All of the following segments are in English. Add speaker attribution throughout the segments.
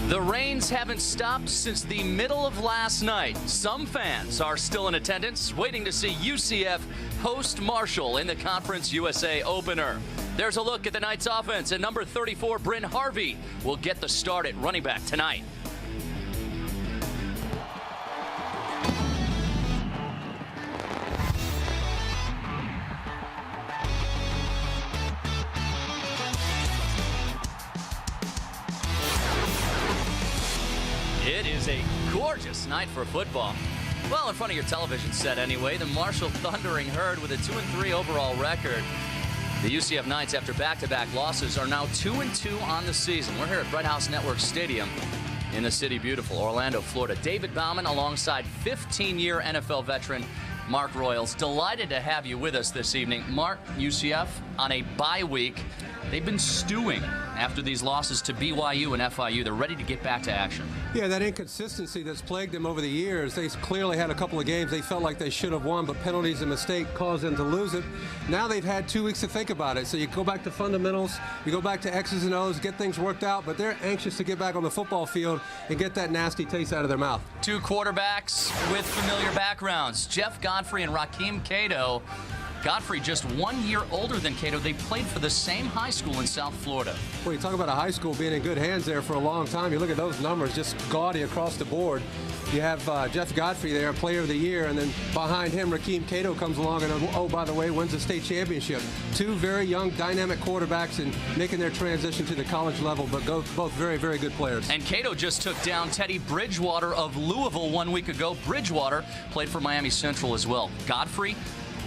Speaker 1: The rains haven't stopped since the middle of last night. Some fans are still in attendance, waiting to see UCF host Marshall in the Conference USA opener. There's a look at the night's offense, and number 34, Bryn Harvey, will get the start at running back tonight. It is a gorgeous night for football. Well, in front of your television set anyway, the Marshall Thundering Herd with a 2-3 overall record. The UCF Knights, after back-to-back losses, are now 2-2 on the season. We're here at Bright House Network Stadium in the city beautiful Orlando, Florida. David Bauman alongside 15-year NFL veteran Mark Royals. Delighted to have you with us this evening. Mark, UCF on a bye week. They've been stewing after these losses to BYU and FIU. They're ready to get back to action.
Speaker 2: Yeah, that inconsistency that's plagued them over the years. They clearly had a couple of games they felt like they should have won, but penalties and mistake caused them to lose it. Now they've had 2 weeks to think about it. So you go back to fundamentals, you go back to X's and O's, get things worked out, but they're anxious to get back on the football field and get that nasty taste out of their mouth.
Speaker 1: Two quarterbacks with familiar backgrounds, Jeff Godfrey and Rakeem Cato. Godfrey just 1 year older than Cato. They played for the same high school in South Florida.
Speaker 2: Well, you talk about a high school being in good hands there for a long time. You look at those numbers, just gaudy across the board. You have Jeff Godfrey there, Player of the Year, and then behind him, Rakeem Cato comes along and, oh, by the way, wins the state championship. Two very young, dynamic quarterbacks and making their transition to the college level, but both very, very good players.
Speaker 1: And Cato just took down Teddy Bridgewater of Louisville 1 week ago. Bridgewater played for Miami Central as well. Godfrey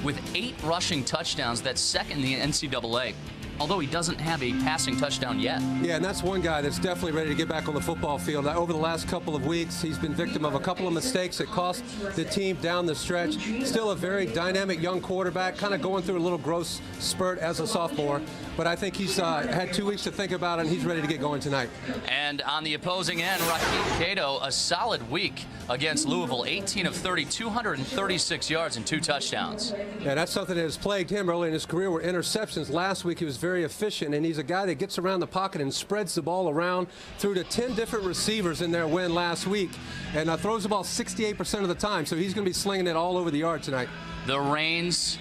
Speaker 1: with 8 rushing touchdowns, that's second in the NCAA, although he doesn't have a passing touchdown yet.
Speaker 2: Yeah, and that's one guy that's definitely ready to get back on the football field. Over the last couple of weeks, he's been victim of a couple of mistakes that cost the team down the stretch. Still a very dynamic young quarterback, kind of going through a little growth spurt as a sophomore, but I think he's had 2 weeks to think about it, and he's ready to get going tonight.
Speaker 1: And on the opposing end, Rakeem Cato, a solid week against Louisville, 18 of 30, 236 yards and 2 touchdowns.
Speaker 2: Yeah, that's something that has plagued him early in his career were interceptions. Last week he was very efficient, and he's a guy that gets around the pocket and spreads the ball around through to 10 different receivers in their win last week, and throws the ball 68% of the time, so he's going to be slinging it all over the yard tonight. The
Speaker 1: rains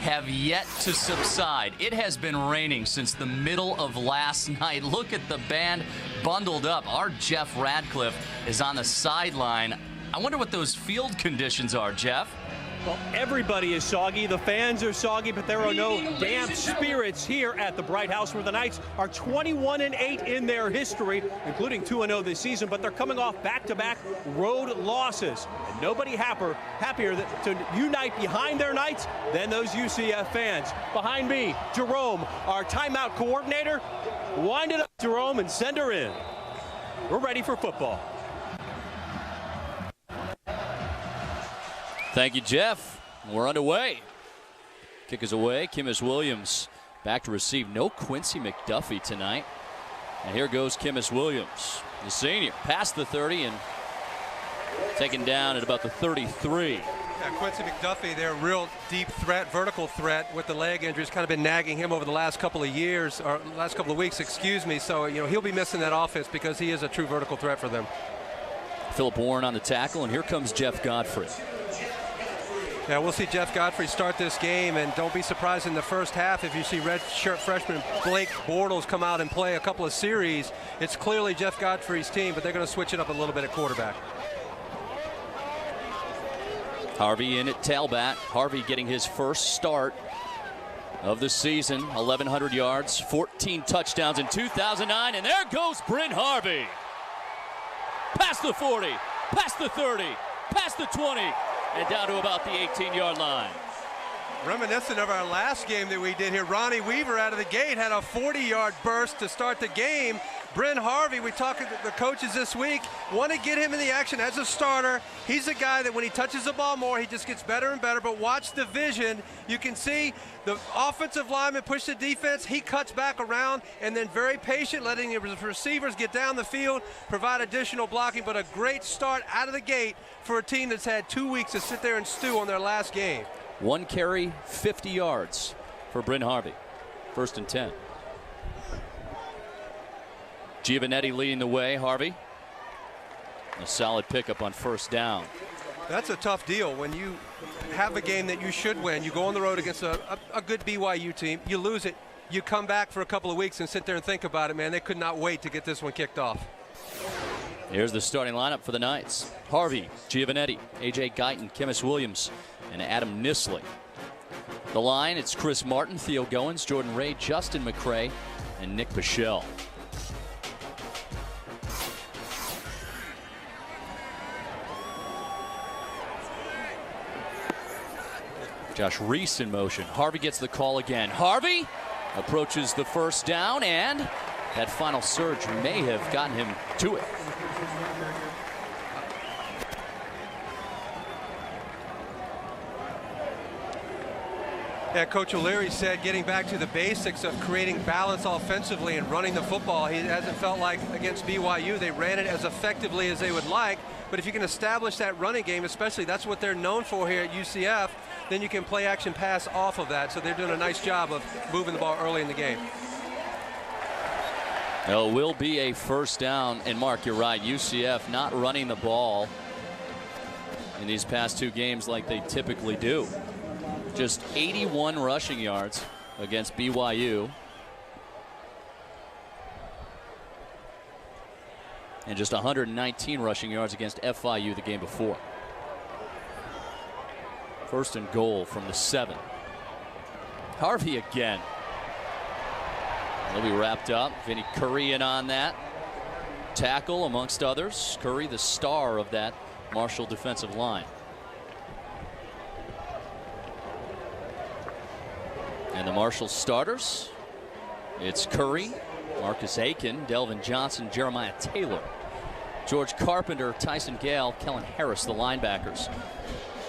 Speaker 1: have yet to subside. It has been raining since the middle of last night. Look at the band bundled up. Our Jeff Radcliffe is on the sideline. I wonder what those field conditions are, Jeff.
Speaker 3: Well, everybody is soggy. The fans are soggy, but there are no damp spirits here at the Bright House, where the Knights are 21-8 in their history, including 2-0 this season, but they're coming off back-to-back road losses. And nobody happier to unite behind their Knights than those UCF fans. Behind me, Jerome, our timeout coordinator. Wind it up, Jerome, and send her in. We're ready for football.
Speaker 1: Thank you, Jeff. We're underway. Kick is away. Kimmis Williams back to receive. No Quincy McDuffie tonight. And here goes Kimmis Williams, the senior, past the 30 and taken down at about the 33.
Speaker 2: Yeah, Quincy McDuffie, their real deep threat, vertical threat with the leg injuries, kind of been nagging him over the last couple of years, or last couple of weeks, excuse me. So, he'll be missing that offense because he is a true vertical threat for them.
Speaker 1: Phillip Warren on the tackle, and here comes Jeff Godfrey.
Speaker 2: Yeah, we'll see Jeff Godfrey start this game, and don't be surprised in the first half if you see redshirt freshman Blake Bortles come out and play a couple of series. It's clearly Jeff Godfrey's team, but they're going to switch it up a little bit at quarterback.
Speaker 1: Harvey in at tailback. Harvey getting his first start of the season. 1,100 yards, 14 touchdowns in 2009, and there goes Bryn Harvey. Past the 40, past the 30, past the 20. And down to about the 18-yard line.
Speaker 2: Reminiscent of our last game that we did here, Ronnie Weaver out of the gate had a 40-yard burst to start the game. Bryn Harvey, we talked to the coaches this week, want to get him in the action as a starter. He's a guy that when he touches the ball more, he just gets better and better, but watch the vision. You can see the offensive lineman push the defense, he cuts back around, and then very patient, letting the receivers get down the field, provide additional blocking, but a great start out of the gate for a team that's had 2 weeks to sit there and stew on their last game.
Speaker 1: 1 carry, 50 yards for Bryn Harvey. 1st and 10. Giovanetti leading the way. Harvey A solid pickup on first down.
Speaker 2: That's a tough deal. When you have a game that you should win, you go on the road against a good BYU team, you lose it, you come back for a couple of weeks and sit there and think about it, man. They could not wait to get this one kicked off.
Speaker 1: Here's the starting lineup for the Knights. Harvey, Giovanetti, A.J. Guyton, Kemmis Williams, and Adam Nisley. The line, it's Chris Martin, Theo Goins, Jordan Ray, Justin McCray, and Nick Pichelle. Josh Reese in motion. Harvey gets the call again. Harvey approaches the first down, and that final surge may have gotten him to it.
Speaker 2: Yeah, Coach O'Leary said getting back to the basics of creating balance offensively and running the football. He hasn't felt like against BYU they ran it as effectively as they would like. But if you can establish that running game, especially that's what they're known for here at UCF, then you can play action pass off of that. So they're doing a nice job of moving the ball early in the game.
Speaker 1: It will be a first down. And Mark, you're right. UCF not running the ball in these past two games like they typically do. Just 81 rushing yards against BYU. And just 119 rushing yards against FIU the game before. First and goal from the 7. Harvey again. He'll be wrapped up. Vinny Curry in on that tackle amongst others. Curry, the star of that Marshall defensive line. And the Marshall starters, it's Curry, Marcus Aiken, Delvin Johnson, Jeremiah Taylor, George Carpenter, Tyson Gale, Kellen Harris, the linebackers.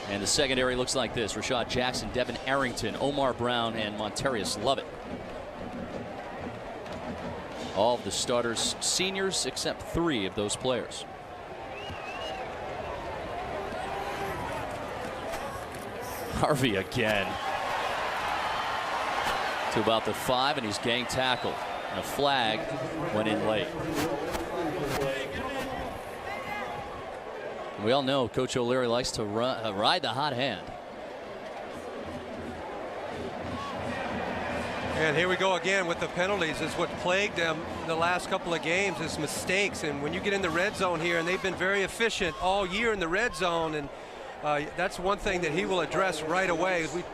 Speaker 1: And the secondary looks like this: Rashad Jackson, Devin Arrington, Omar Brown, and Montarius Lovett. All of the starters seniors except 3 of those players. Harvey again. To about the 5, and he's gang tackled. And a flag went in late. We all know Coach O'Leary likes to ride the hot hand.
Speaker 2: And here we go again with the penalties. Is what plagued them the last couple of games is mistakes. And when you get in the red zone here, and they've been very efficient all year in the red zone, and that's one thing that he will address right away. We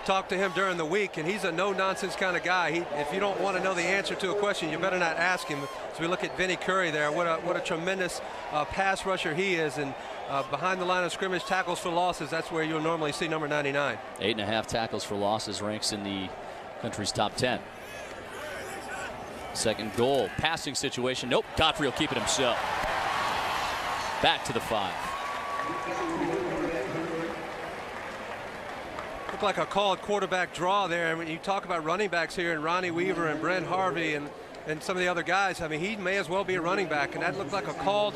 Speaker 2: talked to him during the week, and he's a no-nonsense kind of guy. If you don't want to know the answer to a question, you better not ask him. So we look at Vinny Curry there. What a tremendous pass rusher he is, and behind the line of scrimmage, tackles for losses. That's where you'll normally see number 99.
Speaker 1: 8.5 tackles for losses, ranks in the country's top 10. Second goal, passing situation. Nope, Godfrey will keep it himself. Back to the 5.
Speaker 2: Looked like a called quarterback draw there. And when you talk about running backs here, and Ronnie Weaver and Brent Harvey and some of the other guys, I mean, he may as well be a running back. And that looked like a called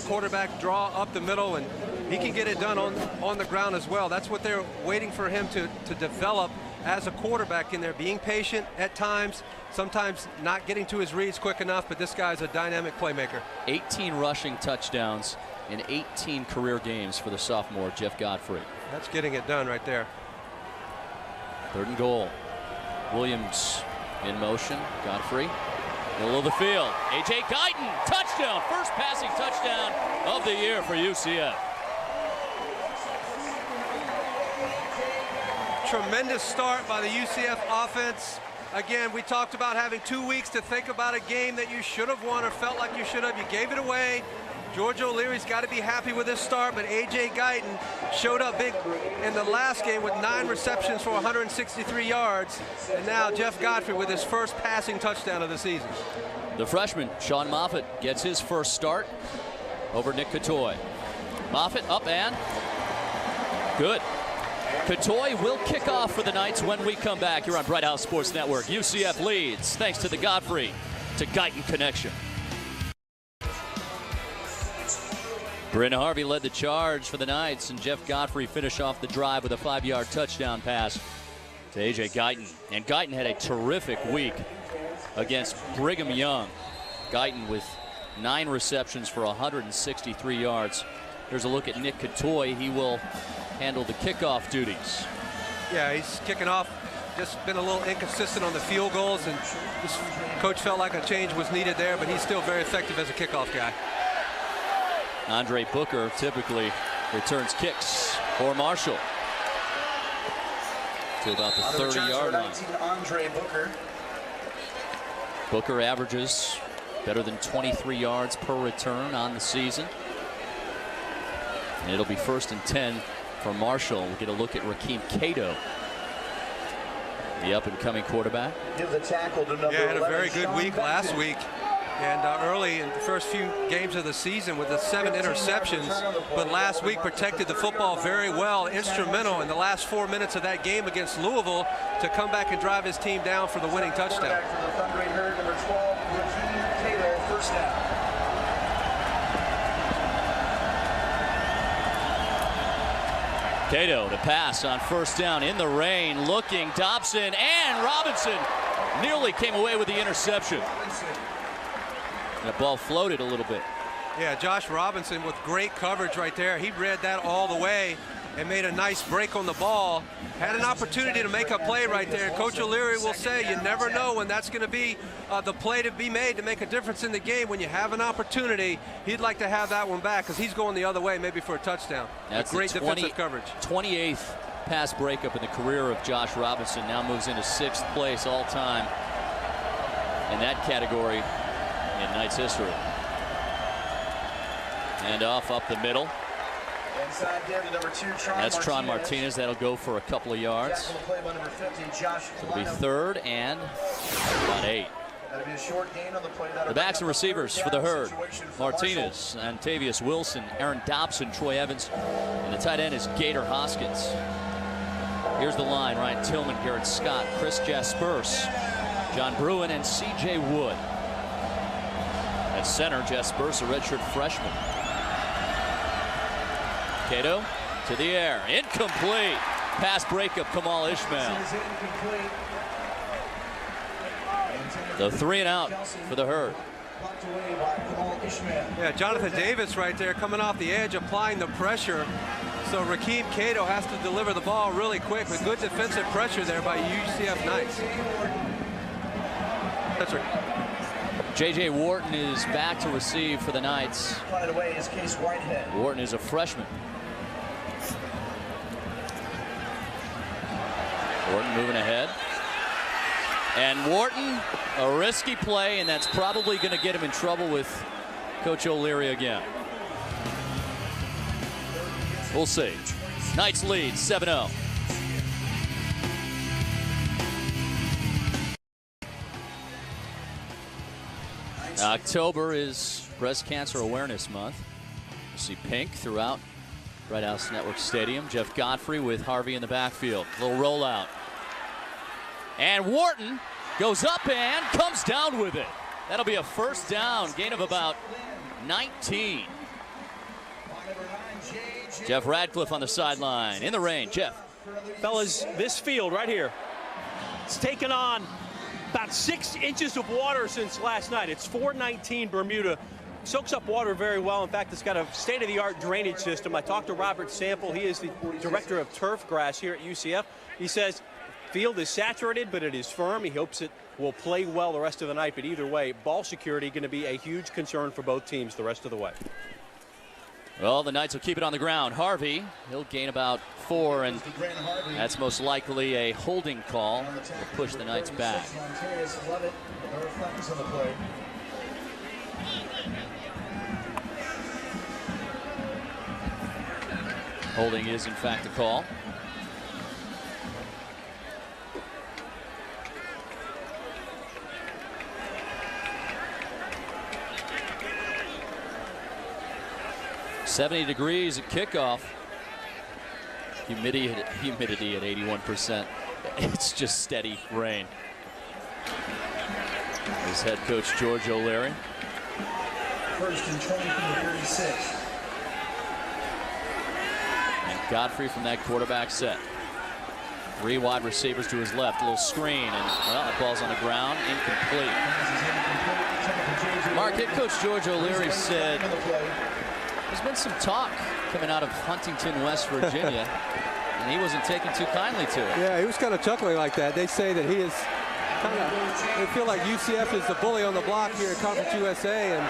Speaker 2: quarterback draw up the middle, and he can get it done on the ground as well. That's what they're waiting for him to develop as a quarterback in there, being patient at times, sometimes not getting to his reads quick enough, but this guy's a dynamic playmaker.
Speaker 1: 18 rushing touchdowns in 18 career games for the sophomore Jeff Godfrey.
Speaker 2: That's getting it done right there.
Speaker 1: Third and goal. Williams in motion. Godfrey, middle of the field. A.J. Guyton, touchdown. First passing touchdown of the year for UCF.
Speaker 2: Tremendous start by the UCF offense. Again, we talked about having 2 weeks to think about a game that you should have won or felt like you should have. You gave it away. George O'Leary's got to be happy with this start, but A.J. Guyton showed up big in the last game with 9 receptions for 163 yards. And now Jeff Godfrey with his first passing touchdown of the season.
Speaker 1: The freshman, Sean Moffitt, gets his first start over Nick Catoy. Moffitt up and good. Catoy will kick off for the Knights when we come back here on Bright House Sports Network. UCF leads thanks to the Godfrey to Guyton connection. Bryn Harvey led the charge for the Knights, and Jeff Godfrey finished off the drive with a 5-yard touchdown pass to A.J. Guyton. And Guyton had a terrific week against Brigham Young. Guyton with 9 receptions for 163 yards. Here's a look at Nick Catoy. He will handle the kickoff duties.
Speaker 2: Yeah, he's kicking off. Just been a little inconsistent on the field goals, and this coach felt like a change was needed there, but he's still very effective as a kickoff guy.
Speaker 1: Andre Booker typically returns kicks for Marshall to about the 30-yard line.
Speaker 4: Andre Booker.
Speaker 1: Booker averages better than 23 yards per return on the season. And it'll be 1st and 10 for Marshall. We'll get a look at Rakeem Cato, the up-and-coming quarterback.
Speaker 4: Give the tackle to number 11.
Speaker 2: Yeah, had a very good week last week. And early in the first few games of the season with the 7 interceptions, but last week protected the football very well, instrumental in the last 4 minutes of that game against Louisville to come back and drive his team down for the winning touchdown.
Speaker 4: For the Thundering Herd, number 12, Rakeem Cato, first down.
Speaker 1: Cato to pass on 1st down in the rain, looking Dobson, and Robinson nearly came away with the interception. The ball floated a little bit.
Speaker 2: Yeah, Josh Robinson with great coverage right there. He read that all the way and made a nice break on the ball. Had an opportunity to make a play right there. Coach O'Leary will say you never know when that's going to be the play to be made to make a difference in the game. When you have an opportunity, he'd like to have that one back because he's going the other way, maybe for a touchdown.
Speaker 1: That's
Speaker 2: great defensive coverage.
Speaker 1: 28th pass breakup in the career of Josh Robinson. Now moves into 6th place all time in that category in Knights history. And off up the middle.
Speaker 4: Inside there to number 2,
Speaker 1: That's Tron Martinez. That'll go for a couple of yards. It'll be 3rd and about 8. The backs and receivers for the Herd: Martinez, Antavius Wilson, Aaron Dobson, Troy Evans, and the tight end is Gator Hoskins. Here's the line: Ryan Tillman, Garrett Scott, Chris Jaspers, John Bruin, and C.J. Wood. At center, Jaspers, a redshirt freshman. Cato to the air, incomplete. Pass breakup, Kamal Ishmael. The 3 and out for the Herd.
Speaker 2: Yeah, Jonathan Davis right there coming off the edge, applying the pressure. So Rakeem Cato has to deliver the ball really quick with good defensive pressure there by UCF Knights. That's right.
Speaker 1: J.J. Wharton is back to receive for the Knights.
Speaker 4: Away is Case Whitehead.
Speaker 1: Wharton is a freshman. Wharton moving ahead. And Wharton, a risky play, and that's probably going to get him in trouble with Coach O'Leary again. We'll see. Knights lead 7-0. October is Breast Cancer Awareness Month. You see pink throughout Red House Network Stadium. Jeff Godfrey with Harvey in the backfield. Little rollout. And Wharton goes up and comes down with it. That'll be a 1st down, gain of about 19. Jeff Radcliffe on the sideline. In the rain, Jeff.
Speaker 3: Fellas, this field right here, it's taken on about 6 inches of water since last night. It's 419 Bermuda. Soaks up water very well. In fact, it's got a state-of-the-art drainage system. I talked to Robert Sample. He is the director of turf grass here at UCF. He says field is saturated, but it is firm. He hopes it will play well the rest of the night. But either way, ball security going to be a huge concern for both teams the rest of the way.
Speaker 1: Well, the Knights will keep it on the ground. Harvey, he'll gain about 4, and that's most likely a holding call to push the Knights back. Holding is, in fact, a call. .70 degrees at kickoff. Humidity at 81%. It's just steady rain. His head coach George O'Leary.
Speaker 4: 1st and 20 from the 36.
Speaker 1: And Godfrey from that quarterback set. 3 wide receivers to his left. A little screen, and well, that ball's on the ground, incomplete. Mark, head coach George O'Leary said there's been some talk coming out of Huntington, West Virginia, and he wasn't taking too kindly to it.
Speaker 2: Yeah, he was kind of chuckling like that. They say that he is kind of, they feel like UCF is the bully on the block here at Conference USA, and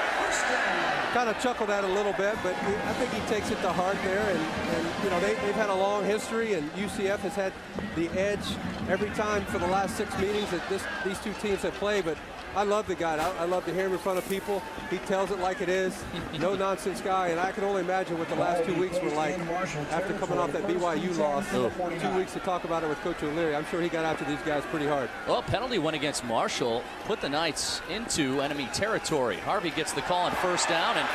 Speaker 2: kind of chuckled at it a little bit, but I think he takes it to heart there. And you know, they've had a long history, and UCF has had the edge every time for the last 6 meetings that these two teams have played. But I love the guy. I love to hear him in front of people. He tells it like it is. No nonsense guy. And I can only imagine what the last 2 weeks were like after coming off that BYU loss. 2 weeks to talk about it with Coach O'Leary. I'm sure he got after these guys pretty hard.
Speaker 1: Well, penalty went against Marshall, put the Knights into enemy territory. Harvey gets the call on first down, and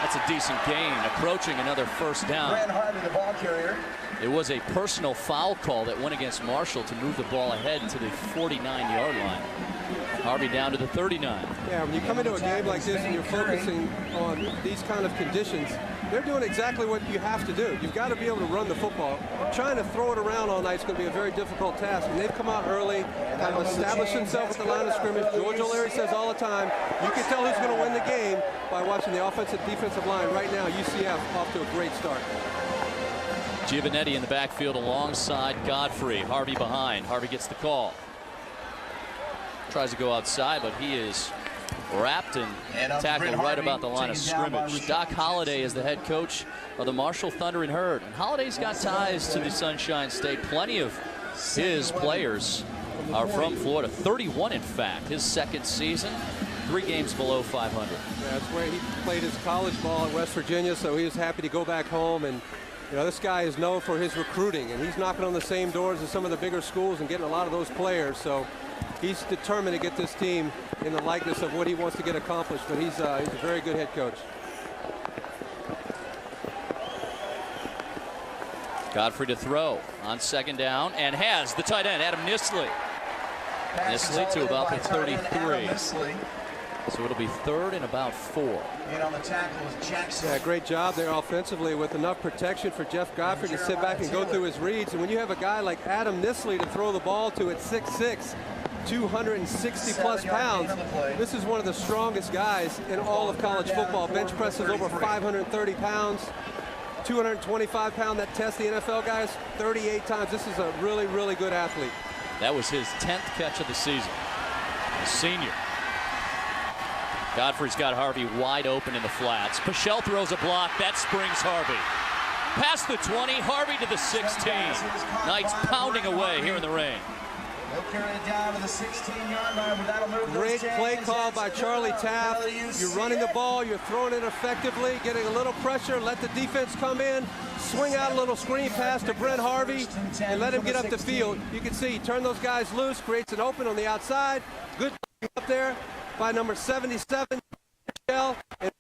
Speaker 1: that's a decent gain, approaching another first down.
Speaker 4: Brent Harvey, the ball carrier.
Speaker 1: It was a personal foul call that went against Marshall to move the ball ahead to the 49-yard line. Harvey down to the 39.
Speaker 2: Yeah, when you come into a game like this and you're focusing on these kind of conditions, they're doing exactly what you have to do. You've got to be able to run the football. Trying to throw it around all night is going to be a very difficult task. And they've come out early, kind of established themselves at the line of scrimmage. George O'Leary says all the time, you can tell who's going to win the game by watching the offensive defensive line. Right now, UCF off to a great start.
Speaker 1: Giovanetti in the backfield alongside Godfrey. Harvey behind. Harvey gets the call. Tries to go outside, but he is wrapped and tackled right about the line of scrimmage. Doc Holliday is the head coach of the Marshall Thundering Herd, and Holliday's got ties to the Sunshine State. Plenty of his players are from Florida. 31, in fact, his second season. 3 games below 500.
Speaker 2: Yeah, that's where he played his college ball at West Virginia, so he was happy to go back home. And you know, this guy is known for his recruiting, and he's knocking on the same doors as some of the bigger schools and getting a lot of those players. So he's determined to get this team in the likeness of what he wants to get accomplished. But he's a very good head coach.
Speaker 1: Godfrey to throw on second down, and has the tight end, Adam Nisley. Nisley to about the 33. So it'll be 3rd and about 4.
Speaker 4: And on the tackle is Jackson.
Speaker 2: Yeah, great job there offensively with enough protection for Jeff Godfrey to sit back and go through his reads. And when you have a guy like Adam Nisley to throw the ball to at 6'6", 260-plus pounds, this is one of the strongest guys in all of college football. Bench presses over 530 pounds, 225-pound. That tests the NFL guys 38 times. This is a really, really good athlete.
Speaker 1: That was his 10th catch of the season. The senior. Godfrey's got Harvey wide open in the flats. Pichel throws a block. That springs Harvey. Past the 20, Harvey to the 16. Knights pounding away here in the rain.
Speaker 4: They'll carry it down to the 16-yard line, but that'll move
Speaker 2: Great
Speaker 4: those
Speaker 2: play
Speaker 4: chains.
Speaker 2: call by Charlie Taft. You're running the ball, you're throwing it effectively, getting a little pressure, let the defense come in, swing out a little screen pass to Brent Harvey, and let him get up the field. You can see, turn those guys loose, creates an open on the outside. Good up there by number 77, Michelle. And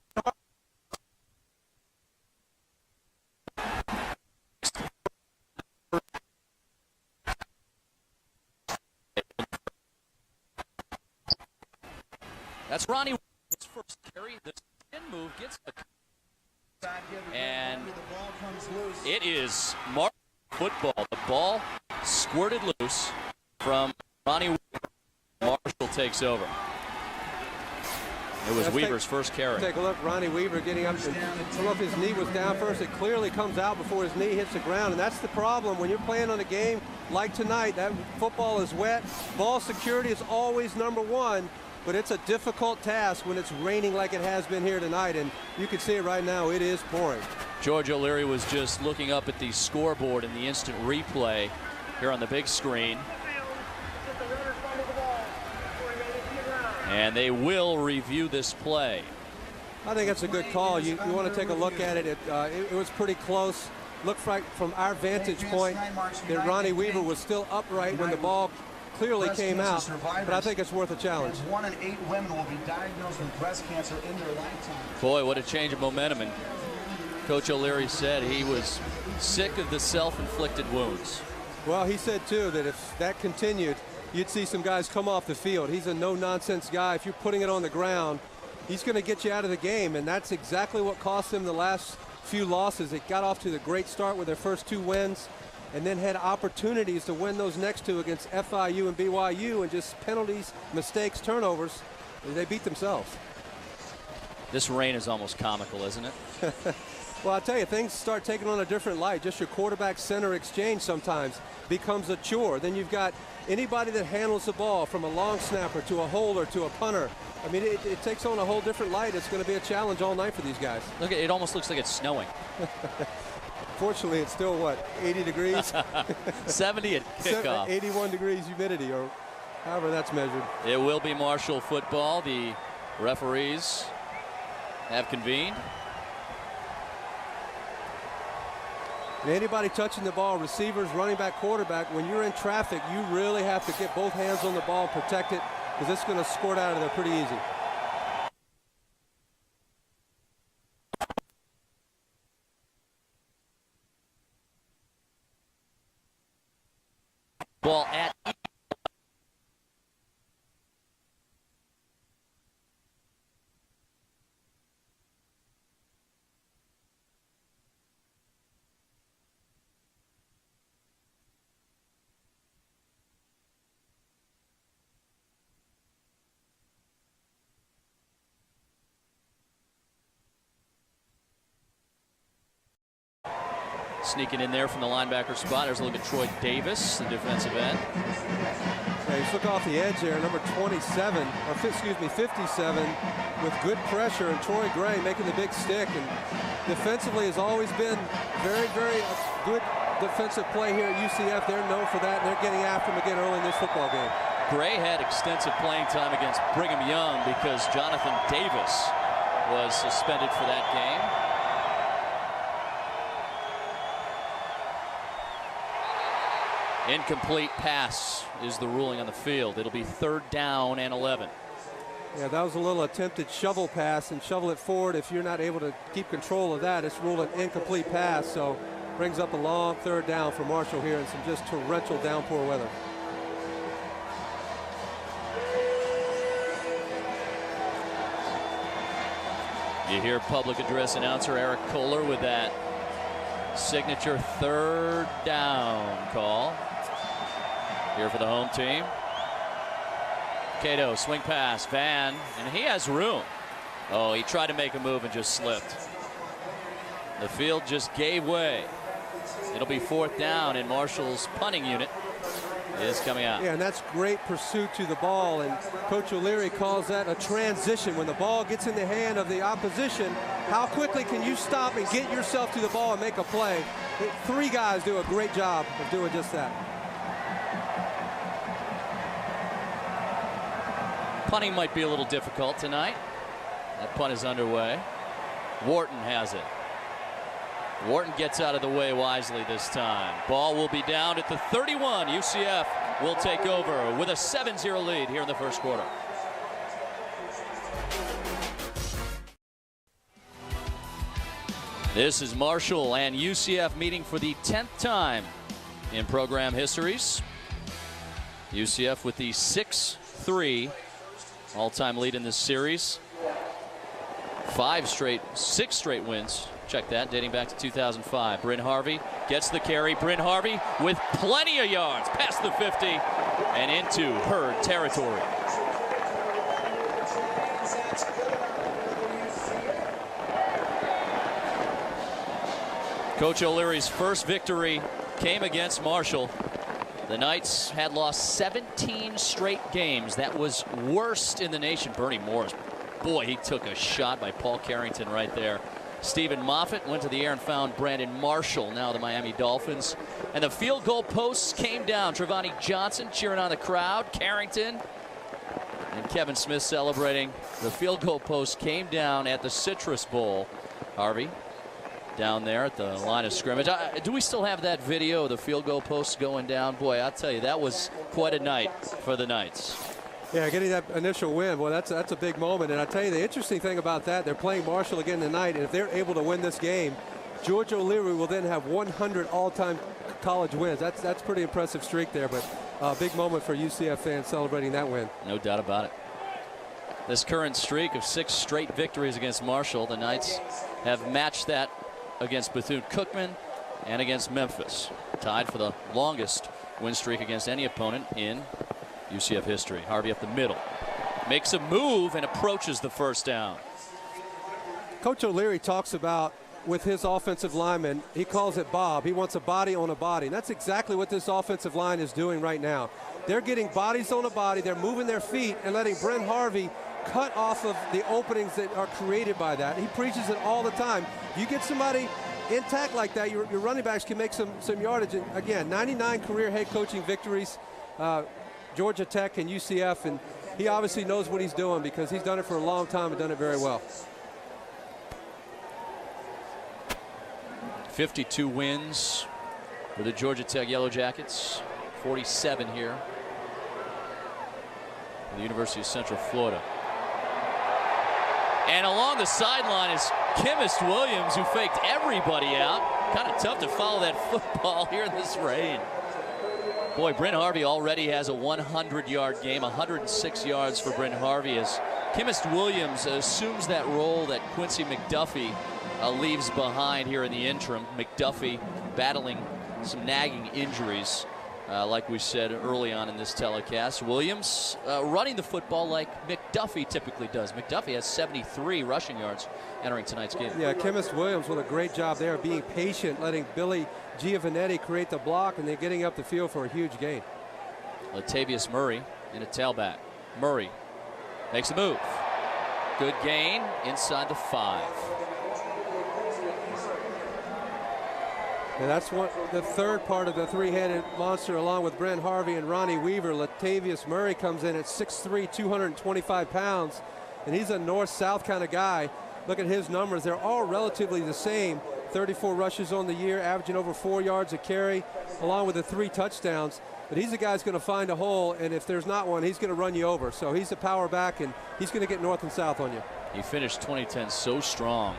Speaker 1: that's Ronnie. His first carry. The spin move gets the. And it is Marshall football. The ball squirted loose from Ronnie. Marshall takes over. It was Weaver's first carry.
Speaker 2: Take a look, Ronnie Weaver getting up. I don't know if his knee was down first. It clearly comes out before his knee hits the ground, and that's the problem when you're playing on a game like tonight. That football is wet. Ball security is always number one, but it's a difficult task when it's raining like it has been here tonight, and you can see it right now. It is pouring. George
Speaker 1: O'Leary was just looking up at the scoreboard in the instant replay here on the big screen. And they will review this play.
Speaker 2: I think that's a good call. You want to take a look at it. It was pretty close. Looked like from our vantage point that Ronnie Weaver was still upright when the ball clearly came out. But I think it's worth a challenge.
Speaker 4: 1 in 8 women will be diagnosed with breast cancer in their lifetime.
Speaker 1: Boy, what a change of momentum. And Coach O'Leary said he was sick of the self-inflicted wounds.
Speaker 2: Well, he said, too, that if that continued, you'd see some guys come off the field. He's a no-nonsense guy. If you're putting it on the ground, he's going to get you out of the game, and that's exactly what cost them the last few losses. They got off to the great start with their first 2 wins and then had opportunities to win those next 2 against FIU and BYU, and just penalties, mistakes, turnovers, they beat themselves.
Speaker 1: This rain is almost comical, isn't it?
Speaker 2: Well, I'll tell you, things start taking on a different light. Just your quarterback-center exchange sometimes becomes a chore. Then you've got anybody that handles the ball, from a long snapper to a holder to a punter. I mean, it takes on a whole different light. It's going to be a challenge all night for these guys.
Speaker 1: Look, it almost looks like it's snowing.
Speaker 2: Fortunately, it's still, what, 80 degrees?
Speaker 1: 70 at kickoff.
Speaker 2: 81 degrees humidity, or however that's measured.
Speaker 1: It will be Marshall football. The referees have convened.
Speaker 2: Anybody touching the ball, receivers, running back, quarterback, when you're in traffic, you really have to get both hands on the ball and protect it, because it's going to squirt out of there pretty easy.
Speaker 1: Ball at sneaking in there from the linebacker spot. There's a look at Troy Davis, the defensive end.
Speaker 2: Yeah, he's looking off the edge there, number 27, or 57, with good pressure, and Troy Gray making the big stick. And defensively has always been very, very good defensive play here at UCF. They're known for that, and they're getting after him again early in this football game.
Speaker 1: Gray had extensive playing time against Brigham Young because Jonathan Davis was suspended for that game. Incomplete pass is the ruling on the field. It'll be 3rd down and 11.
Speaker 2: Yeah, that was a little attempted shovel pass, and shovel it forward. If you're not able to keep control of that, it's ruled an incomplete pass. So brings up a long 3rd down for Marshall here in some just torrential downpour weather.
Speaker 1: You hear public address announcer Eric Kohler with that signature 3rd down call. Here for the home team. Cato, swing pass, Van, and he has room. Oh, he tried to make a move and just slipped. The field just gave way. It'll be 4th down, and Marshall's punting unit is coming out.
Speaker 2: Yeah, and that's great pursuit to the ball, and Coach O'Leary calls that a transition. When the ball gets in the hand of the opposition, how quickly can you stop and get yourself to the ball and make a play? 3 guys do a great job of doing just that.
Speaker 1: Punting might be a little difficult tonight. That punt is underway. Wharton has it. Wharton gets out of the way wisely this time. Ball will be down at the 31. UCF will take over with a 7-0 lead here in the first quarter. This is Marshall and UCF meeting for the 10th time in program histories. UCF with the 6-3 all-time lead in this series. 6 straight wins. Check that, dating back to 2005. Bryn Harvey gets the carry. Bryn Harvey with plenty of yards past the 50 and into Herd territory. Coach O'Leary's first victory came against Marshall. The Knights had lost 17 straight games. That was worst in the nation. Bernie Morris, boy, he took a shot by Paul Carrington right there. Stephen Moffitt went to the air and found Brandon Marshall, now the Miami Dolphins. And the field goal posts came down. Trevani Johnson cheering on the crowd. Carrington and Kevin Smith celebrating. The field goal post came down at the Citrus Bowl. Harvey down there at the line of scrimmage. Do we still have that video of the field goal posts going down? Boy, I'll tell you, that was quite a night for the Knights.
Speaker 2: Yeah, getting that initial win, well, that's a big moment. And I tell you, the interesting thing about that, they're playing Marshall again tonight, and if they're able to win this game, George O'Leary will then have 100 all-time college wins. That's pretty impressive streak there, but a big moment for UCF fans celebrating that win.
Speaker 1: No doubt about it. This current streak of 6 straight victories against Marshall, the Knights have matched that against Bethune-Cookman and against Memphis, tied for the longest win streak against any opponent in UCF history. Harvey up the middle, makes a move and approaches the first down.
Speaker 2: Coach O'Leary talks about with his offensive lineman, he calls it Bob. He wants a body on a body. And that's exactly what this offensive line is doing right now. They're getting bodies on a body. They're moving their feet and letting Brent Harvey cut off of the openings that are created by that. He preaches it all the time. You get somebody intact like that, your running backs can make some yardage. And again, 99 career head coaching victories, Georgia Tech and UCF, and he obviously knows what he's doing because he's done it for a long time and done it very well.
Speaker 1: 52 wins for the Georgia Tech Yellow Jackets, 47 here at the University of Central Florida. And along the sideline is Chemist Williams, who faked everybody out. Kind of tough to follow that football here in this rain. Boy, Brent Harvey already has a 100-yard game, 106 yards for Brent Harvey as Chemist Williams assumes that role that Quincy McDuffie leaves behind here in the interim. McDuffie battling some nagging injuries, like we said early on in this telecast. Williams running the football like McDuffie typically does. McDuffie has 73 rushing yards entering tonight's game.
Speaker 2: Yeah, Chemist Williams with a great job there, being patient, letting Billy Giovanetti create the block, and then getting up the field for a huge gain.
Speaker 1: Latavius Murray in a tailback. Murray makes a move. Good gain inside the 5.
Speaker 2: And that's the third part of the three-headed monster, along with Brent Harvey and Ronnie Weaver. Latavius Murray comes in at 6'3", 225 pounds, and he's a north-south kind of guy. Look at his numbers. They're all relatively the same. 34 rushes on the year, averaging over 4 yards a carry, along with the 3 touchdowns. But he's a guy who's going to find a hole, and if there's not one, he's going to run you over. So he's a power back, and he's going to get north and south on you.
Speaker 1: He finished 2010 so strong,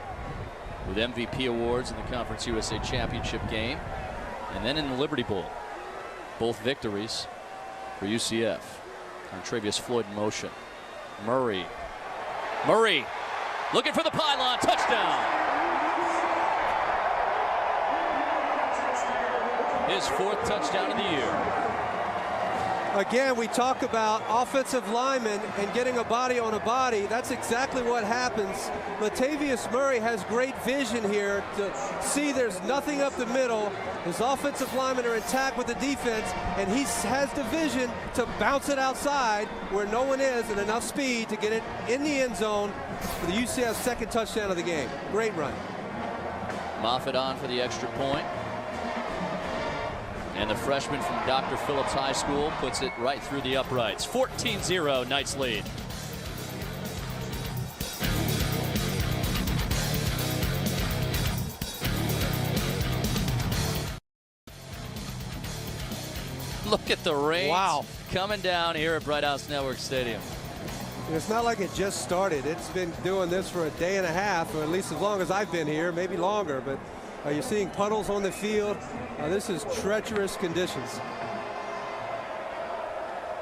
Speaker 1: with MVP awards in the Conference USA Championship game and then in the Liberty Bowl. Both victories for UCF. On Travius Floyd in motion. Murray looking for the pylon. Touchdown. His 4th touchdown of the year.
Speaker 2: Again, we talk about offensive linemen and getting a body on a body. That's exactly what happens. Latavius Murray has great vision here to see there's nothing up the middle. His offensive linemen are intact with the defense, and he has the vision to bounce it outside where no one is, and enough speed to get it in the end zone for the UCF 2nd touchdown of the game. Great run.
Speaker 1: Moffitt on for the extra point. And the freshman from Dr. Phillips High School puts it right through the uprights. 14-0, Knights lead. Look at the rain coming down here at Bright House Network Stadium.
Speaker 2: It's not like it just started. It's been doing this for a day and a half, or at least as long as I've been here, maybe longer. But you're seeing puddles on the field. This is treacherous conditions.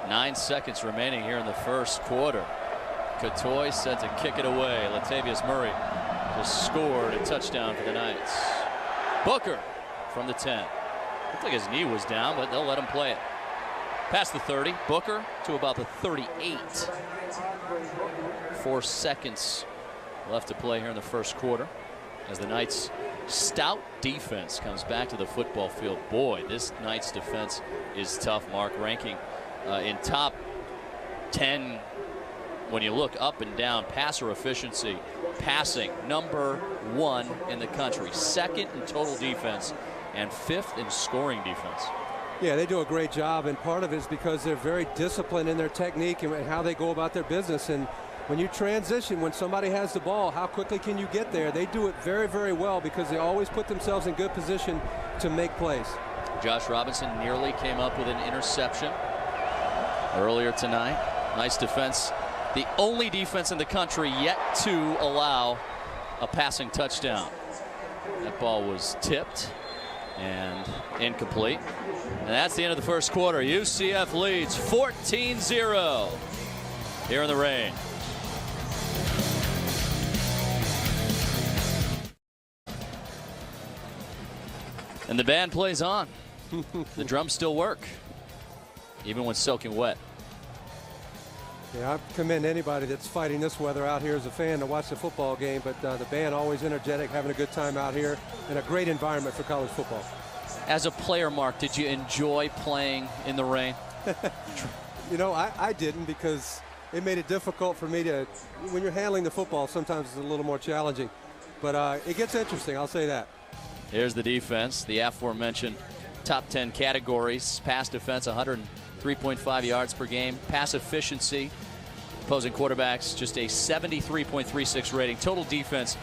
Speaker 1: 9 seconds remaining here in the first quarter. Catoy set to kick it away. Latavius Murray just scored a touchdown for the Knights. Booker from the 10. Looked like his knee was down, but they'll let him play it. Past the 30. Booker to about the 38. 4 seconds left to play here in the first quarter as the Knights' stout defense comes back to the football field. Boy, this Knights defense is tough, Mark. Ranking in top 10 when you look up and down. Passer efficiency, passing, number 1 in the country. 2nd in total defense and 5th in scoring defense.
Speaker 2: Yeah, they do a great job, and part of it is because they're very disciplined in their technique and how they go about their business. And when you transition, when somebody has the ball, how quickly can you get there? They do it very, very well because they always put themselves in good position to make plays.
Speaker 1: Josh Robinson nearly came up with an interception earlier tonight. Nice defense. The only defense in the country yet to allow a passing touchdown. That ball was tipped and incomplete. And that's the end of the first quarter. UCF leads 14-0 here in the rain. And the band plays on. The drums still work, even when soaking wet.
Speaker 2: Yeah, I commend anybody that's fighting this weather out here as a fan to watch the football game, but the band always energetic, having a good time out here, and a great environment for college football.
Speaker 1: As a player, Mark, did you enjoy playing in the rain?
Speaker 2: You know, I didn't, because it made it difficult for me to, when you're handling the football, sometimes it's a little more challenging. But it gets interesting, I'll say that.
Speaker 1: Here's the defense, the aforementioned top 10 categories. Pass defense, 103.5 yards per game. Pass efficiency, opposing quarterbacks, just a 73.36 rating. Total defense,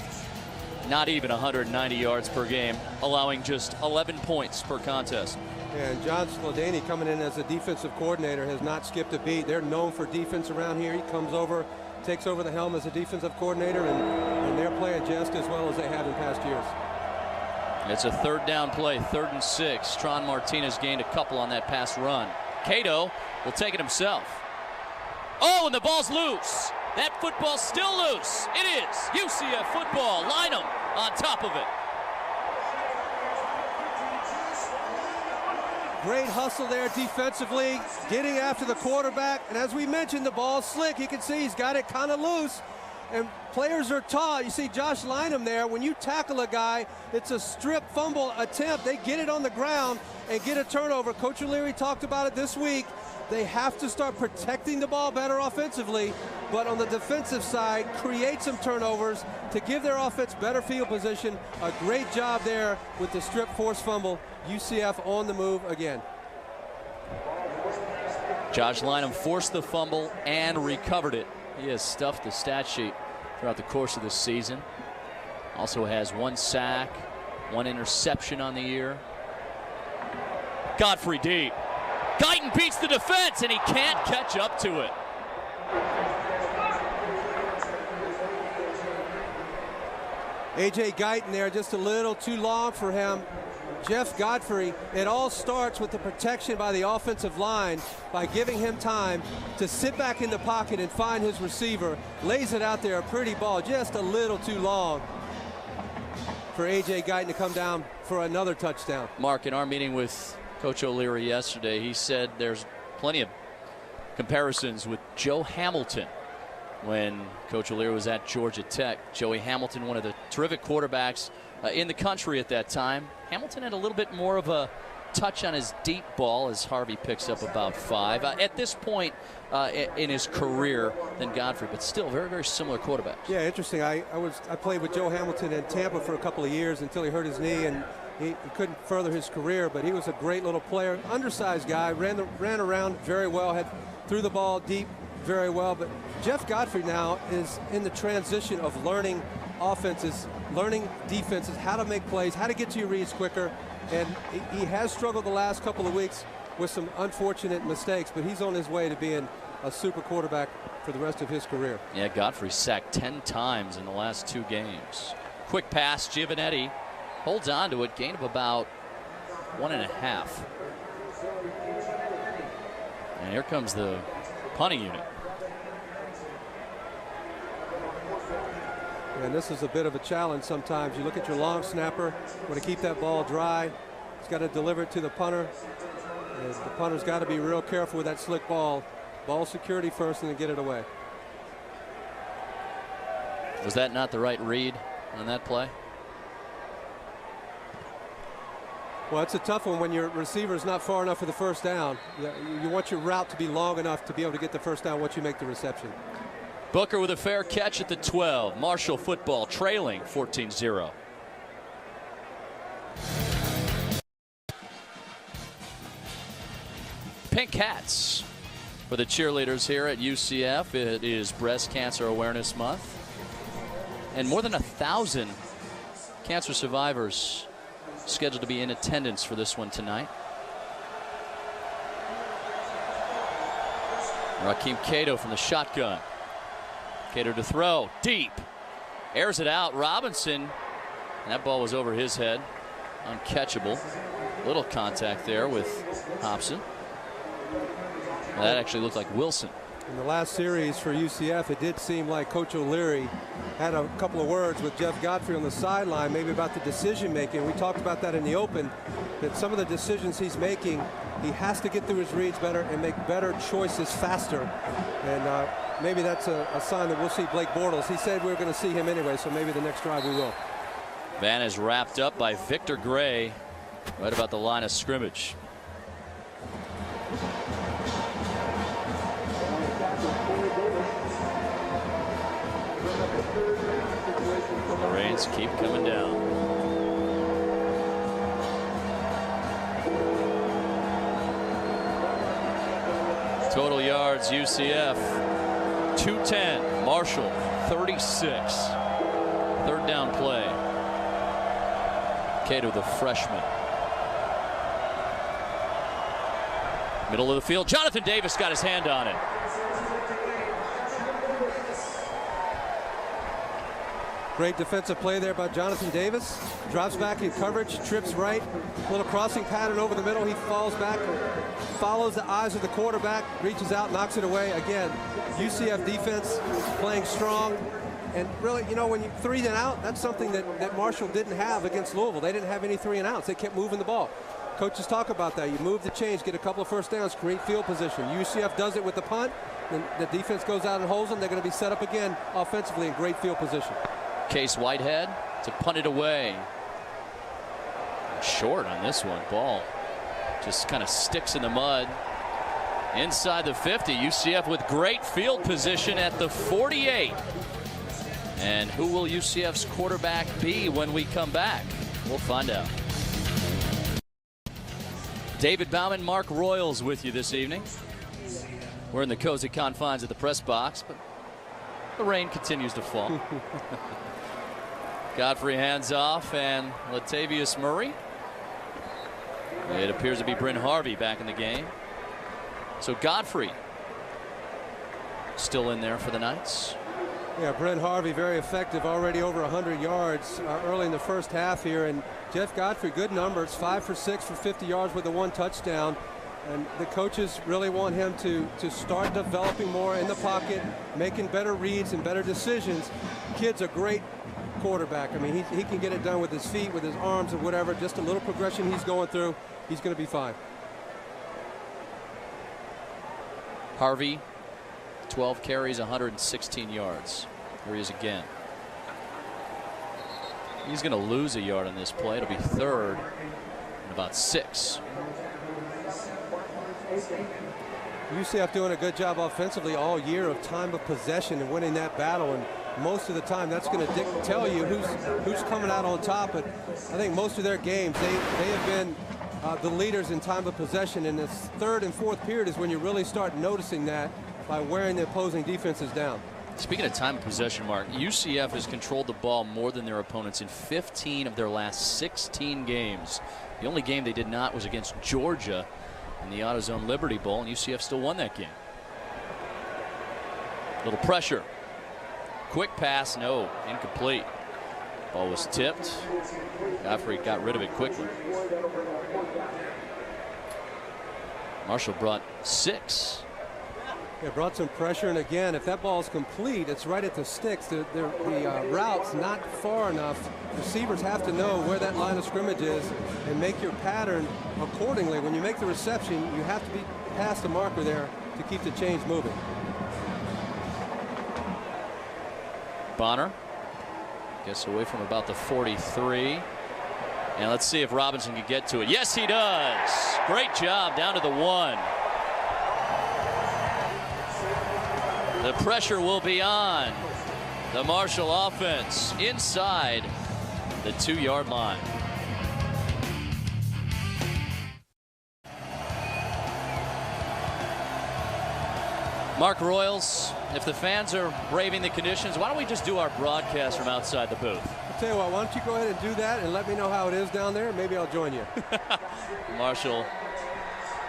Speaker 1: not even 190 yards per game, allowing just 11 points per contest.
Speaker 2: And John Sladany, coming in as a defensive coordinator, has not skipped a beat. They're known for defense around here. He comes over, takes over the helm as a defensive coordinator, and they're playing just as well as they have in past years.
Speaker 1: It's a third down play, 3rd and 6. Tron Martinez gained a couple on that pass run. Cato will take it himself. Oh, and the ball's loose. That football's still loose. It is UCF football. Lynham on top of it.
Speaker 2: Great hustle there defensively, getting after the quarterback. And as we mentioned, the ball's slick. You can see he's got it kind of loose. And players are taught. You see Josh Lynham there. When you tackle a guy, it's a strip fumble attempt. They get it on the ground and get a turnover. Coach O'Leary talked about it this week. They have to start protecting the ball better offensively, but on the defensive side, create some turnovers to give their offense better field position. A great job there with the strip force fumble. UCF on the move again.
Speaker 1: Josh Lynham forced the fumble and recovered it. He has stuffed the stat sheet throughout the course of this season. Also has 1 sack, 1 interception on the year. Godfrey deep. Guyton beats the defense, and he can't catch up to it.
Speaker 2: A.J. Guyton there, just a little too long for him. Jeff Godfrey, it all starts with the protection by the offensive line by giving him time to sit back in the pocket and find his receiver. Lays it out there, a pretty ball, just a little too long for A.J. Guyton to come down for another touchdown.
Speaker 1: Mark, in our meeting with Coach O'Leary yesterday, he said there's plenty of comparisons with Joe Hamilton when Coach O'Leary was at Georgia Tech. Joey Hamilton, one of the terrific quarterbacks in the country at that time. Hamilton had a little bit more of a touch on his deep ball as Harvey picks up about 5 at this point in his career than Godfrey, but still very, very similar quarterbacks.
Speaker 2: Yeah, interesting. I played with Joe Hamilton in Tampa for a couple of years until he hurt his knee, and he couldn't further his career, but he was a great little player, undersized guy, ran around very well, threw the ball deep very well. But Jeff Godfrey now is in the transition of learning offenses, learning defenses, how to make plays, how to get to your reads quicker. And he has struggled the last couple of weeks with some unfortunate mistakes, but he's on his way to being a super quarterback for the rest of his career.
Speaker 1: Yeah, Godfrey sacked 10 times in the last 2 games. Quick pass, Giovanetti holds on to it, gain of about 1.5. And here comes the punting unit.
Speaker 2: And this is a bit of a challenge sometimes. You look at your long snapper, want to keep that ball dry. He's got to deliver it to the punter. And the punter's got to be real careful with that slick ball. Ball security first and then get it away.
Speaker 1: Was that not the right read on that play?
Speaker 2: Well, it's a tough one when your receiver is not far enough for the first down. You want your route to be long enough to be able to get the first down once you make the reception.
Speaker 1: Booker with a fair catch at the 12. Marshall football trailing 14-0. Pink hats for the cheerleaders here at UCF. It is Breast Cancer Awareness Month. And more than 1,000 cancer survivors scheduled to be in attendance for this one tonight. Rakeem Cato from the shotgun. Cato to throw, deep. Airs it out, Robinson. And that ball was over his head. Uncatchable. Little contact there with Hobson. That actually looked like Wilson.
Speaker 2: In the last series for UCF, it did seem like Coach O'Leary had a couple of words with Jeff Godfrey on the sideline, maybe about the decision making. We talked about that in the open, that some of the decisions he's making, he has to get through his reads better and make better choices faster. And maybe that's a sign that we'll see Blake Bortles. He said we were going to see him anyway, so maybe the next drive we will.
Speaker 1: Van is wrapped up by Victor Gray right about the line of scrimmage. The rains keep coming down. Total yards UCF 210. Marshall 36. Third down play. Cato, the freshman. Middle of the field. Jonathan Davis got his hand on it.
Speaker 2: Great defensive play there by Jonathan Davis. Drops back in coverage, trips right. Little crossing pattern over the middle. He falls back, follows the eyes of the quarterback, reaches out, knocks it away. Again, UCF defense playing strong. And really, you know, when you 3 and out, that's something that Marshall didn't have against Louisville. They didn't have any 3 and outs. They kept moving the ball. Coaches talk about that. You move the chains, get a couple of first downs, create field position. UCF does it with the punt. Then the defense goes out and holds them. They're going to be set up again offensively in great field position.
Speaker 1: Case Whitehead to punt it away. Short on this one. Ball just kind of sticks in the mud. Inside the 50. UCF with great field position at the 48. And who will UCF's quarterback be when we come back? We'll find out. David Bauman, Mark Royals with you this evening. We're in the cozy confines of the press box, but the rain continues to fall. Godfrey hands off, and Latavius Murray. It appears to be Bryn Harvey back in the game. So Godfrey still in there for the Knights.
Speaker 2: Yeah, Brent Harvey very effective, already over 100 yards early in the first half here. And Jeff Godfrey, good numbers, 5 for 6 for 50 yards with the 1 touchdown. And the coaches really want him to start developing more in the pocket, making better reads and better decisions. Kid's a great quarterback. I mean, he can get it done with his feet, with his arms, and whatever. Just a little progression he's going through. He's going to be fine.
Speaker 1: Harvey, 12 carries, 116 yards. Here he is again. He's going to lose a yard on this play. It'll be third and about 6.
Speaker 2: UCF doing a good job offensively all year of time of possession and winning that battle. And most of the time, that's going to tell you who's coming out on top. But I think most of their games, they have been the leaders in time of possession. And this third and fourth period is when you really start noticing that by wearing the opposing defenses down.
Speaker 1: Speaking of time of possession, Mark, UCF has controlled the ball more than their opponents in 15 of their last 16 games. The only game they did not was against Georgia in the AutoZone Liberty Bowl, and UCF still won that game. Little pressure. Quick pass, no, incomplete. Ball was tipped. Godfrey got rid of it quickly. Marshall brought 6.
Speaker 2: It brought some pressure, and again, if that ball is complete, it's right at the sticks. The route's not far enough. Receivers have to know where that line of scrimmage is and make your pattern accordingly. When you make the reception, you have to be past the marker there to keep the chains moving.
Speaker 1: Bonner gets away from about the 43. And let's see if Robinson can get to it. Yes, he does. Great job down to the 1. The pressure will be on the Marshall offense inside the 2-yard line. Mark Royals, if the fans are braving the conditions, why don't we just do our broadcast from outside the booth?
Speaker 2: I'll tell you what, why don't you go ahead and do that and let me know how it is down there. Maybe I'll join you.
Speaker 1: Marshall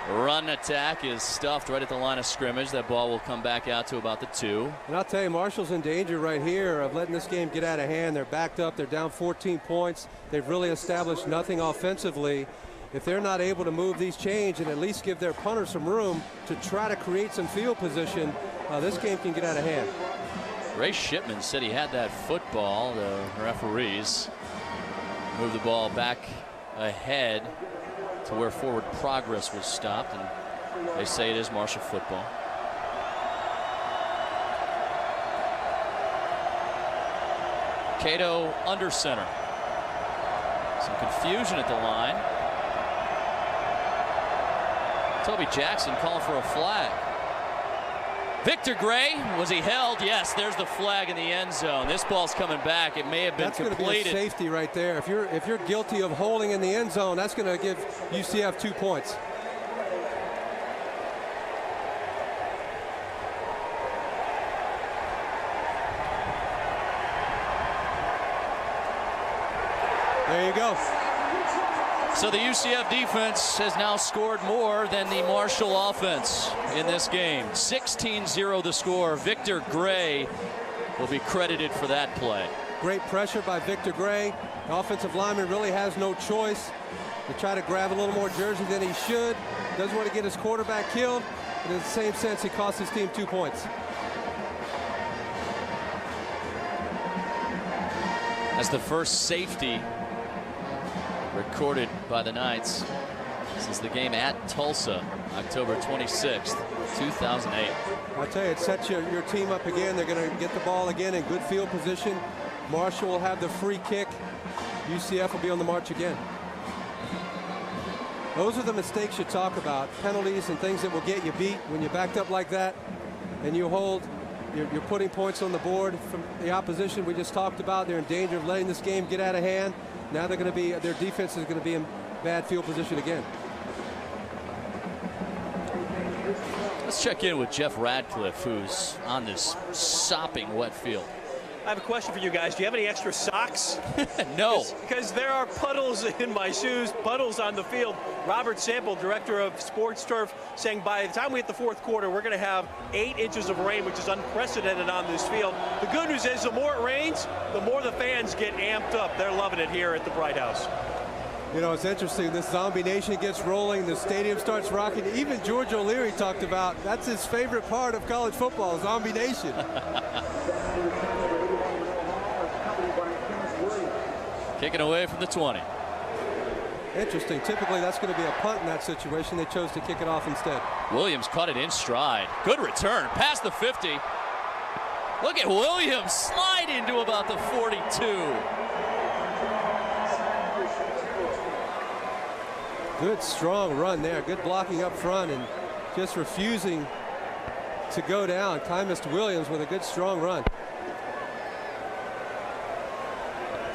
Speaker 1: run attack is stuffed right at the line of scrimmage. That ball will come back out to about the 2.
Speaker 2: And I'll tell you, Marshall's in danger right here of letting this game get out of hand. They're backed up. They're down 14 points. They've really established nothing offensively. If they're not able to move these chains and at least give their punter some room to try to create some field position, This game can get out of hand.
Speaker 1: Ray Shipman said he had that football. The referees moved the ball back ahead to where forward progress was stopped, and they say it is Marshall football. Cato under center. Some confusion at the line. Toby Jackson calling for a flag. Victor Gray, was he held? Yes, there's the flag in the end zone. This ball's coming back. It may have been completed.
Speaker 2: That's going to be a safety right there. If you're guilty of holding in the end zone, that's going to give UCF 2 points. There you go.
Speaker 1: So the UCF defense has now scored more than the Marshall offense in this game. 16-0 the score. Victor Gray will be credited for that play.
Speaker 2: Great pressure by Victor Gray. The offensive lineman really has no choice to try to grab a little more jersey than he should. Doesn't want to get his quarterback killed. But in the same sense, he cost his team 2 points.
Speaker 1: That's the first safety recorded by the Knights since the game at Tulsa, October 26th, 2008.
Speaker 2: I tell you, it sets your team up again. They're going to get the ball again in good field position. Marshall will have the free kick. UCF will be on the march again. Those are the mistakes you talk about, penalties and things that will get you beat when you're backed up like that and you hold. You're putting points on the board from the opposition we just talked about. They're in danger of letting this game get out of hand. Now they're going to be, their defense is going to be in bad field position again.
Speaker 1: Let's check in with Jeff Radcliffe, who's on this sopping wet field.
Speaker 3: I have a question for you guys. Do you have any extra socks?
Speaker 1: No.
Speaker 3: Because there are puddles in my shoes, puddles on the field. Robert Sample, director of Sports Turf, saying by the time we hit the fourth quarter, we're going to have 8 inches of rain, which is unprecedented on this field. The good news is the more it rains, the more the fans get amped up. They're loving it here at the Bright House.
Speaker 2: You know, it's interesting. This Zombie Nation gets rolling. The stadium starts rocking. Even George O'Leary talked about that's his favorite part of college football, Zombie Nation.
Speaker 1: Kicking away from the 20.
Speaker 2: Interesting. Typically, that's going to be a punt in that situation. They chose to kick it off instead.
Speaker 1: Williams caught it in stride. Good return. Past the 50. Look at Williams slide into about the 42.
Speaker 2: Good, strong run there. Good blocking up front and just refusing to go down. Tymus Williams with a good, strong run.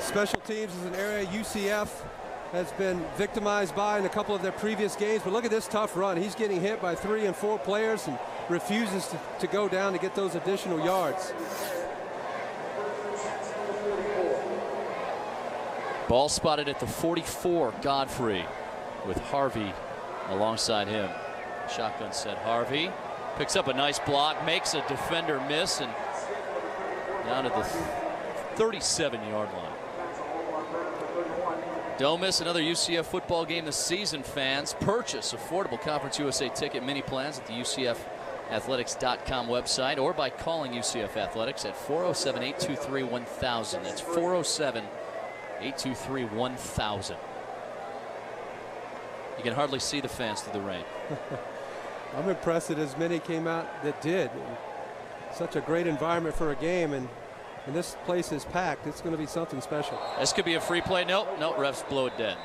Speaker 2: Special teams is an area UCF has been victimized by in a couple of their previous games, but look at this tough run. He's getting hit by 3 and 4 players and refuses to go down to get those additional yards.
Speaker 1: Ball spotted at the 44, Godfrey, with Harvey alongside him. Shotgun set Harvey. Picks up a nice block, makes a defender miss, and down to the 37-yard line. Don't miss another UCF football game this season, fans. Purchase affordable Conference USA ticket mini plans at the UCFathletics.com website or by calling UCF Athletics at 407-823-1000. That's 407-823-1000. You can hardly see the fans through the rain.
Speaker 2: I'm impressed that as many came out that did. Such a great environment for a game, and this place is packed. It's going to be something special.
Speaker 1: This could be a free play. Nope, refs blow it dead.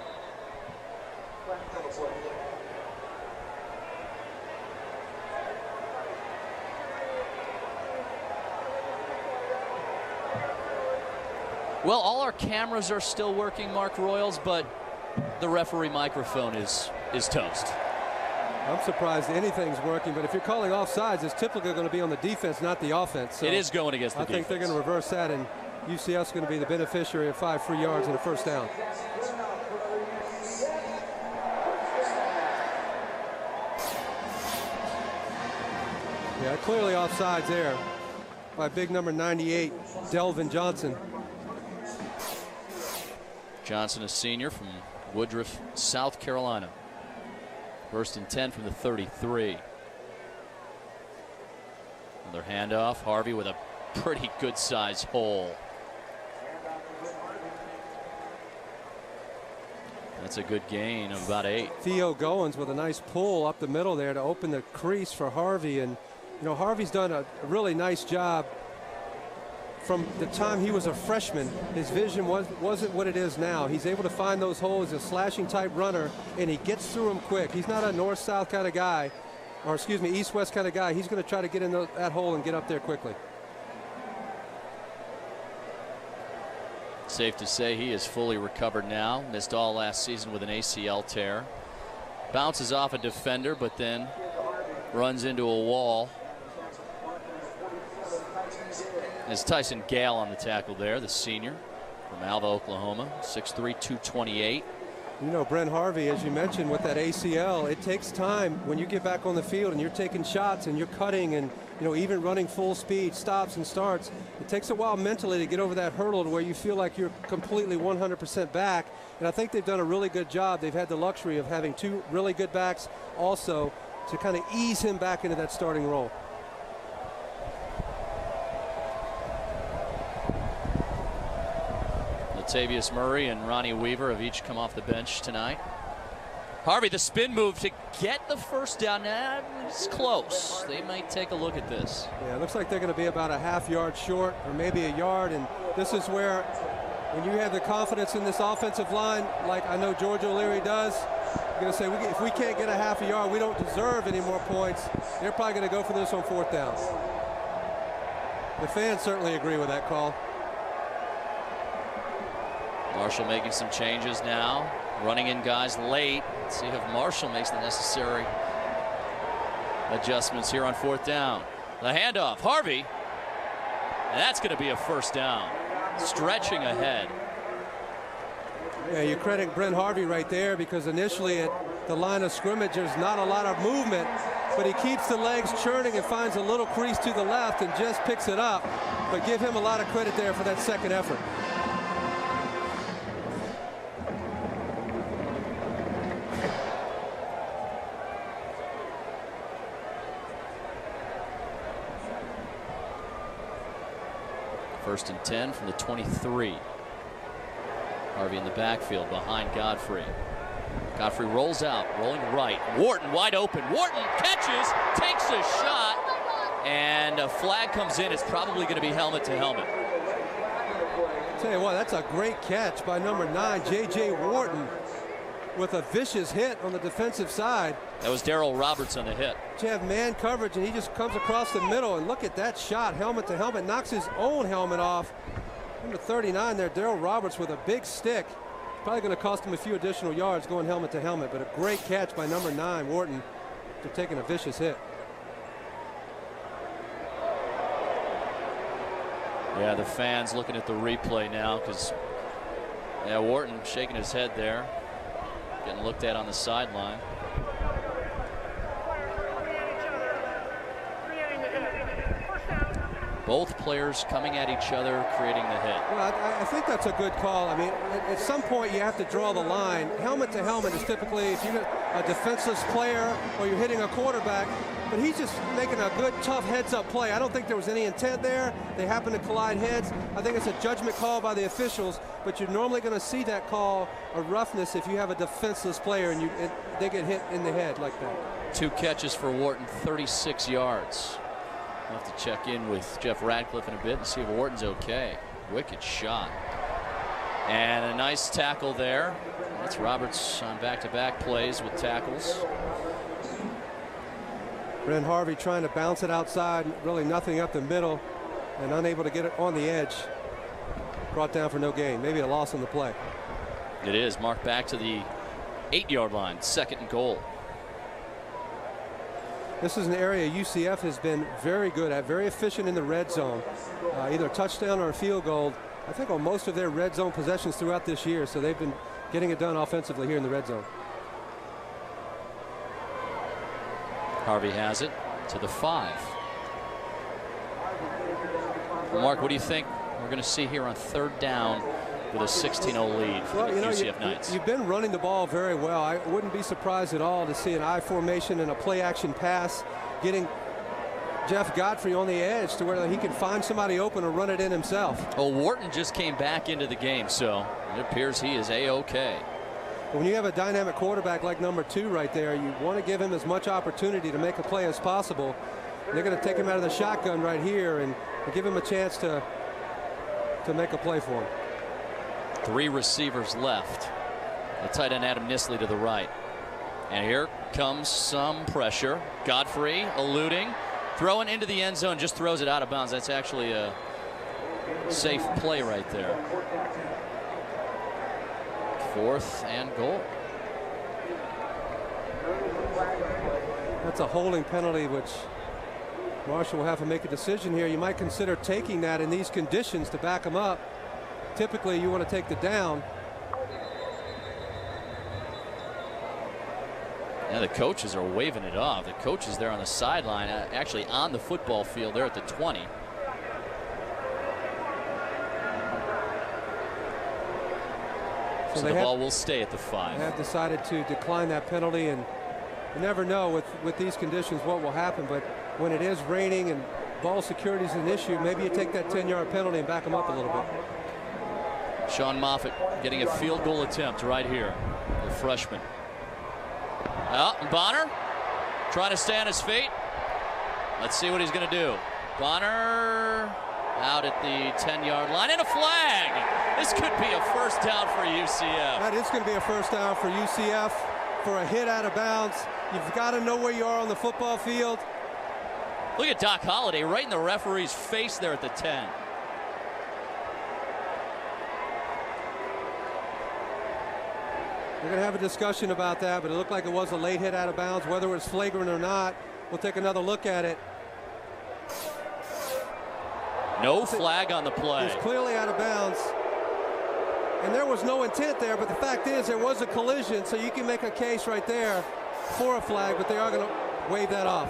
Speaker 1: Well, all our cameras are still working, Mark Royals, but the referee microphone is toast.
Speaker 2: I'm surprised anything's working, but if you're calling offsides, it's typically going to be on the defense, not the offense. So
Speaker 1: it is going against the defense.
Speaker 2: I think they're going to reverse that, and UCF's going to be the beneficiary of 5 free yards and a first down. Yeah, clearly offsides there by big number 98, Delvin Johnson.
Speaker 1: Johnson, a senior from Woodruff, South Carolina. First and 10 from the 33. Another handoff. Harvey with a pretty good size hole. That's a good gain of about 8.
Speaker 2: Theo Goins with a nice pull up the middle there to open the crease for Harvey. And, you know, Harvey's done a really nice job from the time he was a freshman. His vision wasn't what it is now. He's able to find those holes, a slashing type runner, and he gets through them quick. He's not a north-south kind of guy, or excuse me, east-west kind of guy. He's going to try to get in that hole and get up there quickly.
Speaker 1: Safe to say he is fully recovered now. Missed all last season with an ACL tear. Bounces off a defender, but then runs into a wall. As Tyson Gale on the tackle there, the senior from Alva, Oklahoma, 6'3", 228.
Speaker 2: You know, Brent Harvey, as you mentioned, with that ACL, it takes time when you get back on the field and you're taking shots and you're cutting and, you know, even running full speed, stops and starts. It takes a while mentally to get over that hurdle to where you feel like you're completely 100% back. And I think they've done a really good job. They've had the luxury of having 2 really good backs also to kind of ease him back into that starting role.
Speaker 1: Latavius Murray and Ronnie Weaver have each come off the bench tonight. Harvey, the spin move to get the first down. It's close. They might take a look at this.
Speaker 2: Yeah, it looks like they're going to be about a half yard short or maybe a yard. And this is where, when you have the confidence in this offensive line, like I know George O'Leary does, you're going to say, if we can't get a half a yard, we don't deserve any more points. They're probably going to go for this on 4th down. The fans certainly agree with that call.
Speaker 1: Marshall making some changes now. Running in guys late. Let's see if Marshall makes the necessary adjustments here on 4th down. The handoff, Harvey. And that's going to be a first down. Stretching ahead.
Speaker 2: Yeah, you credit Brent Harvey right there, because initially at the line of scrimmage there's not a lot of movement, but he keeps the legs churning and finds a little crease to the left and just picks it up. But give him a lot of credit there for that second effort.
Speaker 1: First and 10 from the 23. Harvey in the backfield behind Godfrey. Godfrey rolls out, rolling right. Wharton wide open. Wharton catches, takes a shot, and a flag comes in. It's probably going to be helmet to helmet.
Speaker 2: Tell you what, that's a great catch by number 9, J.J. Wharton, with a vicious hit on the defensive side.
Speaker 1: That was Darryl Roberts on the hit.
Speaker 2: You have man coverage, and he just comes across the middle, and look at that shot, helmet to helmet, knocks his own helmet off. Number 39 there, Darryl Roberts with a big stick. Probably going to cost him a few additional yards going helmet to helmet, but a great catch by number 9, Wharton, for taking a vicious hit.
Speaker 1: Yeah, the fans looking at the replay now, because Wharton shaking his head there, getting looked at on the sideline. Both players coming at each other, creating the hit.
Speaker 2: Well, I think that's a good call. I mean, at some point you have to draw the line. Helmet to helmet is typically if you're a defenseless player or you're hitting a quarterback, but he's just making a good, tough heads-up play. I don't think there was any intent there. They happen to collide heads. I think it's a judgment call by the officials, but you're normally going to see that call a roughness if you have a defenseless player and they get hit in the head like that.
Speaker 1: 2 catches for Wharton, 36 yards. We'll have to check in with Jeff Radcliffe in a bit and see if Wharton's okay. Wicked shot. And a nice tackle there. That's Roberts on back-to-back plays with tackles.
Speaker 2: Brent Harvey trying to bounce it outside, really nothing up the middle, and unable to get it on the edge. Brought down for no gain. Maybe a loss on the play.
Speaker 1: It is marked back to the 8-yard line, 2nd and goal.
Speaker 2: This is an area UCF has been very good at, very efficient in the red zone. Either a touchdown or a field goal, I think, on most of their red zone possessions throughout this year. So they've been getting it done offensively here in the red zone.
Speaker 1: Harvey has it to the 5. Well, Mark, what do you think we're going to see here on 3rd down with a 16-0 lead for the UCF Knights?
Speaker 2: You've been running the ball very well. I wouldn't be surprised at all to see an I formation and a play action pass, getting Jeff Godfrey on the edge to where he can find somebody open or run it in himself.
Speaker 1: Well, Wharton just came back into the game, so it appears he is A-OK.
Speaker 2: When you have a dynamic quarterback like number 2 right there, you want to give him as much opportunity to make a play as possible. They're going to take him out of the shotgun right here and give him a chance to make a play for him.
Speaker 1: 3 receivers left. The tight end Adam Nisley to the right. And here comes some pressure. Godfrey eluding, throwing into the end zone, just throws it out of bounds. That's actually a safe play right there. 4th and goal.
Speaker 2: That's a holding penalty, which Marshall will have to make a decision here. You might consider taking that in these conditions to back him up. Typically, you want to take the down.
Speaker 1: Yeah, the coaches are waving it off. The coaches there on the sideline, actually on the football field, they're at the 20. So the ball will stay at the 5.
Speaker 2: They have decided to decline that penalty, and you never know with these conditions what will happen, but when it is raining and ball security is an issue, maybe you take that 10-yard penalty and back them up a little bit.
Speaker 1: Sean Moffitt getting a field goal attempt right here, the freshman. Bonner trying to stay on his feet. Let's see what he's going to do. Bonner out at the 10-yard line, and a flag. This could be a first down for UCF.
Speaker 2: That is going to be a first down for UCF for a hit out of bounds. You've got to know where you are on the football field.
Speaker 1: Look at Doc Holliday right in the referee's face there at the 10.
Speaker 2: We're going to have a discussion about that, but it looked like it was a late hit out of bounds. Whether it was flagrant or not, we'll take another look at it.
Speaker 1: No flag on the play.
Speaker 2: It's clearly out of bounds. And there was no intent there, but the fact is there was a collision, so you can make a case right there for a flag, but they are going to wave that off.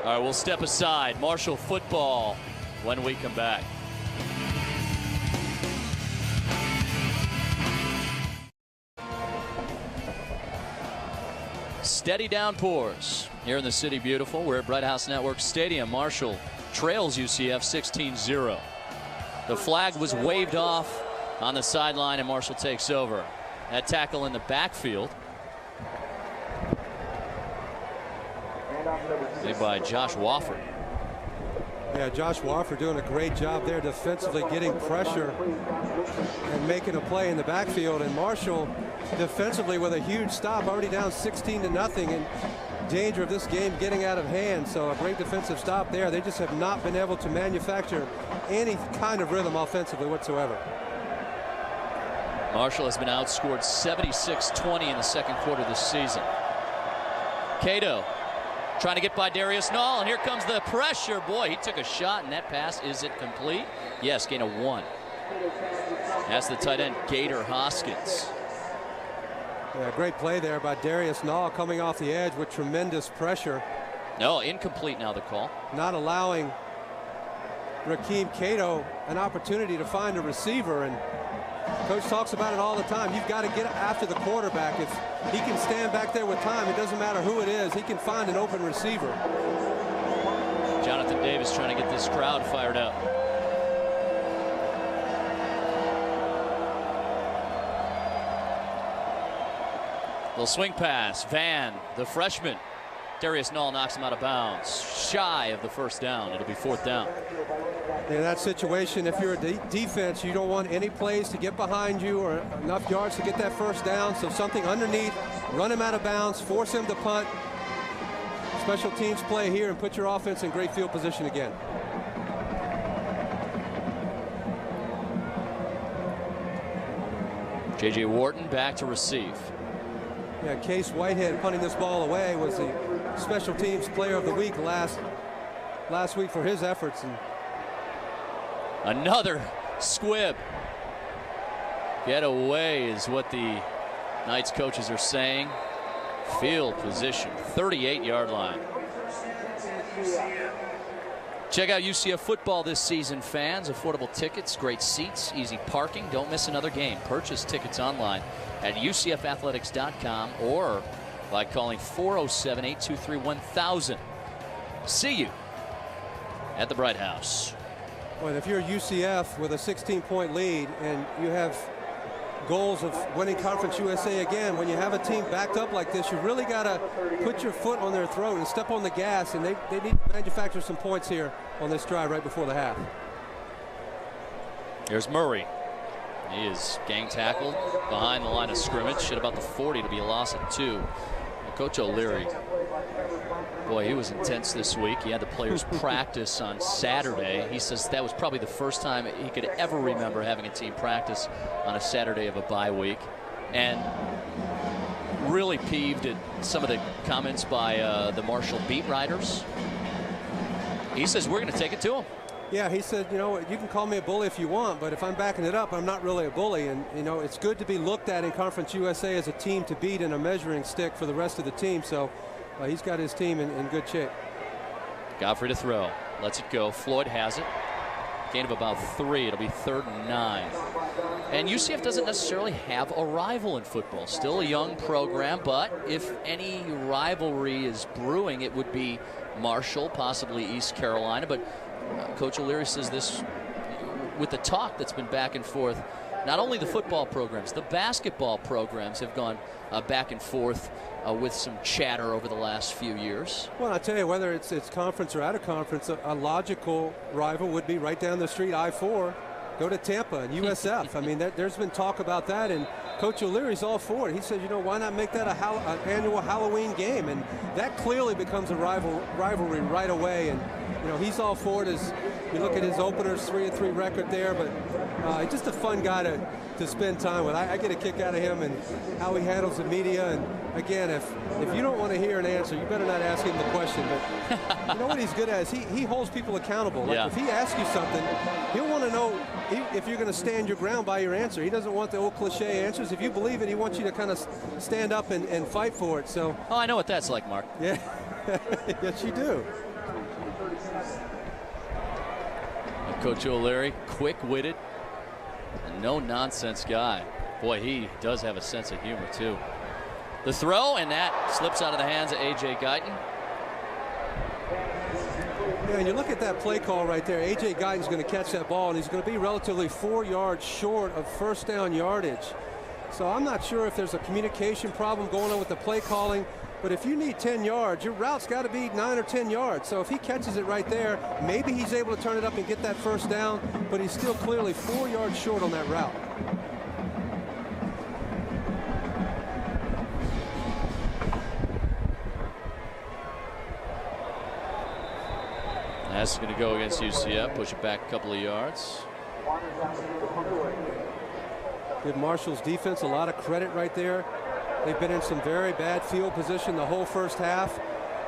Speaker 1: All right, we'll step aside. Marshall football when we come back. Steady downpours here in the City Beautiful. We're at Bright House Network Stadium. Marshall trails UCF 16-0. The flag was waved off on the sideline, and Marshall takes over. That tackle in the backfield made by Josh Wofford.
Speaker 2: Yeah, Josh Wofford doing a great job there defensively, getting pressure and making a play in the backfield. And Marshall defensively with a huge stop, already down 16-0, in danger of this game getting out of hand. So a great defensive stop there. They just have not been able to manufacture any kind of rhythm offensively whatsoever.
Speaker 1: Marshall has been outscored 76-20 in the second quarter this season. Cato trying to get by Darius Knoll, and here comes the pressure. Boy, he took a shot, and that pass, is it complete? Yes, gain of 1. That's the tight end, Gator Hoskins.
Speaker 2: Yeah, great play there by Darius Knoll, coming off the edge with tremendous pressure.
Speaker 1: No, incomplete now the call. Not
Speaker 2: allowing Rakeem Cato an opportunity to find a receiver, and Coach talks about it all the time. You've got to get after the quarterback. If he can stand back there with time, it doesn't matter who it is, he can find an open receiver.
Speaker 1: Jonathan Davis trying to get this crowd fired up. Little swing pass. Van, the freshman. Darius Knoll knocks him out of bounds. Shy of the first down. It'll be 4th down.
Speaker 2: In that situation, if you're a defense, you don't want any plays to get behind you or enough yards to get that first down. So something underneath, run him out of bounds, force him to punt. Special teams play here and put your offense in great field position again.
Speaker 1: J.J. Wharton back to receive.
Speaker 2: Yeah, Case Whitehead punting this ball away was the special teams player of the week last week for his efforts. And
Speaker 1: another squib. Get away is what the Knights coaches are saying. Field position, 38-yard line. Check out UCF football this season, fans. Affordable tickets, great seats, easy parking. Don't miss another game. Purchase tickets online at UCFathletics.com or by calling 407-823-1000. See you at the Bright House.
Speaker 2: Well, if you're UCF with a 16-point lead and you have goals of winning Conference USA again, when you have a team backed up like this, you really got to put your foot on their throat and step on the gas, and they need to manufacture some points here on this drive right before the half.
Speaker 1: Here's Murray. He is gang tackled behind the line of scrimmage at about the 40 to be a loss of 2. Well, Coach O'Leary, boy, he was intense this week. He had the players practice on Saturday. He says that was probably the first time he could ever remember having a team practice on a Saturday of a bye week. And really peeved at some of the comments by the Marshall beat writers. He says we're going to take it to him.
Speaker 2: Yeah, he said, you know, you can call me a bully if you want, but if I'm backing it up, I'm not really a bully. And, you know, it's good to be looked at in Conference USA as a team to beat and a measuring stick for the rest of the team. So he's got his team in good shape.
Speaker 1: Godfrey to throw. Lets it go. Floyd has it. Gain of about 3. It'll be 3rd and 9. And UCF doesn't necessarily have a rival in football. Still a young program, but if any rivalry is brewing, it would be Marshall, possibly East Carolina. But Coach O'Leary says this with the talk that's been back and forth. Not only the football programs, the basketball programs have gone back and forth with some chatter over the last few years.
Speaker 2: Well, I tell you, whether it's conference or out of conference, a logical rival would be right down the street, I-4. Go to Tampa and USF. I mean, there's been talk about that, and Coach O'Leary's all for it. He said, you know, why not make that an annual Halloween game? And that clearly becomes a rivalry right away. And you know, he's all for it. As you look at his openers, 3-3 record there, but just a fun guy to spend time with. I get a kick out of him and how he handles the media. And again, if you don't want to hear an answer, you better not ask him the question. But you know what he's good at is he holds people accountable. Like if he asks you something, he'll want to know if you're going to stand your ground by your answer. He doesn't want the old cliche answers. If you believe it, he wants you to kind of stand up and fight for it. So.
Speaker 1: Oh, I know what that's like, Mark.
Speaker 2: Yeah, yes, you do.
Speaker 1: Coach O'Leary, quick-witted, and no-nonsense guy. Boy, he does have a sense of humor, too. The throw, and that slips out of the hands of A.J. Guyton.
Speaker 2: Yeah, and you look at that play call right there. A.J. Guyton's going to catch that ball, and he's going to be relatively 4 yards short of first down yardage. So I'm not sure if there's a communication problem going on with the play calling. But if you need 10 yards, your route's got to be 9 or 10 yards. So if he catches it right there, maybe he's able to turn it up and get that first down, but he's still clearly 4 yards short on that route.
Speaker 1: That's going to go against UCF, push it back a couple of yards.
Speaker 2: Give Marshall's defense a lot of credit right there. They've been in some very bad field position the whole first half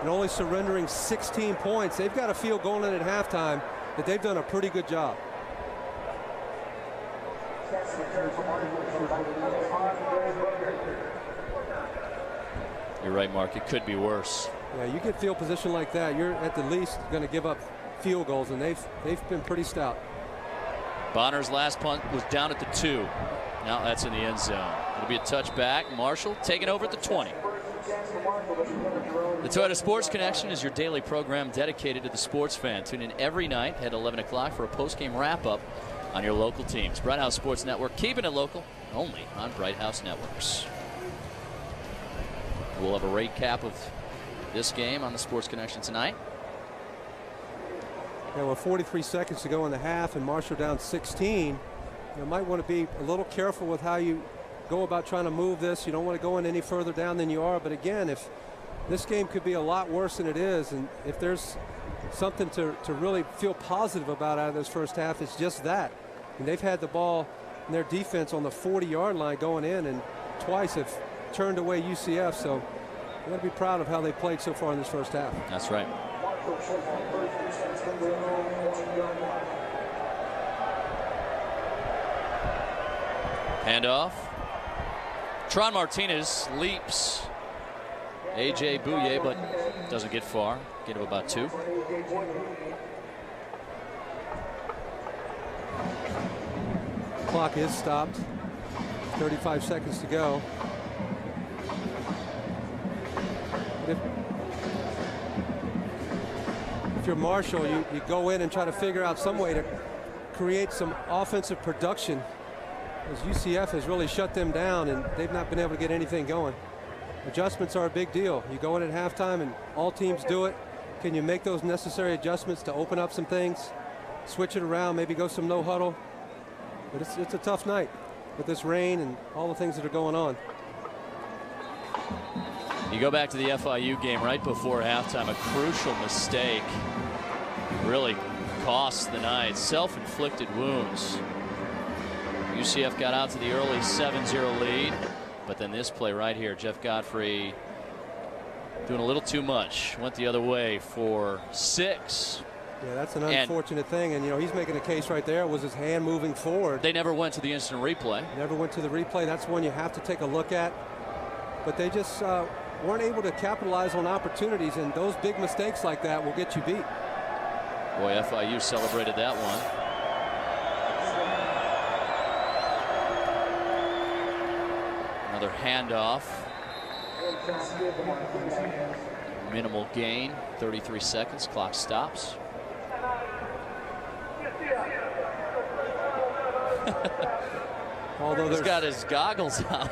Speaker 2: and only surrendering 16 points. They've got a feel going in at halftime that they've done a pretty good job.
Speaker 1: You're right, Mark. It could be worse.
Speaker 2: Yeah, you get field position like that, you're at the least going to give up field goals, and they've been pretty stout.
Speaker 1: Bonner's last punt was down at the 2. Now that's in the end zone. It'll be a touchback. Marshall taking over at the 20. The Toyota Sports Connection is your daily program dedicated to the sports fan. Tune in every night at 11 o'clock for a post-game wrap-up on your local teams. Bright House Sports Network, keeping it local, only on Bright House Networks. We'll have a recap of this game on the Sports Connection tonight.
Speaker 2: Yeah, well, 43 seconds to go in the half, and Marshall down 16. You might want to be a little careful with how you go about trying to move this. You don't want to go in any further down than you are. But again, if this game could be a lot worse than it is, and if there's something to really feel positive about out of this first half, it's just that. And they've had the ball in their defense on the 40-yard line going in, and twice have turned away UCF. So you got to be proud of how they played so far in this first half.
Speaker 1: That's right. Handoff. Tron Martinez leaps A.J. Bouye, but doesn't get far. Get him about 2.
Speaker 2: Clock is stopped. 35 seconds to go. if you're Marshall, you go in and try to figure out some way to create some offensive production, as UCF has really shut them down and they've not been able to get anything going. Adjustments are a big deal. You go in at halftime and all teams do it. Can you make those necessary adjustments to open up some things, switch it around, maybe go some no huddle? But it's a tough night with this rain and all the things that are going on.
Speaker 1: You go back to the FIU game right before halftime, a crucial mistake really cost the Knights. Self-inflicted wounds. UCF got out to the early 7-0 lead, but then this play right here, Jeff Godfrey doing a little too much. Went the other way for 6.
Speaker 2: Yeah, that's an unfortunate thing, and you know he's making a case right there. Was his hand moving forward?
Speaker 1: They never went to the instant replay.
Speaker 2: Never went to the replay. That's one you have to take a look at. But they just weren't able to capitalize on opportunities, and those big mistakes like that will get you beat.
Speaker 1: Boy, FIU celebrated that one. Another handoff. Minimal gain, 33 seconds, clock stops.
Speaker 2: Although
Speaker 1: he's got his goggles out.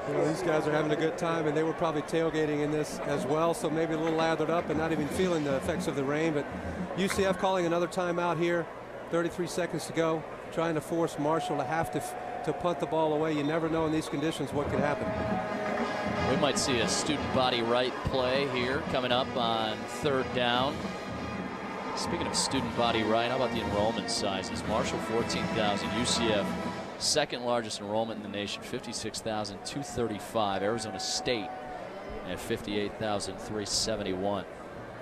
Speaker 2: You know, these guys are having a good time, and they were probably tailgating in this as well, so maybe a little lathered up and not even feeling the effects of the rain. But UCF calling another timeout here, 33 seconds to go, trying to force Marshall to have to punt the ball away. You never know in these conditions what could happen.
Speaker 1: We might see a student body right play here coming up on 3rd down. Speaking of student body right, how about the enrollment sizes? Marshall 14,000, UCF second largest enrollment in the nation, 56,235. Arizona State at 58,371.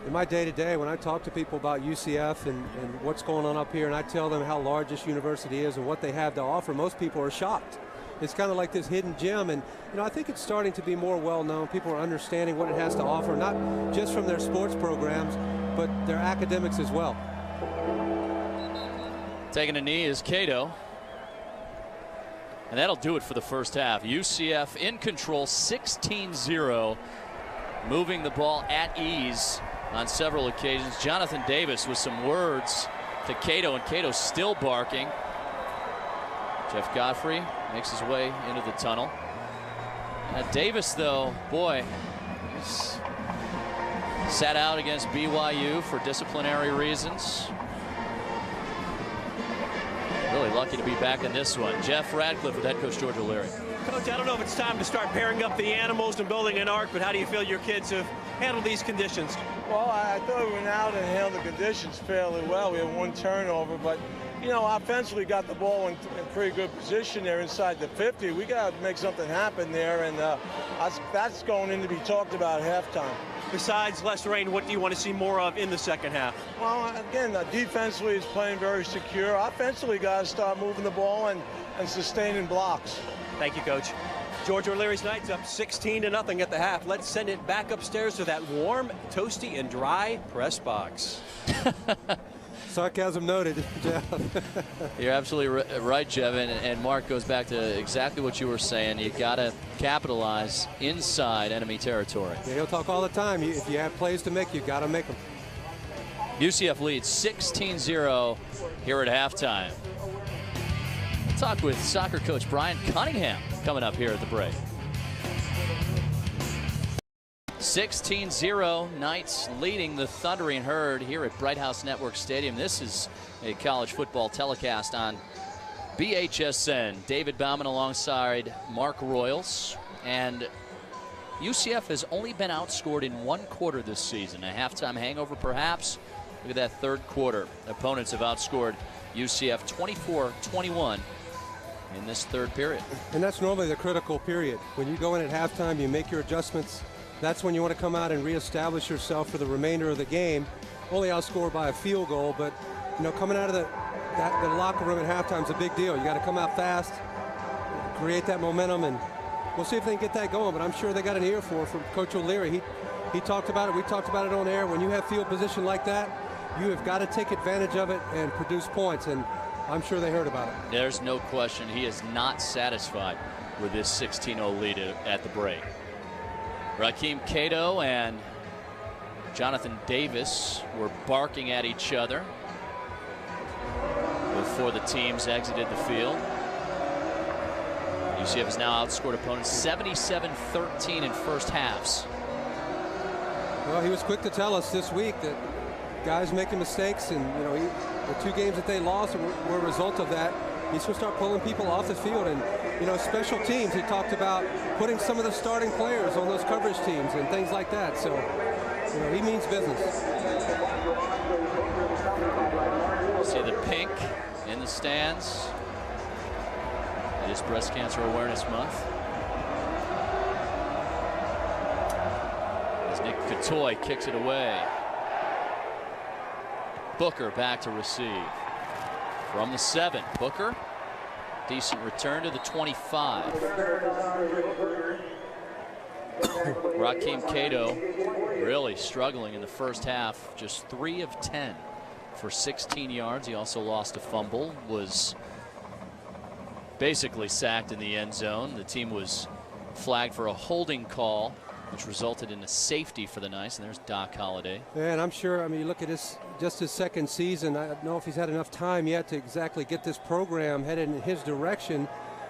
Speaker 2: In my day-to-day, when I talk to people about UCF and what's going on up here, and I tell them how large this university is and what they have to offer, most people are shocked. It's kind of like this hidden gem, and you know I think it's starting to be more well-known. People are understanding what it has to offer, not just from their sports programs, but their academics as well.
Speaker 1: Taking a knee is Cato. And that'll do it for the first half. UCF in control, 16-0, moving the ball at ease on several occasions. Jonathan Davis with some words to Cato, and Cato still barking. Jeff Godfrey makes his way into the tunnel. Davis, though, boy, he's sat out against BYU for disciplinary reasons. Really lucky to be back in this one. Jeff Radcliffe with head coach George O'Leary.
Speaker 3: Coach, I don't know if it's time to start pairing up the animals and building an ark, but how do you feel your kids have handled these conditions?
Speaker 5: Well, I thought we went out and handled the conditions fairly well. We had 1 turnover, but, you know, offensively got the ball in pretty good position there inside the 50. We got to make something happen there, and that's going in to be talked about at halftime.
Speaker 3: Besides less rain, what do you want to see more of in the second half?
Speaker 5: Well, again, defensively is playing very secure. Offensively, got to start moving the ball and sustaining blocks.
Speaker 3: Thank you, Coach. George O'Leary's Knights up 16-0 at the half. Let's send it back upstairs to that warm, toasty, and dry press box.
Speaker 2: Sarcasm noted, Jeff.
Speaker 1: You're absolutely right, Jeff. And Mark goes back to exactly what you were saying. You got to capitalize inside enemy territory.
Speaker 2: Yeah, he'll talk all the time. If you have plays to make, you got to make them.
Speaker 1: UCF leads 16-0 here at halftime. We'll talk with soccer coach Brian Cunningham coming up here at the break. 16-0, Knights leading the Thundering Herd here at Bright House Network Stadium. This is a college football telecast on BHSN. David Bauman alongside Mark Royals. And UCF has only been outscored in 1 quarter this season. A halftime hangover, perhaps. Look at that 3rd quarter. Opponents have outscored UCF 24-21 in this 3rd period.
Speaker 2: And that's normally the critical period. When you go in at halftime, you make your adjustments. That's when you want to come out and reestablish yourself for the remainder of the game. Only outscored by a field goal, but you know, coming out of the locker room at halftime is a big deal. You got to come out fast, create that momentum, and we'll see if they can get that going. But I'm sure they got an ear from Coach O'Leary. He talked about it. We talked about it on air. When you have field position like that, you have got to take advantage of it and produce points. And I'm sure they heard about it.
Speaker 1: There's no question he is not satisfied with this 16-0 lead at the break. Rakeem Cato and Jonathan Davis were barking at each other before the teams exited the field. UCF has now outscored opponents 77-13 in first halves.
Speaker 2: Well, he was quick to tell us this week that guys making mistakes, and the 2 games that they lost were a result of that. He's going to start pulling people off the field, and special teams. He talked about putting some of the starting players on those coverage teams and things like that. So, he means business.
Speaker 1: See the pink in the stands. It is Breast Cancer Awareness Month. As Nick Catoy kicks it away. Booker back to receive. From the 7, Booker. Decent return to the 25. Rakeem Cato really struggling in the first half. Just 3 of 10 for 16 yards. He also lost a fumble. Was basically sacked in the end zone. The team was flagged for a holding call, which resulted in a safety for the Knights. And there's Doc Holliday.
Speaker 2: Yeah, and I'm sure, you look at just his second season. I don't know if he's had enough time yet to exactly get this program headed in his direction.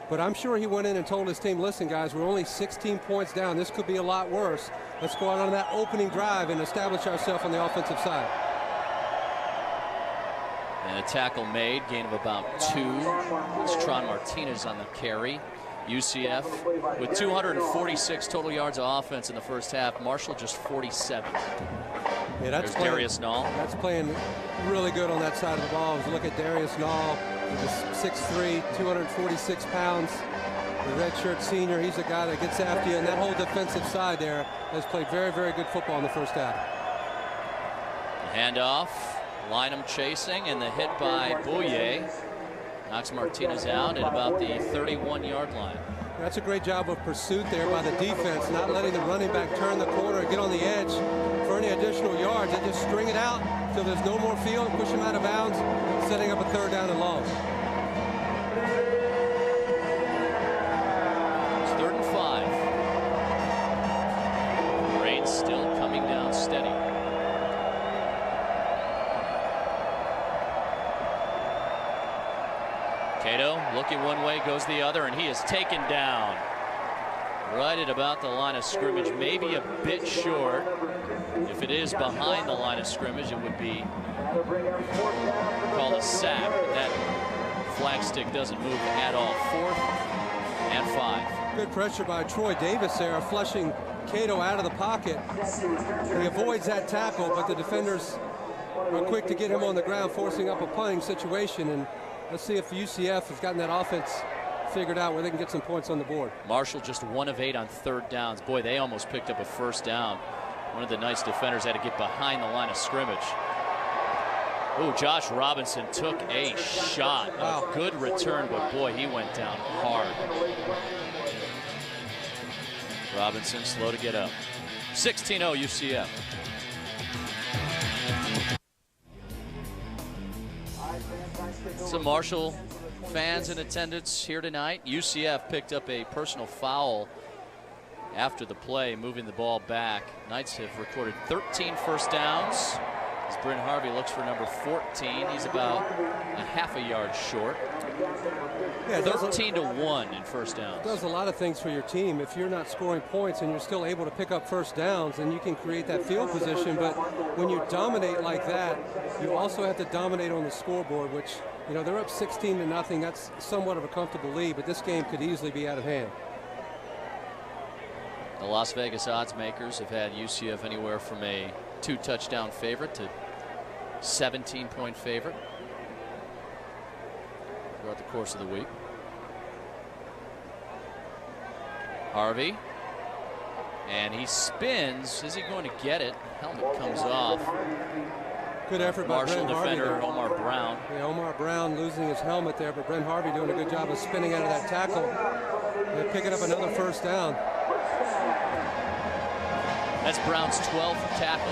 Speaker 2: But I'm sure he went in and told his team, listen, guys, we're only 16 points down. This could be a lot worse. Let's go out on that opening drive and establish ourselves on the offensive side.
Speaker 1: And a tackle made, gain of about 2. It's Tron Martinez on the carry. UCF with 246 total yards of offense in the first half. Marshall just 47.
Speaker 2: Yeah, that's
Speaker 1: There's Darius Nall.
Speaker 2: That's playing really good on that side of the ball. As you look at Darius Nall, he's 6'3", 246 pounds. The redshirt senior, he's a guy that gets after you. And that whole defensive side there has played very, very good football in the first half.
Speaker 1: The handoff, Lynham chasing, and the hit by Bouye knocks Martinez out at about the 31-yard line.
Speaker 2: That's a great job of pursuit there by the defense, not letting the running back turn the corner, get on the edge for any additional yards. They just string it out until there's no more field, push him out of bounds, setting up a 3rd down and long.
Speaker 1: It's 3rd and 5. Rain still coming down steady. Cato looking one way, goes the other, and he is taken down right at about the line of scrimmage, maybe a bit short. If it is behind the line of scrimmage, it would be called a sack. That flag stick doesn't move at all. 4th and 5.
Speaker 2: Good pressure by Troy Davis there, flushing Cato out of the pocket. He avoids that tackle, but the defenders are quick to get him on the ground, forcing up a punting situation. And let's see if UCF has gotten that offense figured out where they can get some points on the board.
Speaker 1: Marshall just 1 of 8 on 3rd downs. Boy, they almost picked up a 1st down. One of the Knights defenders had to get behind the line of scrimmage. Oh, Josh Robinson took a shot. Wow. A good return, but boy, he went down hard. Robinson slow to get up. 16-0 UCF. Some Marshall fans in attendance here tonight. UCF picked up a personal foul after the play, moving the ball back. Knights have recorded 13 first downs as Bryn Harvey looks for number 14. He's about a half a yard short. Yeah, 13-1 in first downs.
Speaker 2: Does a lot of things for your team. If you're not scoring points and you're still able to pick up first downs, then you can create that field position. But when you dominate like that, you also have to dominate on the scoreboard, which, they're up 16-0. That's somewhat of a comfortable lead, but this game could easily be out of hand.
Speaker 1: The Las Vegas odds makers have had UCF anywhere from a 2-touchdown favorite to 17-point favorite throughout the course of the week. Harvey, and he spins. Is he going to get it? Helmet comes off.
Speaker 2: Good effort by
Speaker 1: Marshall
Speaker 2: Brent
Speaker 1: defender
Speaker 2: Harvey
Speaker 1: Omar Brown.
Speaker 2: Yeah, Omar Brown losing his helmet there, but Brent Harvey doing a good job of spinning out of that tackle and picking up another first down.
Speaker 1: That's Brown's 12th tackle.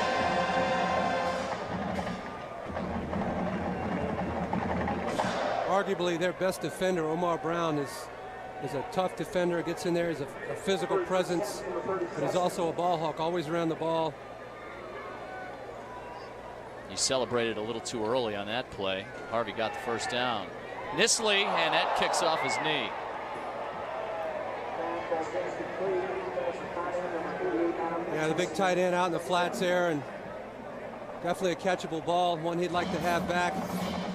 Speaker 2: Arguably their best defender, Omar Brown, is a tough defender, gets in there, he's a physical presence, but he's also a ball hawk, always around the ball.
Speaker 1: celebrated a little too early on that play. Harvey got the first down. Nisley, and that kicks off his knee.
Speaker 2: Yeah, the big tight end out in the flats there, and definitely a catchable ball, one he'd like to have back.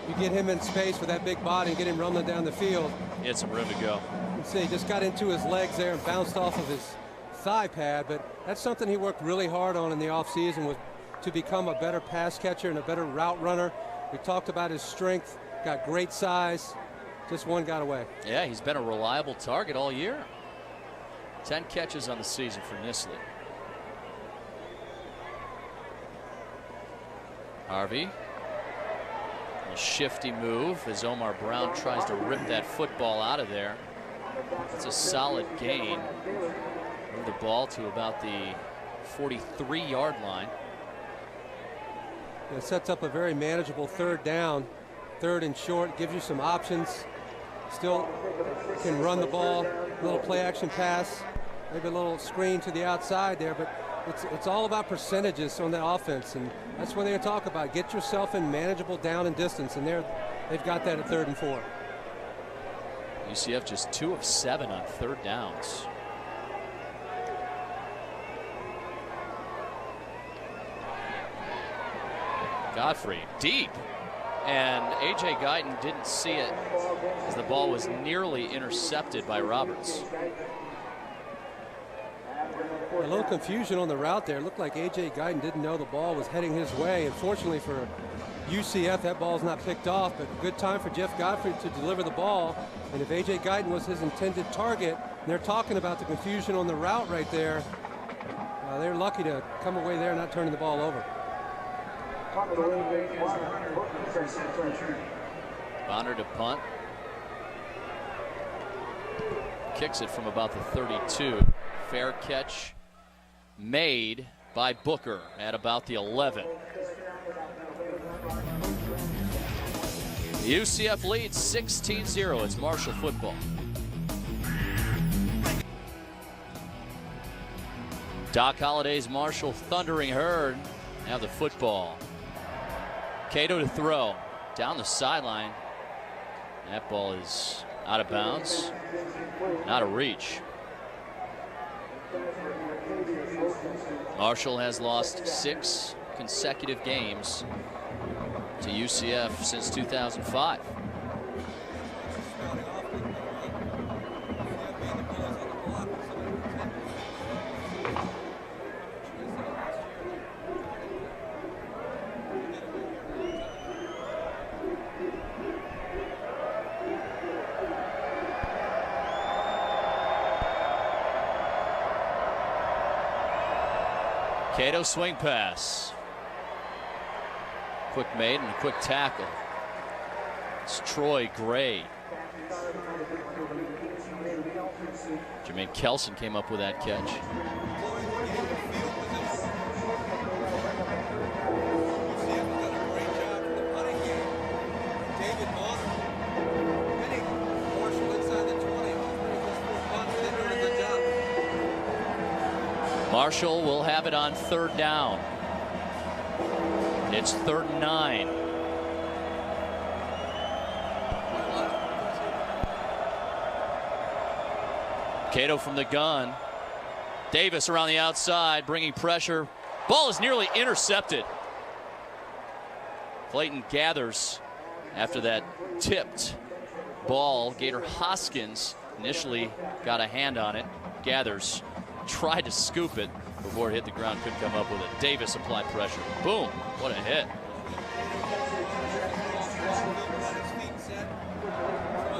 Speaker 2: You get him in space with that big body and get him rumbling down the field.
Speaker 1: He had some room to go.
Speaker 2: You can see he just got into his legs there and bounced off of his thigh pad, but that's something he worked really hard on in the offseason, was to become a better pass catcher and a better route runner. We talked about his strength, got great size, just one got away.
Speaker 1: Yeah, he's been a reliable target all year. 10 catches on the season for Nisley. Harvey, a shifty move as Omar Brown tries to rip that football out of there. It's a solid gain. Move the ball to about the 43-yard line.
Speaker 2: It sets up a very manageable third down, third and short, gives you some options. Still can run the ball, a little play action pass, maybe a little screen to the outside there, but it's all about percentages on the offense, and that's what they talk about. Get yourself in manageable down and distance, and they've got that at 3rd and 4.
Speaker 1: UCF just 2 of 7 on third downs. Godfrey deep, and A.J. Guyton didn't see it as the ball was nearly intercepted by Roberts.
Speaker 2: A little confusion on the route there. It looked like A.J. Guyton didn't know the ball was heading his way. Unfortunately for UCF, that ball's not picked off, but good time for Jeff Godfrey to deliver the ball. And if A.J. Guyton was his intended target, and they're talking about the confusion on the route right there, they're lucky to come away there not turning the ball over.
Speaker 1: Bonner to punt. Kicks it from about the 32. Fair catch made by Booker at about the 11. The UCF leads 16-0. It's Marshall football. Doc Holliday's Marshall Thundering Herd have the football. Cato to throw down the sideline. That ball is out of bounds. Not a reach. Marshall has lost 6 consecutive games to UCF since 2005. Cato swing pass. Quick made and a quick tackle. It's Troy Gray. Jermaine Kelson came up with that catch. Marshall will have it on 3rd down. It's 3rd and 9. Cato from the gun. Davis around the outside, bringing pressure. Ball is nearly intercepted. Clayton gathers after that tipped ball. Gator Hoskins initially got a hand on it. Gathers. Tried to scoop it before it hit the ground, couldn't come up with it. Davis applied pressure. Boom, what a hit.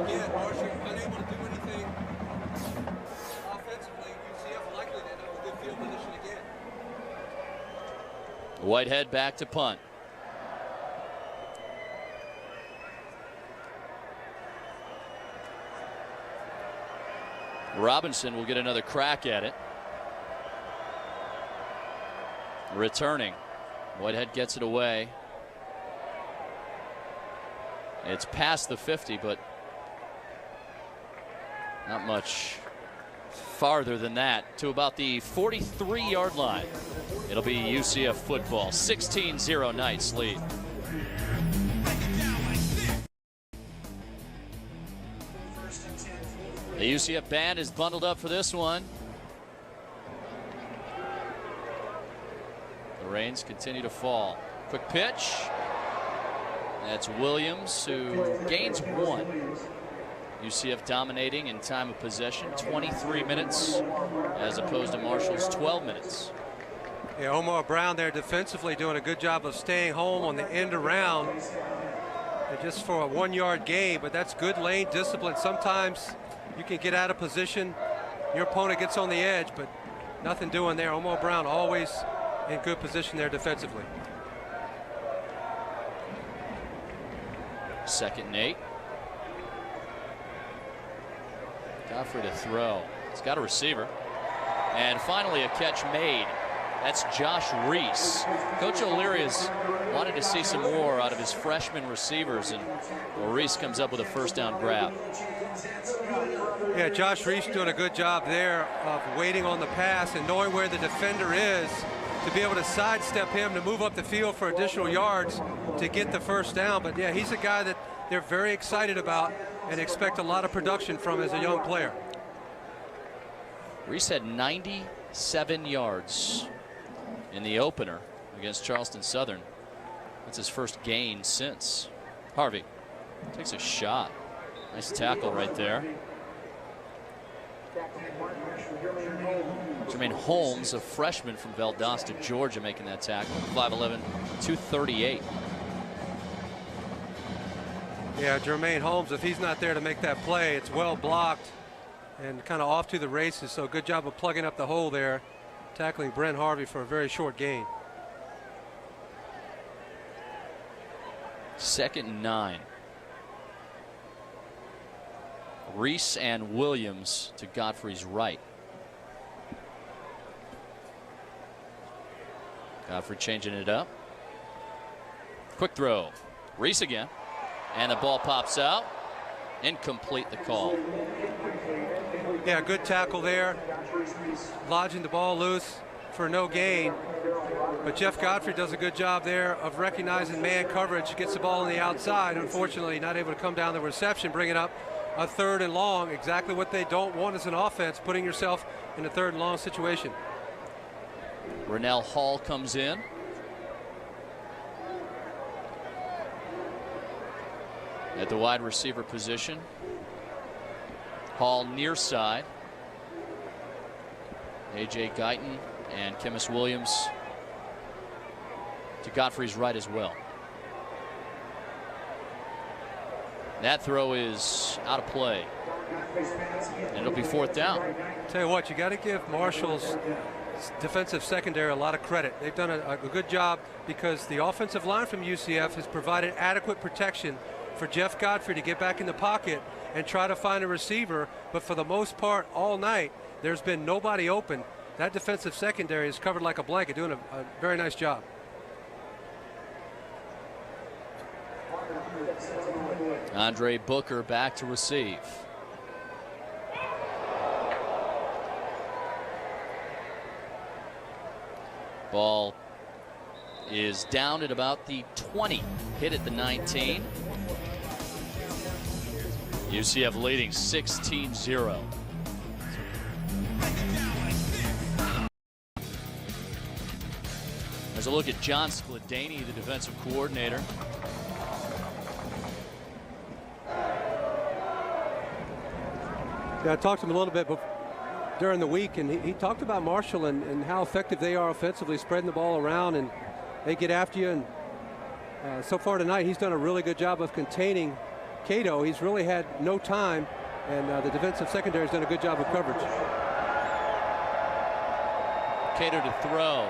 Speaker 2: Again, Marshall unable to do anything offensively. UCF likely to end up with good field position again.
Speaker 1: Whitehead back to punt. Robinson will get another crack at it. Returning. Whitehead gets it away. It's past the 50, but not much farther than that, to about the 43-yard line. It'll be UCF football. 16-0 Knights lead. The UCF band is bundled up for this one. The rains continue to fall. Quick pitch. That's Williams, who gains 1. UCF dominating in time of possession, 23 minutes, as opposed to Marshall's 12 minutes.
Speaker 2: Yeah, Omar Brown there defensively doing a good job of staying home on the end around. Just for a 1-yard gain, but that's good lane discipline. Sometimes you can get out of position, your opponent gets on the edge, but nothing doing there. Omar Brown always in good position there defensively.
Speaker 1: 2nd and 8. Godfrey to throw. He's got a receiver. And finally a catch made. That's Josh Reese. Coach O'Leary has wanted to see some more out of his freshman receivers, and Reese comes up with a 1st down grab.
Speaker 2: Yeah, Josh Reese doing a good job there of waiting on the pass and knowing where the defender is to be able to sidestep him to move up the field for additional yards to get the 1st down. But yeah, he's a guy that they're very excited about and expect a lot of production from as a young player.
Speaker 1: Reese had 97 yards in the opener against Charleston Southern. That's his first gain since. Harvey takes a shot. Nice tackle right there. Jermaine Holmes, a freshman from Valdosta, Georgia, making that tackle. 5'11", 238.
Speaker 2: Yeah, Jermaine Holmes, if he's not there to make that play, it's well blocked and kind of off to the races. So good job of plugging up the hole there, tackling Brent Harvey for a very short gain.
Speaker 1: 2nd and 9. Reese and Williams to Godfrey's right. Godfrey changing it up. Quick throw. Reese again. And the ball pops out. Incomplete, the call.
Speaker 2: Yeah, good tackle there. Lodging the ball loose for no gain. But Jeff Godfrey does a good job there of recognizing man coverage. Gets the ball on the outside. Unfortunately, not able to come down the reception. Bring it up a 3rd and long. Exactly what they don't want as an offense, putting yourself in a 3rd and long situation.
Speaker 1: Rennell Hall comes in. At the wide receiver position. Hall near side. A.J. Guyton and Kemis Williams to Godfrey's right as well. That throw is out of play. And it'll be 4th down.
Speaker 2: Tell you what, you got to give Marshall's defensive secondary a lot of credit. They've done a good job because the offensive line from UCF has provided adequate protection for Jeff Godfrey to get back in the pocket and try to find a receiver. But for the most part, all night, there's been nobody open. That defensive secondary is covered like a blanket, doing a very nice job.
Speaker 1: Andre Booker back to receive. Ball is down at about the 20, hit at the 19. UCF leading 16-0. There's a look at John Skladany, the defensive coordinator.
Speaker 2: Yeah, I talked to him a little bit during the week, and he talked about Marshall and how effective they are offensively, spreading the ball around, and they get after you. And so far tonight, he's done a really good job of containing Cato. He's really had no time, and the defensive secondary has done a good job of coverage.
Speaker 1: Cato to throw.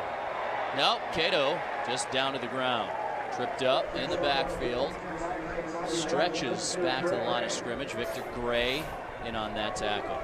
Speaker 1: Nope, Cato just down to the ground. Tripped up in the backfield. Stretches back to the line of scrimmage. Victor Gray in on that tackle.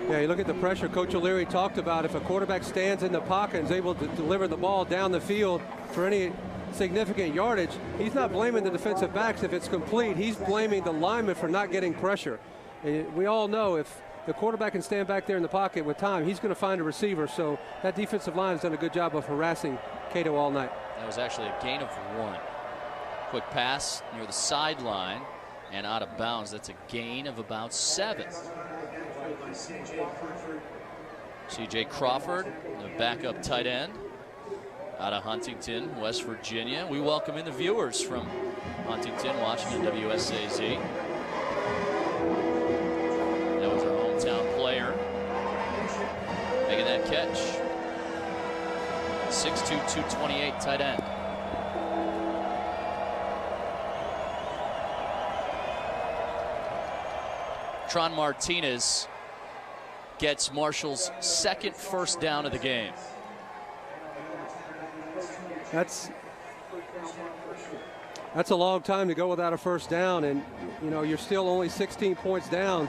Speaker 2: Yeah, you look at the pressure Coach O'Leary talked about. If a quarterback stands in the pocket and is able to deliver the ball down the field for any significant yardage, he's not blaming the defensive backs if it's complete. He's blaming the linemen for not getting pressure. And we all know if the quarterback can stand back there in the pocket with time. He's going to find a receiver. So that defensive line has done a good job of harassing Cato all night.
Speaker 1: That was actually a gain of 1. Quick pass near the sideline and out of bounds. That's a gain of about 7. C.J. Crawford, the backup tight end out of Huntington, West Virginia. We welcome in the viewers from Huntington watching on WSAZ. That was our hometown player making that catch. 6'2", 228 tight end. Tron Martinez gets Marshall's second first down of the game.
Speaker 2: That's a long time to go without a first down, and you know you're still only 16 points down.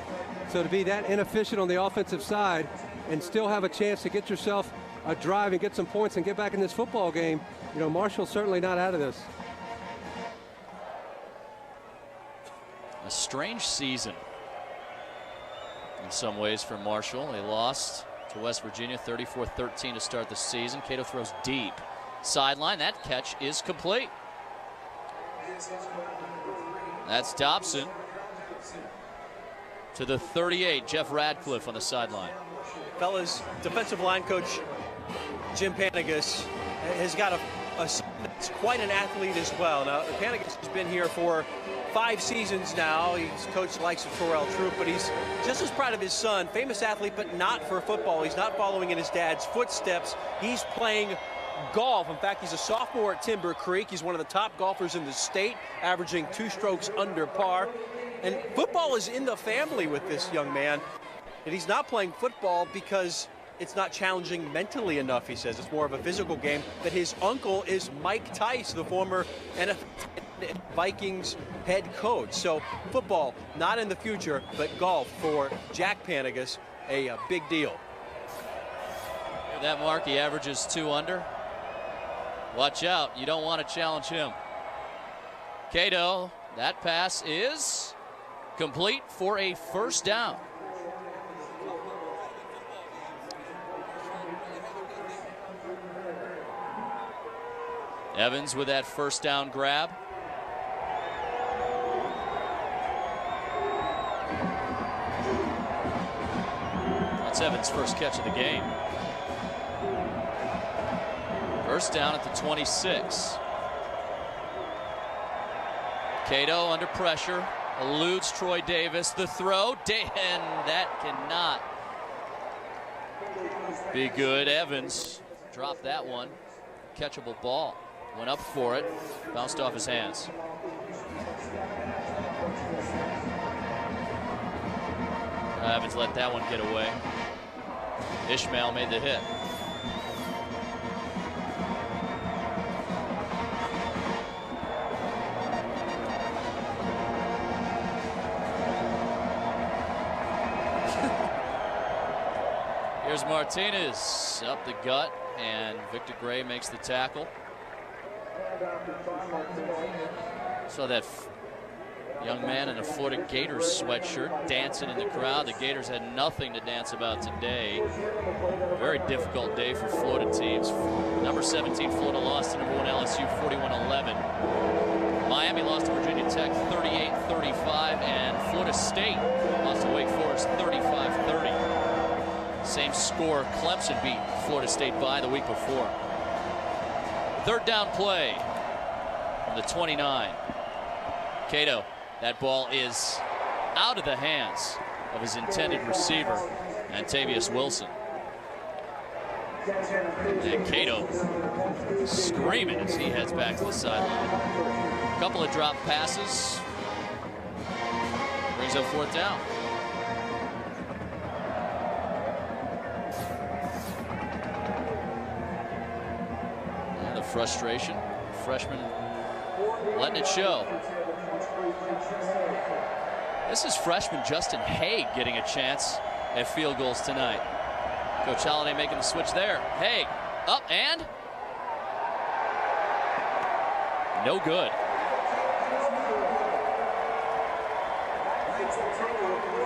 Speaker 2: So to be that inefficient on the offensive side and still have a chance to get yourself a drive and get some points and get back in this football game, you know, Marshall's certainly not out of this.
Speaker 1: A strange season in some ways for Marshall. They lost to West Virginia 34-13 to start the season. Cato throws deep. Sideline, that catch is complete. That's Dobson to the 38. Jeff Radcliffe on the sideline.
Speaker 3: Fellas, defensive line coach Jim Panagas has got a son that's quite an athlete as well. Now, Panagas has been here for 5 seasons now. He's coached the likes of Torrell Troop, but he's just as proud of his son. Famous athlete, but not for football. He's not following in his dad's footsteps. He's playing golf. In fact, he's a sophomore at Timber Creek. He's one of the top golfers in the state, averaging 2 strokes under par. And football is in the family with this young man. And he's not playing football because it's not challenging mentally enough, he says. It's more of a physical game. But his uncle is Mike Tice, the former NFL Vikings head coach. So football, not in the future, but golf for Jack Panagas, a big deal.
Speaker 1: At that mark, he averages 2 under. Watch out, you don't want to challenge him. Cato, that pass is complete for a first down. Evans with that first down grab. That's Evans' first catch of the game. First down at the 26. Cato under pressure, eludes Troy Davis. The throw, and that cannot be good. Evans dropped that one. Catchable ball. Went up for it, bounced off his hands. Evans let that one get away. Ishmael made the hit. Here's Martinez up the gut, and Victor Gray makes the tackle. Saw that young man in a Florida Gators sweatshirt dancing in the crowd. The Gators had nothing to dance about today. Very difficult day for Florida teams. Number 17 Florida lost to number 1 LSU 41-11. Miami lost to Virginia Tech 38-35, and Florida State lost to Wake Forest 35-30. Same score Clemson beat Florida State by the week before. Third down play from the 29. Cato, that ball is out of the hands of his intended receiver, Antavius Wilson. And Cato screaming as he heads back to the sideline. A couple of drop passes. Brings up fourth down. And the frustration. Freshman letting it show. This is freshman Justin Haig getting a chance at field goals tonight. Coach Holliday making the switch there. Haig up and no good.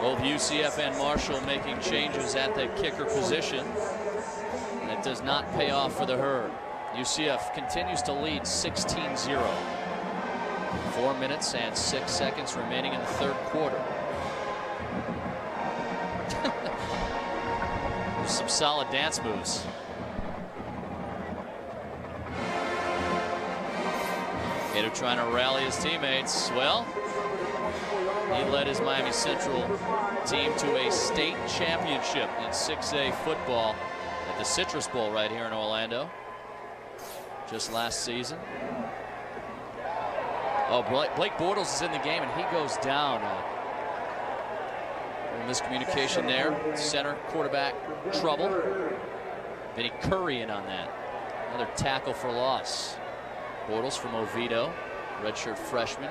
Speaker 1: Both UCF and Marshall making changes at the kicker position. And it does not pay off for the Herd. UCF continues to lead 16-0. 4 minutes and 6 seconds remaining in the third quarter. There's some solid dance moves. Gator trying to rally his teammates. Well, he led his Miami Central team to a state championship in 6A football at the Citrus Bowl right here in Orlando just last season. Oh, Blake Bortles is in the game and he goes down. Miscommunication there. Center quarterback trouble. Vinny Curry in on that. Another tackle for loss. Bortles from Oviedo, redshirt freshman.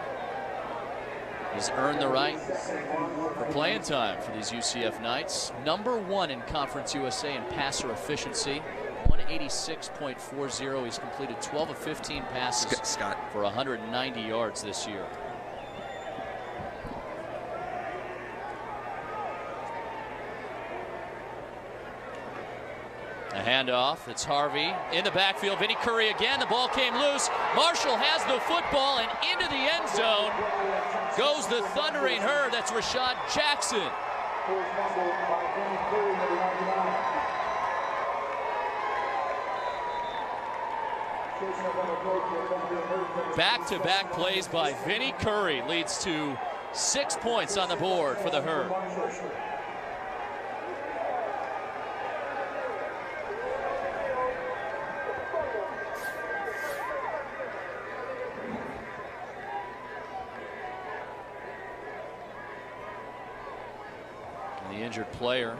Speaker 1: He's earned the right for playing time for these UCF Knights. #1 in Conference USA in passer efficiency. 186.40. He's completed 12 of 15 passes for 190 yards this year. A handoff. It's Harvey in the backfield. Vinny Curry again. The ball came loose. Marshall has the football and into the end zone goes the Thundering Herd. That's Rashad Jackson. Back-to-back plays by Vinny Curry leads to 6 points on the board for the Herd. And the injured player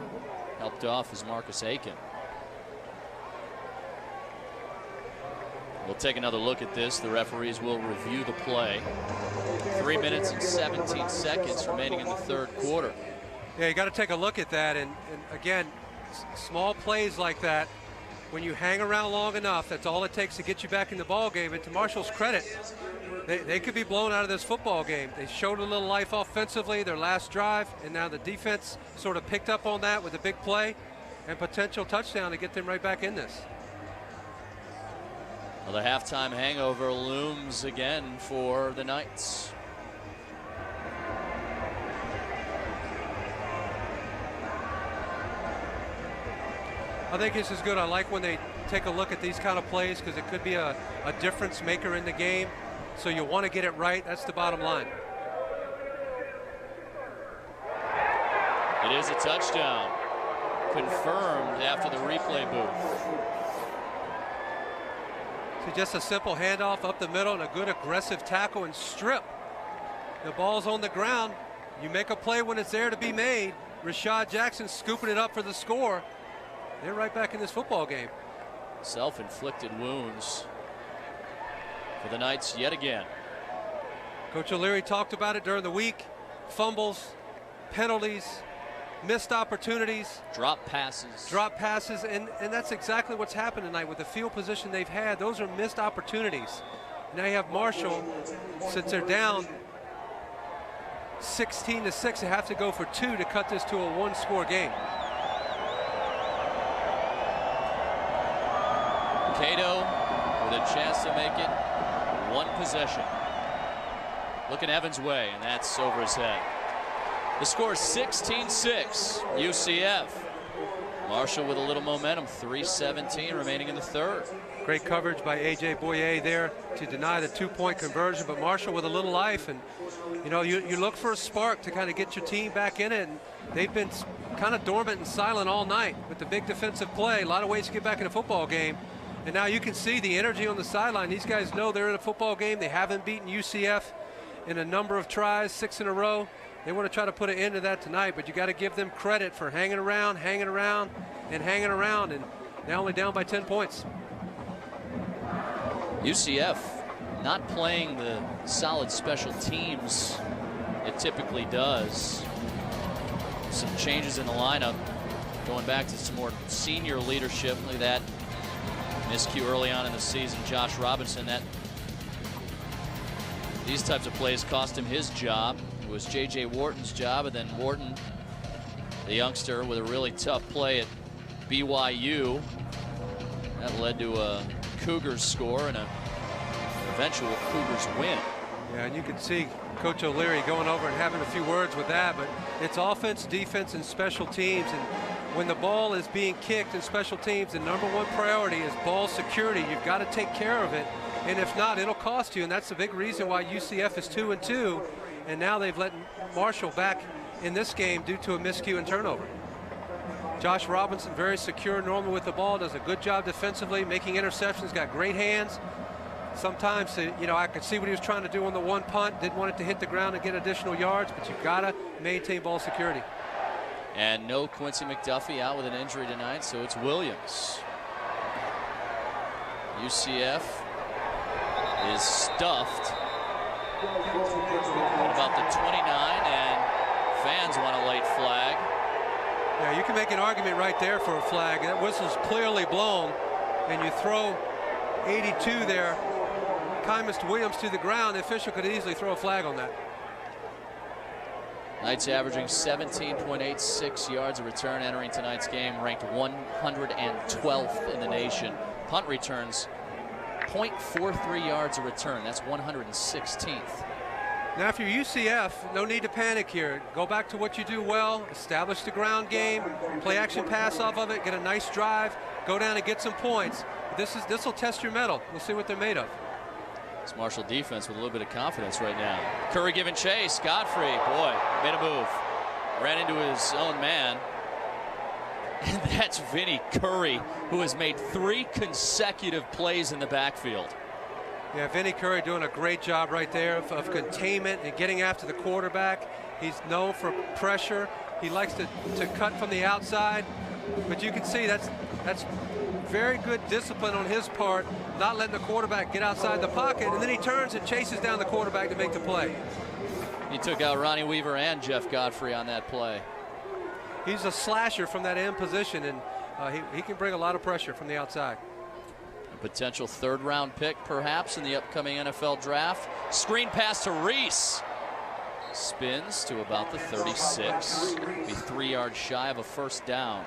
Speaker 1: helped off is Marcus Aiken. We'll take another look at this. The referees will review the play. 3 minutes and 17 seconds remaining in the third quarter.
Speaker 2: Yeah, you got to take a look at that. And again, small plays like that, when you hang around long enough, that's all it takes to get you back in the ball game. And to Marshall's credit, they could be blown out of this football game. They showed a little life offensively their last drive, and now the defense sort of picked up on that with a big play and potential touchdown to get them right back in this.
Speaker 1: Well, the halftime hangover looms again for the Knights.
Speaker 2: I think this is good. I like when they take a look at these kind of plays because it could be a difference maker in the game. So you want to get it right. That's the bottom line.
Speaker 1: It is a touchdown. Confirmed after the replay booth.
Speaker 2: So just a simple handoff up the middle and a good aggressive tackle and strip. The ball's on the ground. You make a play when it's there to be made. Rashad Jackson scooping it up for the score. They're right back in this football game.
Speaker 1: Self-inflicted wounds for the Knights yet again.
Speaker 2: Coach O'Leary talked about it during the week. Fumbles, penalties, missed opportunities.
Speaker 1: Drop passes.
Speaker 2: And that's exactly what's happened tonight with the field position they've had. Those are missed opportunities. Now you have Marshall, since they're down 16-6, they have to go for 2 to cut this to a 1-score game.
Speaker 1: Cato with a chance to make it 1 possession. Looking Evans' way, and that's over his head. The score is 16-6, UCF. Marshall with a little momentum, 3:17 remaining in the third.
Speaker 2: Great coverage by A.J. Boyer there to deny the 2-point conversion, but Marshall with a little life. And, you know, you look for a spark to kind of get your team back in it. And they've been kind of dormant and silent all night with the big defensive play. A lot of ways to get back in a football game. And now you can see the energy on the sideline. These guys know they're in a football game. They haven't beaten UCF in a number of tries, 6 in a row. They want to try to put an end to that tonight, but you got to give them credit for hanging around, and now only down by 10 points.
Speaker 1: UCF not playing the solid special teams it typically does. Some changes in the lineup, going back to some more senior leadership. Look at that miscue early on in the season. Josh Robinson, these types of plays cost him his job. was J.J. Wharton's job, and then Wharton, the youngster, with a really tough play at BYU. That led to a Cougars score and an eventual Cougars win.
Speaker 2: Yeah, and you can see Coach O'Leary going over and having a few words with that, but it's offense, defense, and special teams. And when the ball is being kicked in special teams, the #1 priority is ball security. You've got to take care of it, and if not, it'll cost you. And that's the big reason why UCF is 2-2, and now they've let Marshall back in this game due to a miscue and turnover. Josh Robinson, very secure normally with the ball, does a good job defensively, making interceptions, got great hands. Sometimes, you know, I could see what he was trying to do on the one punt, didn't want it to hit the ground and get additional yards, but you've got to maintain ball security.
Speaker 1: And no Quincy McDuffie, out with an injury tonight, so it's Williams. UCF is stuffed at about the 29, and fans want a late flag.
Speaker 2: Yeah, you can make an argument right there for a flag. That whistle's clearly blown, and you throw 82 there. Kymus Williams to the ground. The official could easily throw a flag on that.
Speaker 1: Knights averaging 17.86 yards a return entering tonight's game, ranked 112th in the nation. Punt returns 0.43 yards a return. That's 116th.
Speaker 2: Now, if you're UCF, no need to panic here. Go back to what you do well, establish the ground game, play action pass off of it, get a nice drive, go down and get some points. This will test your mettle. We'll see what they're made of.
Speaker 1: It's Marshall defense with a little bit of confidence right now. Curry giving chase. Godfrey, boy, made a move. Ran into his own man. And that's Vinny Curry, who has made 3 consecutive plays in the backfield.
Speaker 2: Yeah, Vinny Curry doing a great job right there of containment and getting after the quarterback. He's known for pressure. He likes to cut from the outside. But you can see that's very good discipline on his part, not letting the quarterback get outside the pocket, and then he turns and chases down the quarterback to make the play.
Speaker 1: He took out Ronnie Weaver and Jeff Godfrey on that play.
Speaker 2: He's a slasher from that end position, and he can bring a lot of pressure from the outside.
Speaker 1: A potential 3rd-round pick, perhaps, in the upcoming NFL draft. Screen pass to Reese. Spins to about the 36. Be 3 yards shy of a first down.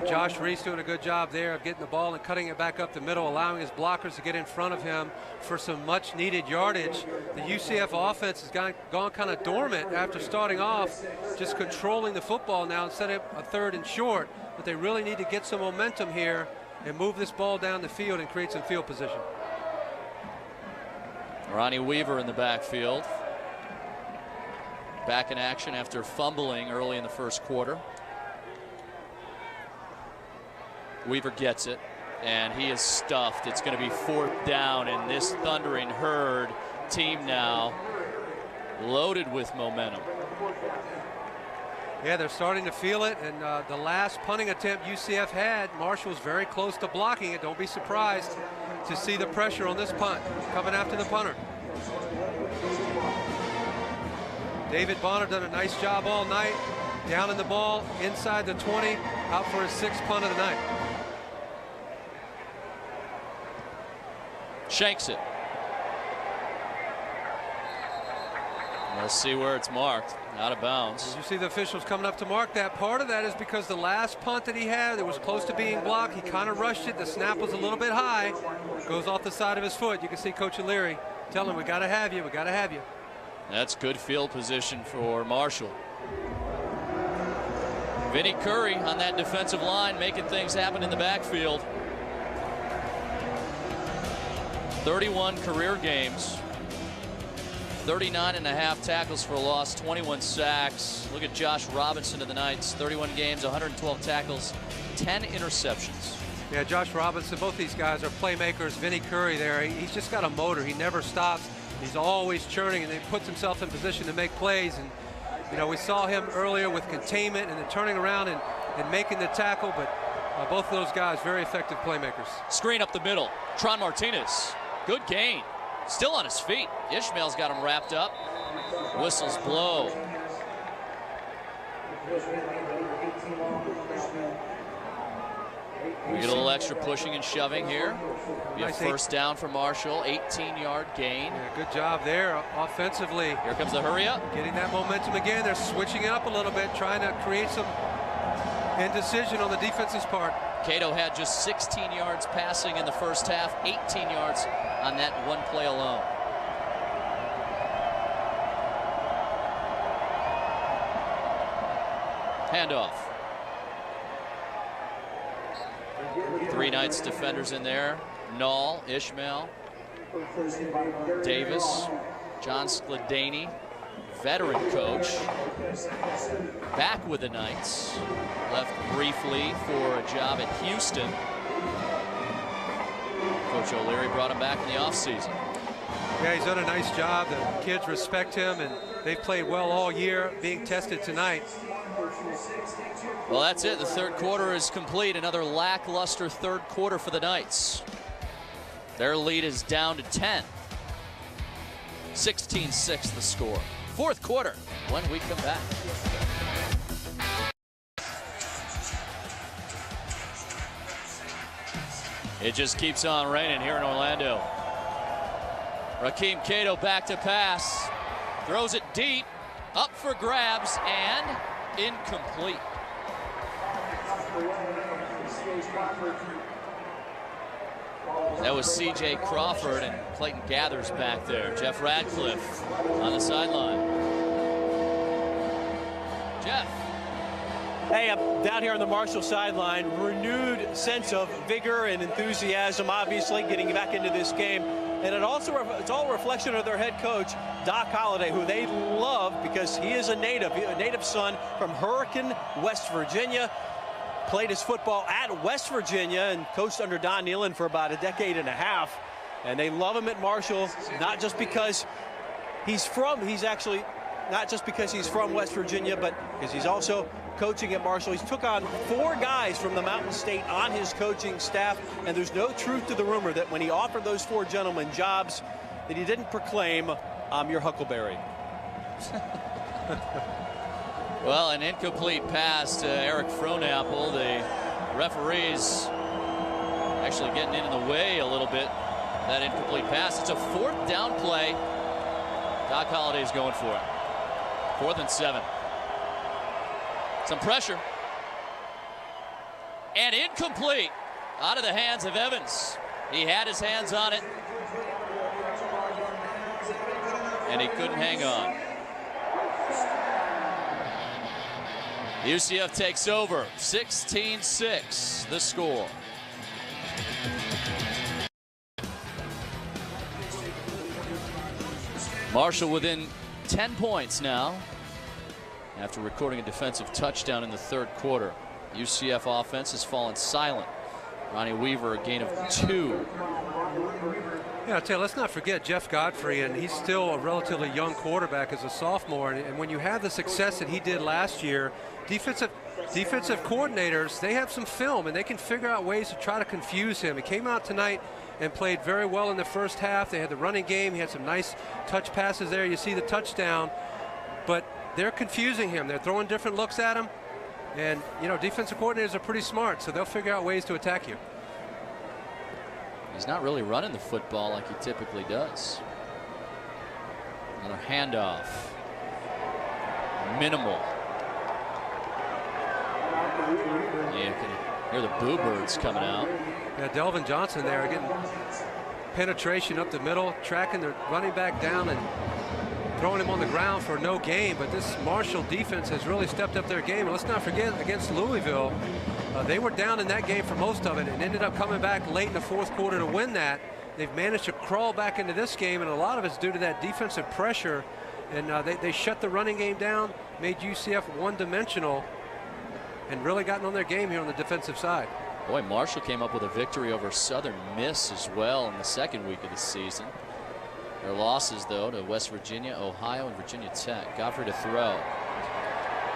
Speaker 2: Josh Reese doing a good job there of getting the ball and cutting it back up the middle, allowing his blockers to get in front of him for some much needed yardage. The UCF offense has gone kind of dormant after starting off, just controlling the football now instead of a 3rd and short. But they really need to get some momentum here and move this ball down the field and create some field position.
Speaker 1: Ronnie Weaver in the backfield. Back in action after fumbling early in the first quarter. Weaver gets it, and he is stuffed. It's going to be 4th down, and this thundering herd team now loaded with momentum.
Speaker 2: Yeah, they're starting to feel it, and the last punting attempt UCF had, Marshall was very close to blocking it. Don't be surprised to see the pressure on this punt coming after the punter. David Bonner done a nice job all night, down in the ball, inside the 20, out for his 6th punt of the night.
Speaker 1: Shanks it. We'll see where it's marked. Out of bounds.
Speaker 2: You see the officials coming up to mark that. Part of that is because the last punt that he had, it was close to being blocked. He kind of rushed it. The snap was a little bit high. Goes off the side of his foot. You can see Coach O'Leary telling him, we got to have you. We got to have you.
Speaker 1: That's good field position for Marshall. Vinny Curry on that defensive line making things happen in the backfield. 31 career games, 39.5 tackles for a loss, 21 sacks. Look at Josh Robinson of the Knights, 31 games, 112 tackles, 10 interceptions.
Speaker 2: Yeah, Josh Robinson, both these guys are playmakers. Vinny Curry there, he's just got a motor. He never stops. He's always churning, and he puts himself in position to make plays. And, you know, we saw him earlier with containment and then turning around and making the tackle, but both of those guys, very effective playmakers.
Speaker 1: Screen up the middle. Tron Martinez. Good gain. Still on his feet. Ishmael's got him wrapped up. Whistles blow. We get a little extra pushing and shoving here. Be a first down for Marshall, 18-yard gain.
Speaker 2: Yeah, good job there offensively.
Speaker 1: Here comes the hurry up.
Speaker 2: Getting that momentum again. They're switching it up a little bit, trying to create some indecision on the defense's part.
Speaker 1: Cato had just 16 yards passing in the first half, 18 yards on that one play alone. Handoff. Three Knights defenders in there. Null, Ishmael, Davis, John Skladany, veteran coach, back with the Knights. Left briefly for a job at Houston. Coach O'Leary brought him back in the offseason.
Speaker 2: Yeah, he's done a nice job. The kids respect him, and they've played well all year, being tested tonight.
Speaker 1: Well, that's it. The third quarter is complete. Another lackluster third quarter for the Knights. Their lead is down to 10. 16-6 the score. Fourth quarter when we come back. It just keeps on raining here in Orlando. Rakeem Cato back to pass. Throws it deep. Up for grabs and incomplete. That was C.J. Crawford, and Clayton Gathers back there. Jeff Radcliffe on the sideline. Jeff.
Speaker 3: Hey, I'm down here on the Marshall sideline. Renewed sense of vigor and enthusiasm, obviously, getting back into this game. And it's all a reflection of their head coach, Doc Holliday, who they love because he is a native son from Hurricane, West Virginia. Played his football at West Virginia and coached under Don Nehlen for about a decade and a half. And they love him at Marshall, not just because he's from West Virginia, but because he's also coaching at Marshall. He's took on 4 guys from the Mountain State on his coaching staff, and there's no truth to the rumor that when he offered those 4 gentlemen jobs, that he didn't proclaim, "I'm your Huckleberry."
Speaker 1: Well, an incomplete pass to Eric Frohnapple. The referees actually getting in the way a little bit. That incomplete pass. It's a 4th down play. Doc Holliday's going for it. 4th and 7. Some pressure. And incomplete. Out of the hands of Evans. He had his hands on it. And he couldn't hang on. UCF takes over. 16-6 the score. Marshall within 10 points now after recording a defensive touchdown in the third quarter. UCF offense has fallen silent. Ronnie Weaver a gain of 2.
Speaker 2: Yeah, I'll tell you, let's not forget Jeff Godfrey, and he's still a relatively young quarterback as a sophomore. And when you have the success that he did last year, defensive coordinators, they have some film, and they can figure out ways to try to confuse him. He came out tonight and played very well in the first half. They had the running game. He had some nice touch passes there. You see the touchdown, but they're confusing him. They're throwing different looks at him. And, you know, defensive coordinators are pretty smart, so they'll figure out ways to attack you.
Speaker 1: He's not really running the football like he typically does. Another handoff. Minimal. Yeah, you can hear the boo birds coming out.
Speaker 2: Yeah, Delvin Johnson there getting penetration up the middle, tracking the running back down and throwing him on the ground for no gain. But this Marshall defense has really stepped up their game. And let's not forget, against Louisville, they were down in that game for most of it and ended up coming back late in the fourth quarter to win that. They've managed to crawl back into this game, and a lot of it's due to that defensive pressure. And they shut the running game down, made UCF one-dimensional, and really gotten on their game here on the defensive side.
Speaker 1: Boy, Marshall came up with a victory over Southern Miss as well in the second week of the season. Their losses, though, to West Virginia, Ohio, and Virginia Tech. Godfrey to throw.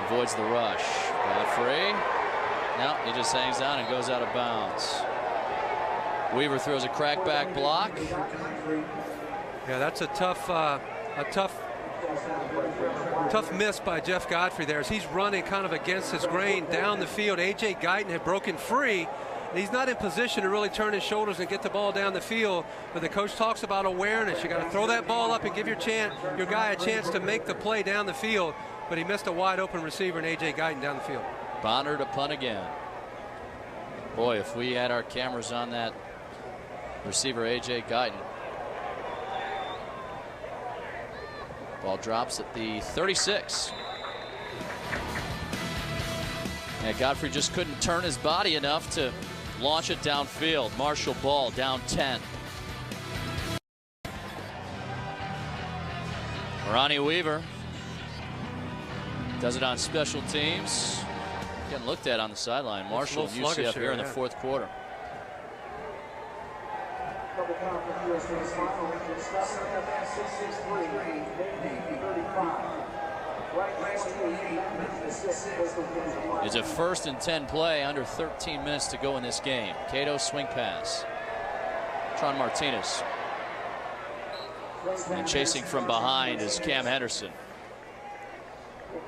Speaker 1: Avoids the rush. Godfrey. No, he just hangs on and goes out of bounds. Weaver throws a crackback block.
Speaker 2: Yeah, that's a tough miss by Jeff Godfrey there as he's running kind of against his grain down the field. A.J. Guyton had broken free, He's not in position to really turn his shoulders and get the ball down the field, but the coach talks about awareness. You got to throw that ball up and give your guy a chance to make the play down the field, but he missed a wide open receiver in A.J. Guyton down the field.
Speaker 1: Bonner to punt again. Boy, if we had our cameras on that receiver, A.J. Guyton. Ball drops at the 36. And Godfrey just couldn't turn his body enough to launch it downfield. Marshall ball down 10. Ronnie Weaver does it on special teams. Getting looked at on the sideline. Marshall and UCF here in the fourth quarter. It's a 1st and 10 play, under 13 minutes to go in this game. Cato swing pass. Tron Martinez. And chasing from behind is Cam Henderson.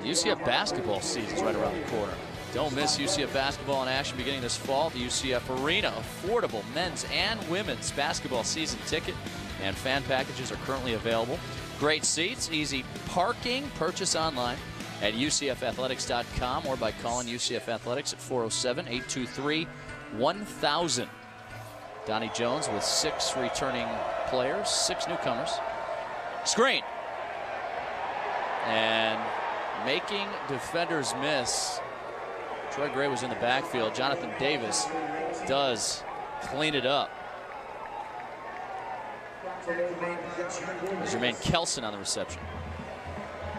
Speaker 1: The UCF basketball season's right around the corner. Don't miss UCF basketball in action beginning this fall. The UCF Arena. Affordable men's and women's basketball season ticket and fan packages are currently available. Great seats, easy parking. Purchase online at UCFathletics.com or by calling UCF Athletics at 407-823-1000. Donnie Jones with 6 returning players, 6 newcomers. Screen. And making defenders miss. Troy Gray was in the backfield. Jonathan Davis does clean it up. Jermaine Kelson on the reception.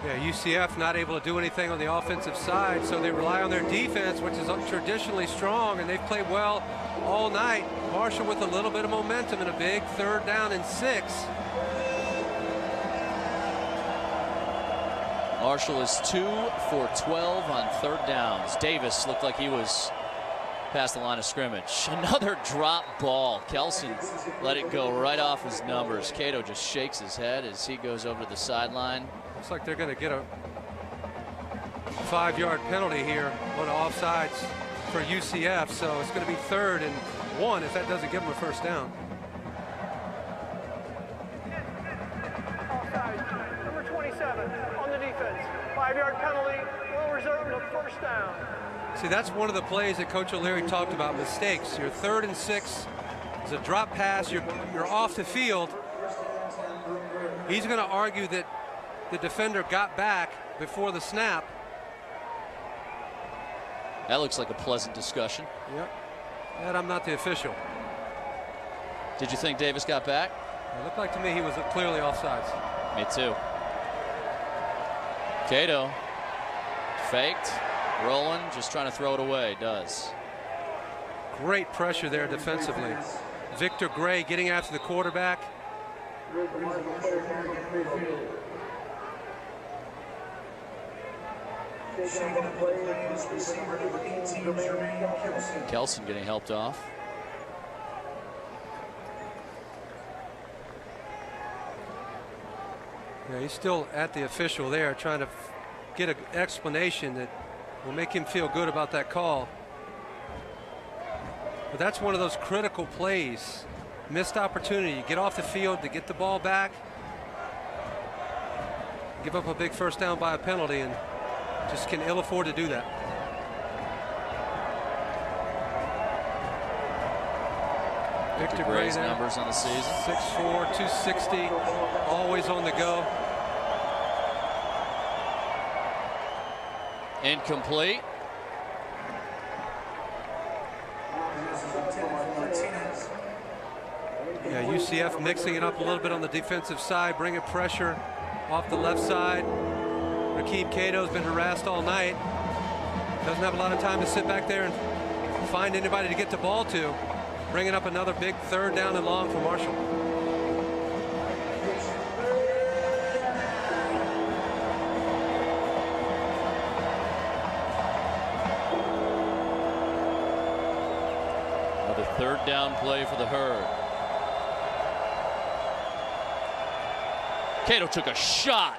Speaker 2: Yeah, UCF not able to do anything on the offensive side, so they rely on their defense, which is traditionally strong, and they've played well all night. Marshall with a little bit of momentum and a big 3rd down and 6.
Speaker 1: Marshall is 2 for 12 on 3rd downs. Davis looked like he was past the line of scrimmage. Another drop ball. Kelson let it go right off his numbers. Cato just shakes his head as he goes over to the sideline.
Speaker 2: Looks like they're going to get a 5-yard penalty here on offsides for UCF, so it's going to be 3rd and 1 if that doesn't give them a 1st down.
Speaker 6: Offside, number 27 on the defense. 5-yard penalty, will result in a 1st down.
Speaker 2: See, that's one of the plays that Coach O'Leary talked about, mistakes. Your 3rd and 6 is a drop pass, you're off the field. He's going to argue that the defender got back before the snap.
Speaker 1: That looks like a pleasant discussion.
Speaker 2: Yep. And I'm not the official.
Speaker 1: Did you think Davis got back?
Speaker 2: It looked like to me he was clearly offsides.
Speaker 1: Me too. Cato faked, rolling, just trying to throw it away. Does.
Speaker 2: Great pressure there defensively. Victor Gray getting after the quarterback.
Speaker 1: Kelson getting helped off.
Speaker 2: Yeah, he's still at the official there, trying to get an explanation that will make him feel good about that call. But that's one of those critical plays. Missed opportunity. You get off the field to get the ball back. Give up a big 1st down by a penalty and just can ill afford to do that. Victor
Speaker 1: Gray's
Speaker 2: Gray
Speaker 1: numbers on the season.
Speaker 2: 6'4", 260, always on the go.
Speaker 1: Incomplete.
Speaker 2: Yeah, UCF mixing it up a little bit on the defensive side, bringing pressure off the left side. Rakeem Cato's been harassed all night. Doesn't have a lot of time to sit back there and find anybody to get the ball to. Bringing up another big 3rd down and long for Marshall.
Speaker 1: Another 3rd down play for the Herd. Cato took a shot.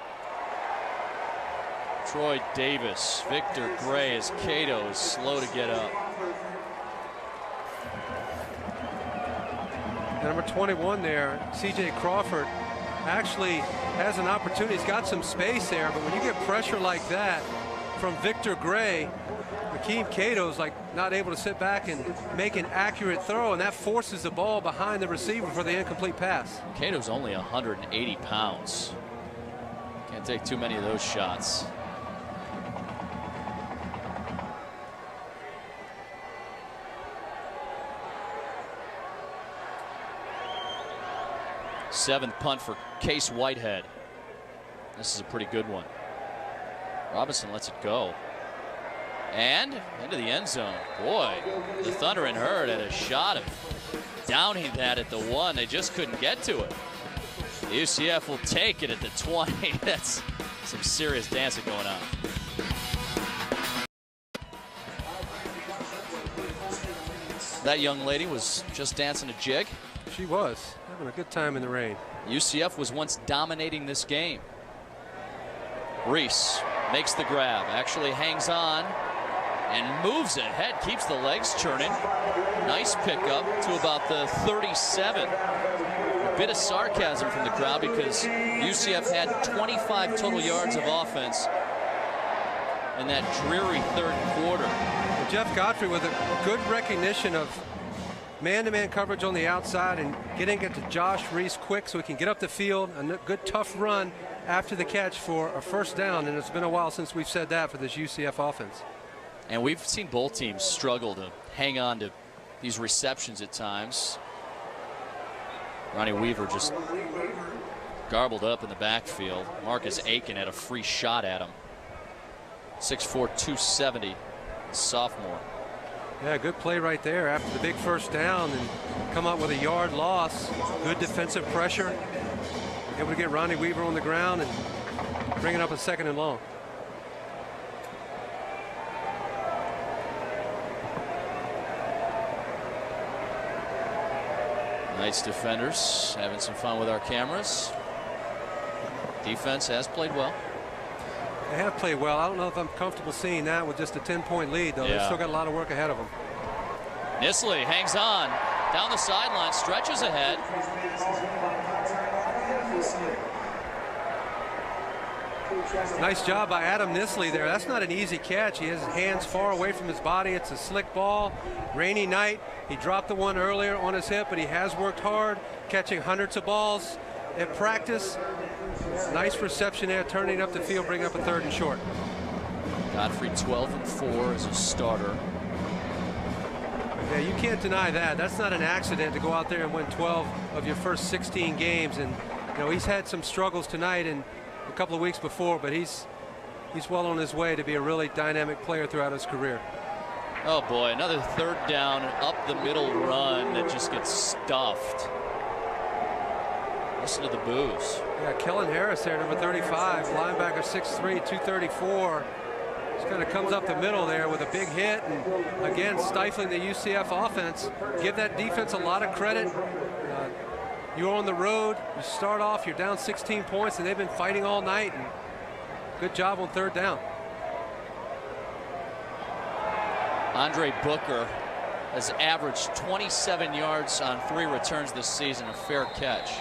Speaker 1: Troy Davis, Victor Gray as Cato is slow to get up.
Speaker 2: number 21 there, C.J. Crawford, actually has an opportunity. He's got some space there, but when you get pressure like that from Victor Gray, Akeem Cato's like not able to sit back and make an accurate throw, and that forces the ball behind the receiver for the incomplete pass.
Speaker 1: Cato's only 180 pounds. Can't take too many of those shots. Seventh punt for Case Whitehead. This is a pretty good one. Robinson lets it go. And into the end zone. Boy, the Thunder and Herd had a shot of downing that at the 1. They just couldn't get to it. The UCF will take it at the 20. That's some serious dancing going on. That young lady was just dancing a jig.
Speaker 2: She was having a good time in the rain.
Speaker 1: UCF was once dominating this game. Reese makes the grab, actually hangs on and moves ahead, keeps the legs churning. Nice pickup to about the 37. A bit of sarcasm from the crowd because UCF had 25 total yards of offense in that dreary third quarter.
Speaker 2: And Jeff Godfrey with a good recognition of man-to-man coverage on the outside and getting it to Josh Reese quick so he can get up the field. A good tough run after the catch for a first down, and it's been a while since we've said that for this UCF offense.
Speaker 1: And we've seen both teams struggle to hang on to these receptions at times. Ronnie Weaver just garbled up in the backfield. Marcus Aiken had a free shot at him. 6'4", 270, sophomore.
Speaker 2: Yeah, good play right there after the big first down and come up with a yard loss. Good defensive pressure. Able to get Ronnie Weaver on the ground and bring it up a 2nd and long.
Speaker 1: Knights defenders having some fun with our cameras. Defense has played well.
Speaker 2: They have played well. I don't know if I'm comfortable seeing that with just a 10-point lead, though. They've still got a lot of work ahead of them.
Speaker 1: Nisley hangs on down the sideline, stretches ahead.
Speaker 2: Nice job by Adam Nisley there. That's not an easy catch. He has his hands far away from his body. It's a slick ball. Rainy night. He dropped the one earlier on his hip, but he has worked hard, catching hundreds of balls at practice. Nice reception there, turning up the field, bringing up a 3rd and short.
Speaker 1: Godfrey 12-4 as a starter.
Speaker 2: Yeah, you can't deny that. That's not an accident to go out there and win 12 of your first 16 games. And you know, he's had some struggles tonight and a couple of weeks before, but he's well on his way to be a really dynamic player throughout his career.
Speaker 1: Oh boy, another 3rd down, up the middle run that just gets stuffed. Listen to the boos.
Speaker 2: Yeah, Kellen Harris there, number 35, linebacker, 6'3", 234. Just kind of comes up the middle there with a big hit, and again stifling the UCF offense. Give that defense a lot of credit. You're on the road, you start off, you're down 16 points, and they've been fighting all night, and good job on 3rd down.
Speaker 1: Andre Booker has averaged 27 yards on 3 returns this season, a fair catch.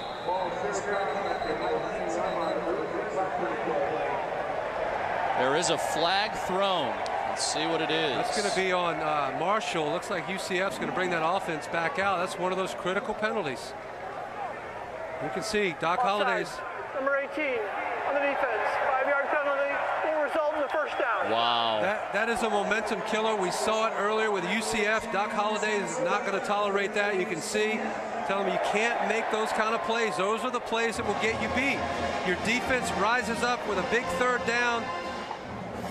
Speaker 1: There is a flag thrown. Let's see what it is.
Speaker 2: That's going to be on Marshall. Looks like UCF's going to bring that offense back out. That's one of those critical penalties. You can see Doc Holliday's.
Speaker 6: Number 18 on the defense. 5-yard penalty will result in the first down.
Speaker 1: Wow.
Speaker 2: That is a momentum killer. We saw it earlier with UCF. Doc Holliday is not going to tolerate that. You can see. Tell him you can't make those kind of plays. Those are the plays that will get you beat. Your defense rises up with a big 3rd down,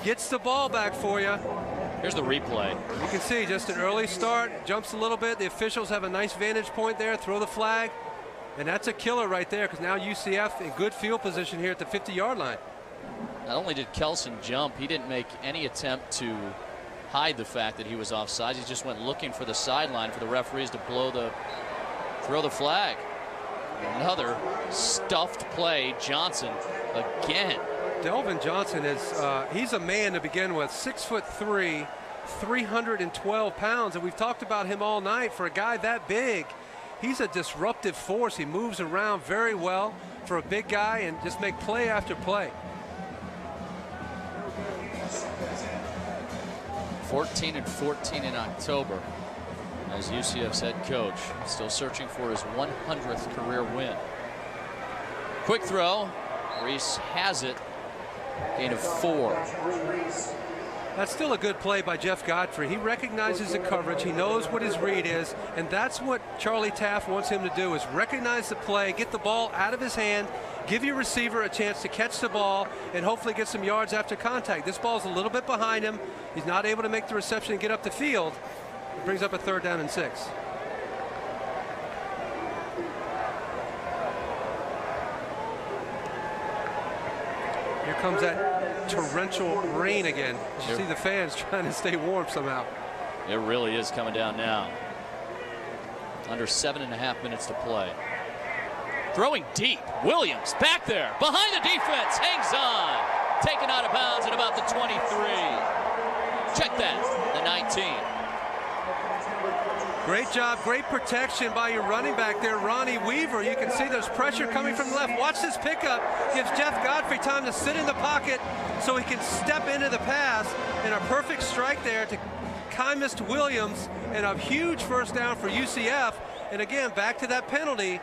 Speaker 2: gets the ball back for you.
Speaker 1: Here's the replay.
Speaker 2: You can see just an early start, jumps a little bit. The officials have a nice vantage point there, throw the flag, and that's a killer right there because now UCF in good field position here at the 50-yard line.
Speaker 1: Not only did Kelson jump, he didn't make any attempt to hide the fact that he was offside. He just went looking for the sideline for the referees to throw the flag. Another stuffed play. Johnson again.
Speaker 2: Delvin Johnson is he's a man to begin with. 6'3", 312 pounds, and we've talked about him all night. For a guy that big, He's a disruptive force. He moves around very well for a big guy and just make play after play.
Speaker 1: 14-14 in October as UCF's head coach, still searching for his 100th career win. Quick throw, Reese has it, gain of 4.
Speaker 2: That's still a good play by Jeff Godfrey. He recognizes the coverage, he knows what his read is, and that's what Charlie Taft wants him to do, is recognize the play, get the ball out of his hand, give your receiver a chance to catch the ball, and hopefully get some yards after contact. This ball's a little bit behind him. He's not able to make the reception and get up the field. It brings up a 3rd down and 6. Here comes that torrential rain again. You see the fans trying to stay warm somehow.
Speaker 1: It really is coming down now. Under 7.5 minutes to play. Throwing deep. Williams back there. Behind the defense. Hangs on. Taken out of bounds at about the 23. Check that. The 19.
Speaker 2: Great job, great protection by your running back there, Ronnie Weaver. You can see there's pressure coming from the left. Watch this pickup. Gives Jeff Godfrey time to sit in the pocket so he can step into the pass. And a perfect strike there to Kymus Williams, and a huge 1st down for UCF. And again, back to that penalty.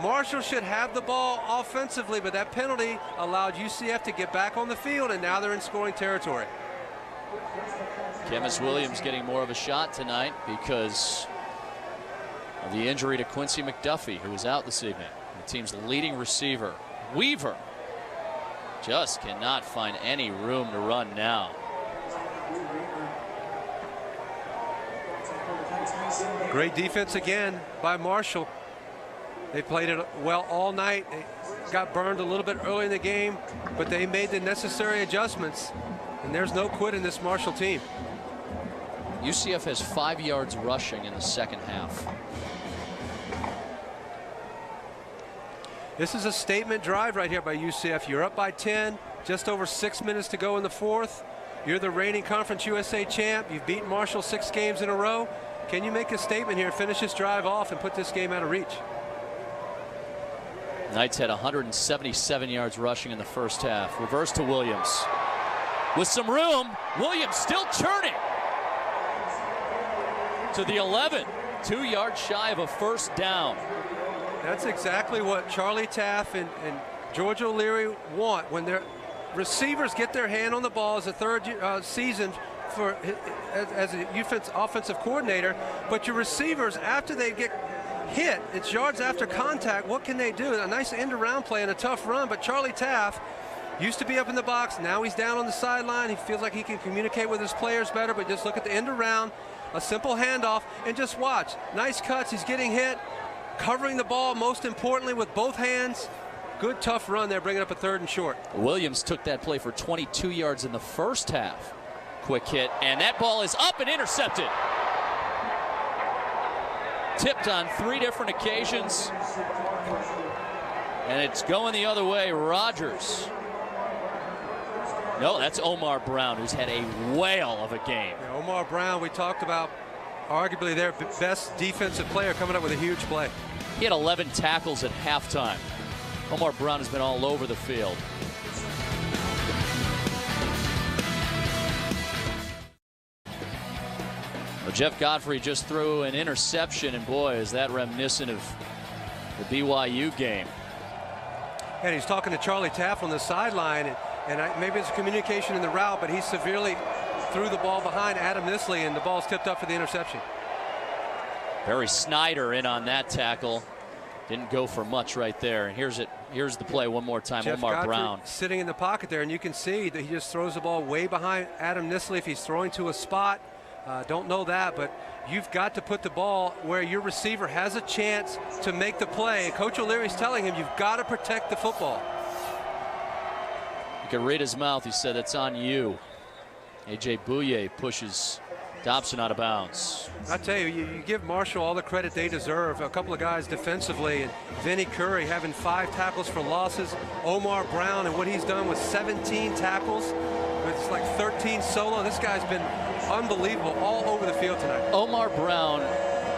Speaker 2: Marshall should have the ball offensively, but that penalty allowed UCF to get back on the field, and now they're in scoring territory.
Speaker 1: Kymus Williams getting more of a shot tonight because of the injury to Quincy McDuffie, who was out this evening. The team's leading receiver. Weaver just cannot find any room to run now.
Speaker 2: Great defense again by Marshall. They played it well all night. They got burned a little bit early in the game, but they made the necessary adjustments, and there's no quit in this Marshall team.
Speaker 1: UCF has 5 yards rushing in the 2nd half.
Speaker 2: This is a statement drive right here by UCF. You're up by 10, just over 6 minutes to go in the 4th. You're the reigning Conference USA champ. You've beaten Marshall 6 games in a row. Can you make a statement here, finish this drive off, and put this game out of reach?
Speaker 1: Knights had 177 yards rushing in the 1st half. Reverse to Williams. With some room, Williams still churning. To the 11, 2 yards shy of a 1st down.
Speaker 2: That's exactly what Charlie Taft and George O'Leary want. When their receivers get their hand on the ball as a 3rd season as an offensive coordinator, but your receivers, after they get hit, it's yards after contact, what can they do? A nice end around play and a tough run, but Charlie Taft used to be up in the box, now he's down on the sideline. He feels like he can communicate with his players better, but just look at the end around, a simple handoff, and just watch. Nice cuts, he's getting hit, covering the ball most importantly with both hands. Good tough run there, bringing up a 3rd and short.
Speaker 1: Williams took that play for 22 yards in the 1st half. Quick hit, and that ball is up and intercepted. Tipped on 3 different occasions, and it's going the other way. Rogers. No, that's Omar Brown, who's had a whale of a game.
Speaker 2: Yeah, Omar Brown, we talked about, arguably their best defensive player, coming up with a huge play.
Speaker 1: He had 11 tackles at halftime. Omar Brown has been all over the field. Well, Jeff Godfrey just threw an interception, and boy, is that reminiscent of the BYU game.
Speaker 2: And he's talking to Charlie Taft on the sideline, and maybe it's communication in the route, but he severely threw the ball behind Adam Nisley, and the ball's tipped up for the interception.
Speaker 1: Barry Snyder in on that tackle. Didn't go for much right there. And here's the play one more time.
Speaker 2: Jeff
Speaker 1: Omar
Speaker 2: Godfrey
Speaker 1: Brown
Speaker 2: sitting in the pocket there, and you can see that he just throws the ball way behind Adam Nisley. If he's throwing to a spot, don't know that, but you've got to put the ball where your receiver has a chance to make the play. Coach O'Leary's telling him you've got to protect the football.
Speaker 1: You can read his mouth. He said, "It's on you." A.J. Bouye pushes Dobson out of bounds.
Speaker 2: I tell you, you give Marshall all the credit they deserve. A couple of guys defensively, and Vinny Curry having 5 tackles for losses. Omar Brown and what he's done with 17 tackles. It's like 13 solo. This guy's been unbelievable all over the field tonight.
Speaker 1: Omar Brown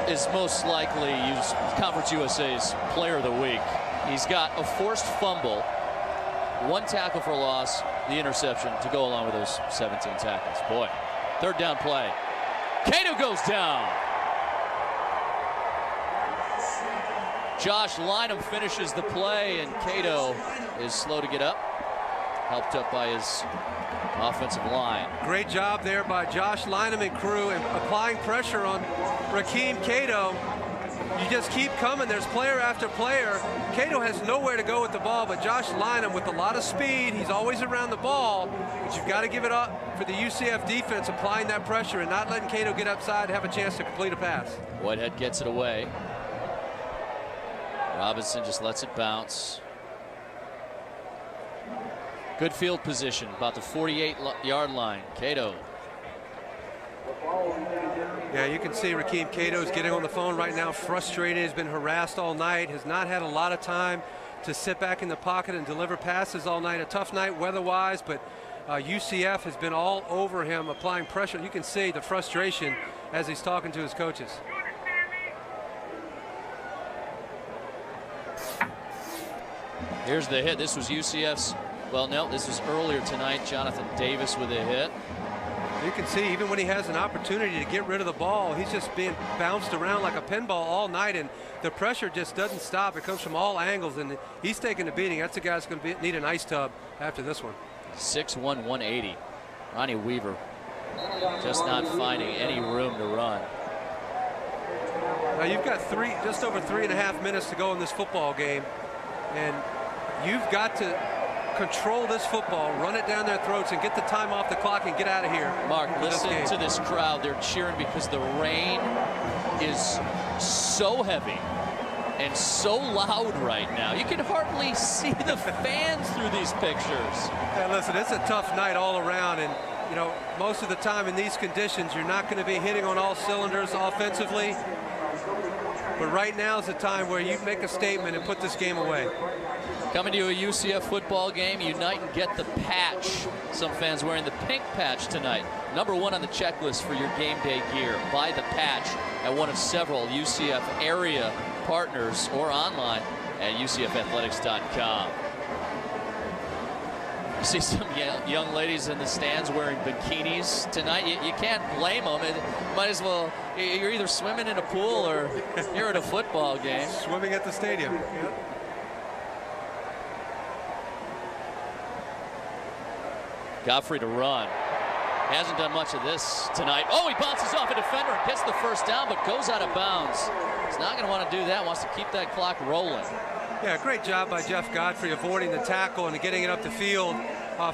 Speaker 1: is most likely Conference USA's Player of the Week. He's got a forced fumble, 1 tackle for loss, the interception to go along with those 17 tackles. Boy, third down play. Cato goes down. Josh Lynham finishes the play, and Cato is slow to get up, helped up by his offensive line.
Speaker 2: Great job there by Josh Lynham and crew and applying pressure on Rakeem Cato. You just keep coming. There's player after player. Cato has nowhere to go with the ball, but Josh Lynham with a lot of speed. He's always around the ball, but you've got to give it up for the UCF defense applying that pressure and not letting Cato get upside and have a chance to complete a pass.
Speaker 1: Whitehead gets it away. Robinson just lets it bounce. Good field position, about the 48-yard line. Cato.
Speaker 2: Yeah, you can see Rakeem Cato is getting on the phone right now, frustrated, has been harassed all night, has not had a lot of time to sit back in the pocket and deliver passes all night. A tough night weather-wise, but UCF has been all over him, applying pressure. You can see the frustration as he's talking to his coaches.
Speaker 1: Here's the hit. This was UCF's, well, no, this was earlier tonight. Jonathan Davis with a hit.
Speaker 2: You can see even when he has an opportunity to get rid of the ball, he's just being bounced around like a pinball all night, and the pressure just doesn't stop. It comes from all angles, and he's taking a beating. That's a guy that's going to need an ice tub after this one.
Speaker 1: 6'1", 180. Ronnie Weaver just not finding any room to run.
Speaker 2: Now you've got just over 3.5 minutes to go in this football game, and you've got to control this football, run it down their throats, and get the time off the clock and get out of here.
Speaker 1: Mark, listen to this crowd. They're cheering because the rain is so heavy and so loud right now. You can hardly see the fans through these pictures.
Speaker 2: Yeah, listen, it's a tough night all around, and you know, most of the time in these conditions, you're not going to be hitting on all cylinders offensively. But right now is the time where you make a statement and put this game away.
Speaker 1: Coming to a UCF football game, unite and get the patch. Some fans wearing the pink patch tonight. #1 on the checklist for your game day gear. Buy the patch at one of several UCF area partners or online at UCFathletics.com. You see some young ladies in the stands wearing bikinis tonight. You can't blame them. It might as well, you're either swimming in a pool or you're at a football game.
Speaker 2: Swimming at the stadium. Yep.
Speaker 1: Godfrey to run. Hasn't done much of this tonight. Oh, he bounces off a defender and gets the first down, but goes out of bounds. He's not going to want to do that. Wants to keep that clock rolling. Yeah,
Speaker 2: great job by Jeff Godfrey avoiding the tackle and getting it up the field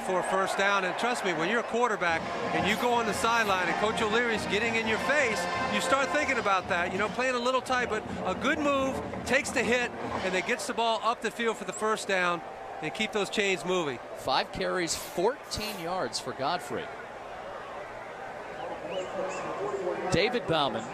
Speaker 2: for a first down. And trust me, when you're a quarterback and you go on the sideline and Coach O'Leary's getting in your face, you start thinking about that. You know, playing a little tight, but a good move, takes the hit, and then gets the ball up the field for the first down and keep those chains moving.
Speaker 1: 5 carries, 14 yards for Godfrey. David Bauman,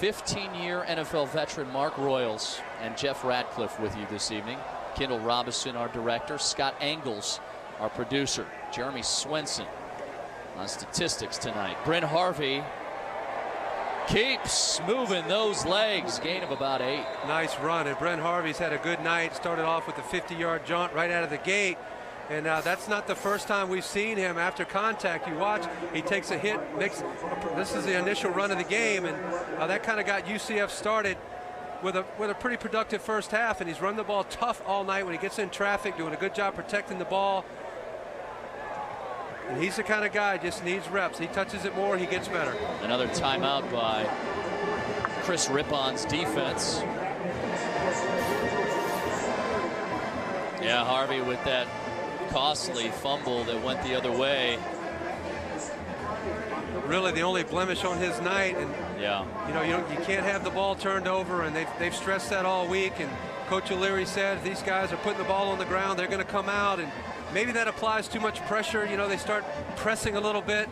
Speaker 1: 15-year NFL veteran Mark Royals, and Jeff Ratcliffe with you this evening. Kendall Robinson, our director. Scott Engels, our producer. Jeremy Swenson on statistics tonight. Bryn Harvey keeps moving those legs. Gain of about 8.
Speaker 2: Nice run, and Brent Harvey's had a good night. Started off with a 50-yard jaunt right out of the gate. And that's not the first time we've seen him after contact. You watch, he takes a hit. This is the initial run of the game, and that kind of got UCF started with a pretty productive first half. And he's run the ball tough all night when he gets in traffic, doing a good job protecting the ball. And he's the kind of guy just needs reps. He touches it more, he gets better.
Speaker 1: Another timeout by Chris Rippon's defense. Yeah, Harvey with that costly fumble that went the other way.
Speaker 2: Really the only blemish on his night, and
Speaker 1: yeah,
Speaker 2: you can't have the ball turned over, and they've stressed that all week. And Coach O'Leary said if these guys are putting the ball on the ground, they're going to come out, and maybe that applies too much pressure. They start pressing a little bit,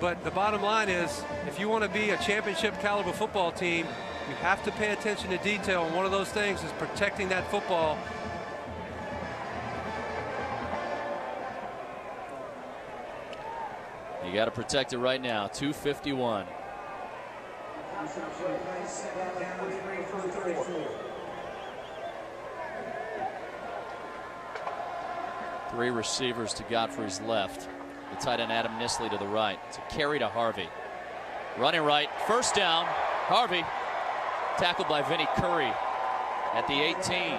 Speaker 2: but the bottom line is if you want to be a championship caliber football team, you have to pay attention to detail, and one of those things is protecting that football. You
Speaker 1: got to protect it right now. 2:51. Three receivers to Godfrey's left. The tight end Adam Nisley to the right. It's a carry to Harvey. Running right, first down. Harvey tackled by Vinnie Curry at the 18.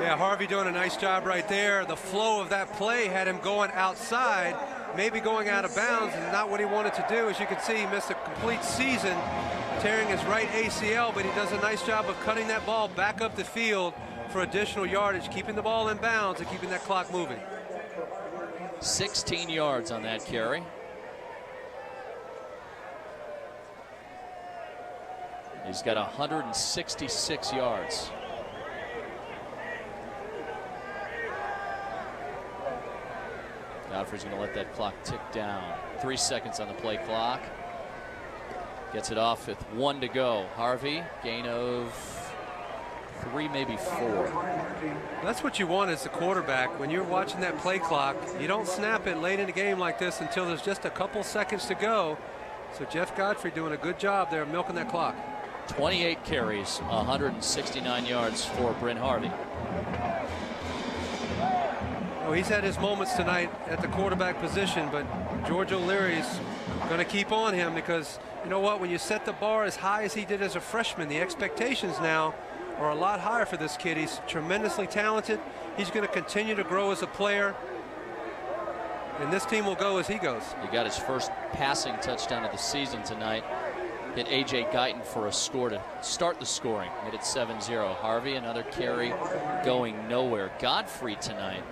Speaker 2: Yeah, Harvey doing a nice job right there. The flow of that play had him going outside, maybe going out of bounds, and not what he wanted to do. As you can see, he missed a complete season, tearing his right ACL, but he does a nice job of cutting that ball back up the field for additional yardage, keeping the ball in bounds and keeping that clock moving.
Speaker 1: 16 yards on that carry. He's got 166 yards. Godfrey's going to let that clock tick down. 3 seconds on the play clock. Gets it off with 1 to go. Harvey, gain of 3, maybe 4.
Speaker 2: That's what you want as the quarterback. When you're watching that play clock, you don't snap it late in a game like this until there's just a couple seconds to go. So Jeff Godfrey doing a good job there milking that clock.
Speaker 1: 28 carries, 169 yards for Bryn Harvey.
Speaker 2: Oh, he's had his moments tonight at the quarterback position, but George O'Leary's going to keep on him because, you know what, when you set the bar as high as he did as a freshman, the expectations now are a lot higher for this kid. He's tremendously talented. He's going to continue to grow as a player, and this team will go as he goes.
Speaker 1: He got his first passing touchdown of the season tonight. Hit A.J. Guyton for a score to start the scoring. Made it 7-0. Harvey, another carry going nowhere. Godfrey tonight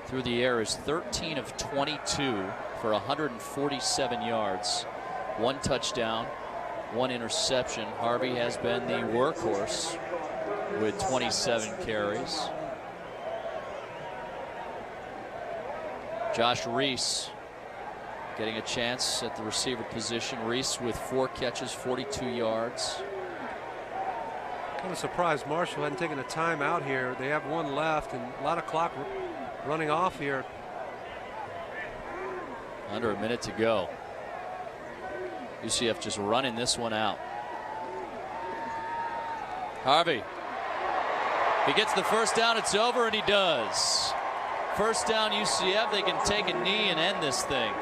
Speaker 1: through the air is 13 of 22 for 147 yards. 1 touchdown, 1 interception. Harvey has been the workhorse with 27 carries. Josh Reese getting a chance at the receiver position. Reese with 4 catches, 42 yards.
Speaker 2: Kind of surprised Marshall hadn't taken a timeout here. They have 1 left and a lot of clock running off here.
Speaker 1: Under a minute to go. UCF just running this one out. Harvey. If he gets the first down, it's over, and he does. First down UCF. They can take a knee and end this thing.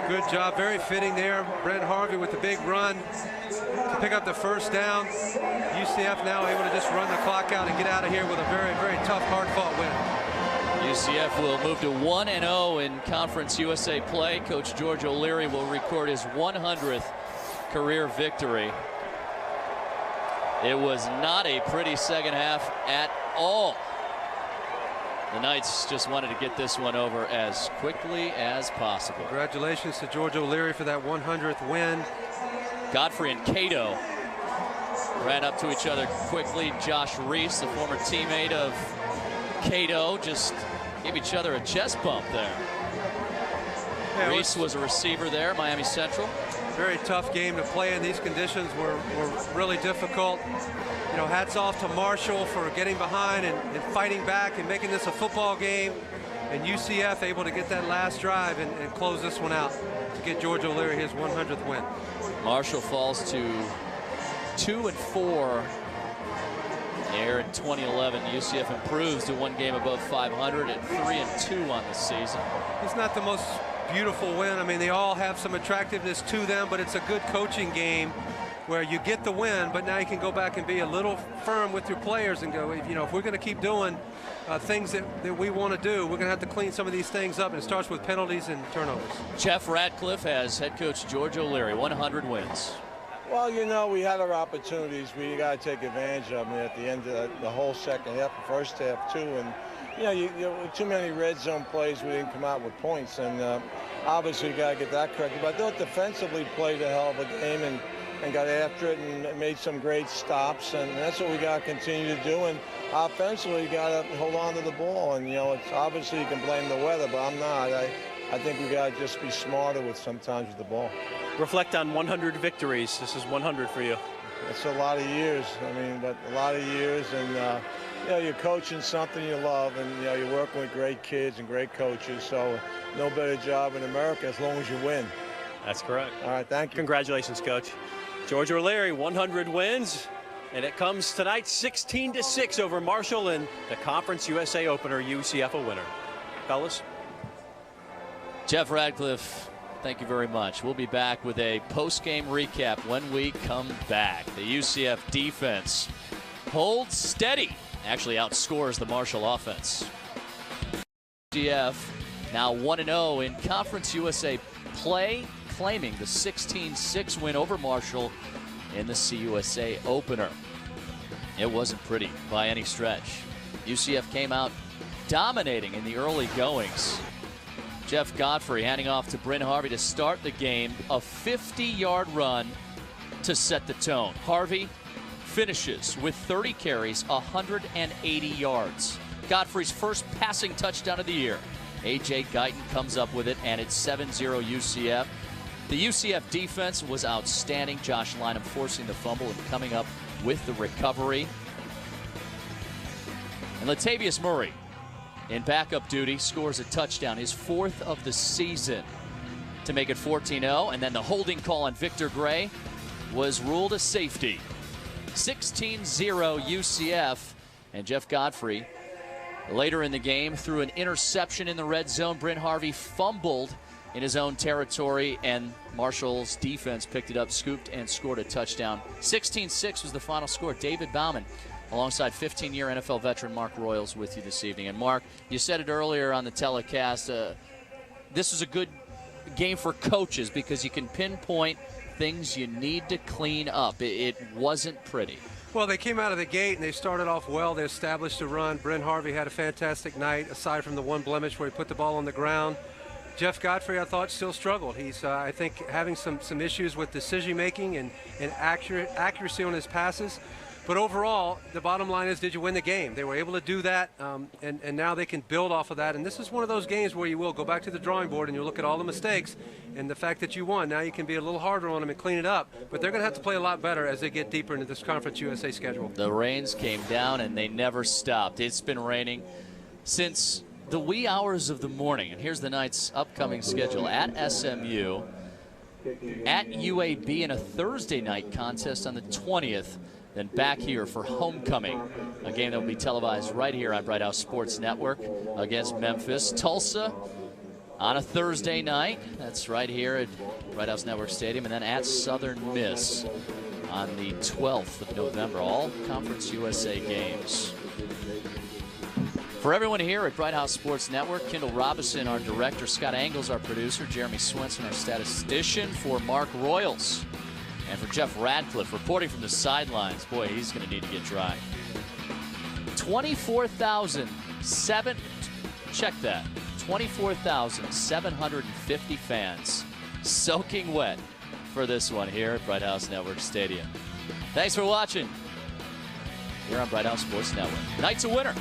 Speaker 2: Good job, very fitting there. Brent Harvey with the big run to pick up the first down. UCF now able to just run the clock out and get out of here with a very, very tough, hard-fought win.
Speaker 1: UCF will move to 1-0 in Conference USA play. Coach George O'Leary will record his 100th career victory. It was not a pretty second half at all. The Knights just wanted to get this one over as quickly as possible.
Speaker 2: Congratulations to George O'Leary for that 100th win.
Speaker 1: Godfrey and Cato ran up to each other quickly. Josh Reese, the former teammate of Cato, just gave each other a chest bump there. Yeah, Reese was a receiver there, Miami Central.
Speaker 2: Very tough game to play in. These conditions were really difficult. You know, hats off to Marshall for getting behind and fighting back and making this a football game. And UCF able to get that last drive and close this one out to get George O'Leary his 100th win. Marshall
Speaker 1: falls to 2-4 there in 2011. UCF improves to 1 game above 500 at 3-2 on the season.
Speaker 2: It's not the most beautiful win. I mean, they all have some attractiveness to them, but it's a good coaching game where you get the win, but now you can go back and be a little firm with your players and go, you know, if we're going to keep doing things that we want to do, we're going to have to clean some of these things up, and it starts with penalties and turnovers.
Speaker 1: Jeff Ratcliffe has head coach George O'Leary 100 wins.
Speaker 5: Well, you know, we had our opportunities. We got to take advantage of them at the end of the whole second half, the first half too, and you know, too many red zone plays, we didn't come out with points, and obviously you got to get that corrected. But I thought defensively played a hell of a game and got after it and made some great stops, and that's what we got to continue to do. And offensively, you got to hold on to the ball. And you know, it's obviously you can blame the weather, but I'm not. I think we got to just be smarter with sometimes with the ball.
Speaker 3: Reflect on 100 victories. This is 100 for you.
Speaker 5: It's a lot of years. I mean, but a lot of years, and you know, you're coaching something you love, and you know, you're working with great kids and great coaches. So, no better job in America as long as you win.
Speaker 3: That's correct.
Speaker 5: All right, thank you.
Speaker 3: Congratulations, Coach. George O'Leary, 100 wins, and it comes tonight 16-6 over Marshall in the Conference USA opener. UCF a winner. Fellas.
Speaker 1: Jeff Radcliffe, thank you very much. We'll be back with a post-game recap when we come back. The UCF defense holds steady, actually outscores the Marshall offense. UCF now 1-0 in Conference USA play, claiming the 16-6 win over Marshall in the CUSA opener. It wasn't pretty by any stretch. UCF came out dominating in the early goings. Jeff Godfrey handing off to Bryn Harvey to start the game. A 50-yard run to set the tone. Harvey finishes with 30 carries, 180 yards. Godfrey's first passing touchdown of the year. A.J. Guyton comes up with it, and it's 7-0 UCF. The UCF defense was outstanding. Josh Lynham forcing the fumble and coming up with the recovery. And Latavius Murray, in backup duty, scores a touchdown, his 4th of the season, to make it 14-0. And then the holding call on Victor Gray was ruled a safety. 16-0 UCF. And Jeff Godfrey, later in the game, threw an interception in the red zone. Bryn Harvey fumbled in his own territory, and Marshall's defense picked it up, scooped, and scored a touchdown. 16-6 was the final score. David Bauman, alongside 15-year NFL veteran Mark Royals, with you this evening. And Mark, you said it earlier on the telecast, this is a good game for coaches because you can pinpoint things you need to clean up. It wasn't pretty.
Speaker 2: Well, they came out of the gate and they started off well. They established a run. Bryn Harvey had a fantastic night, aside from the one blemish where he put the ball on the ground. Jeff Godfrey, I thought, still struggled. He's, I think, having some issues with decision-making and accuracy on his passes. But overall, the bottom line is, did you win the game? They were able to do that, and now they can build off of that. And this is one of those games where you will go back to the drawing board and you look at all the mistakes and the fact that you won. Now you can be a little harder on them and clean it up. But they're going to have to play a lot better as they get deeper into this Conference USA schedule.
Speaker 1: The rains came down and they never stopped. It's been raining since the wee hours of the morning. And here's the night's upcoming schedule: at SMU, at UAB in a Thursday night contest on the 20th, then back here for homecoming, a game that will be televised right here on Bright House Sports Network against Memphis. Tulsa on a Thursday night, that's right here at Bright House Network Stadium, and then at Southern Miss on the 12th of November. All Conference USA games. For everyone here at Bright House Sports Network, Kendall Robinson, our director, Scott Angles, our producer, Jeremy Swenson, our statistician, for Mark Royals, and for Jeff Radcliffe, reporting from the sidelines. Boy, he's going to need to get dry. 24,750 fans soaking wet for this one here at Bright House Network Stadium. Thanks for watching here on Bright House Sports Network. Night's a winner.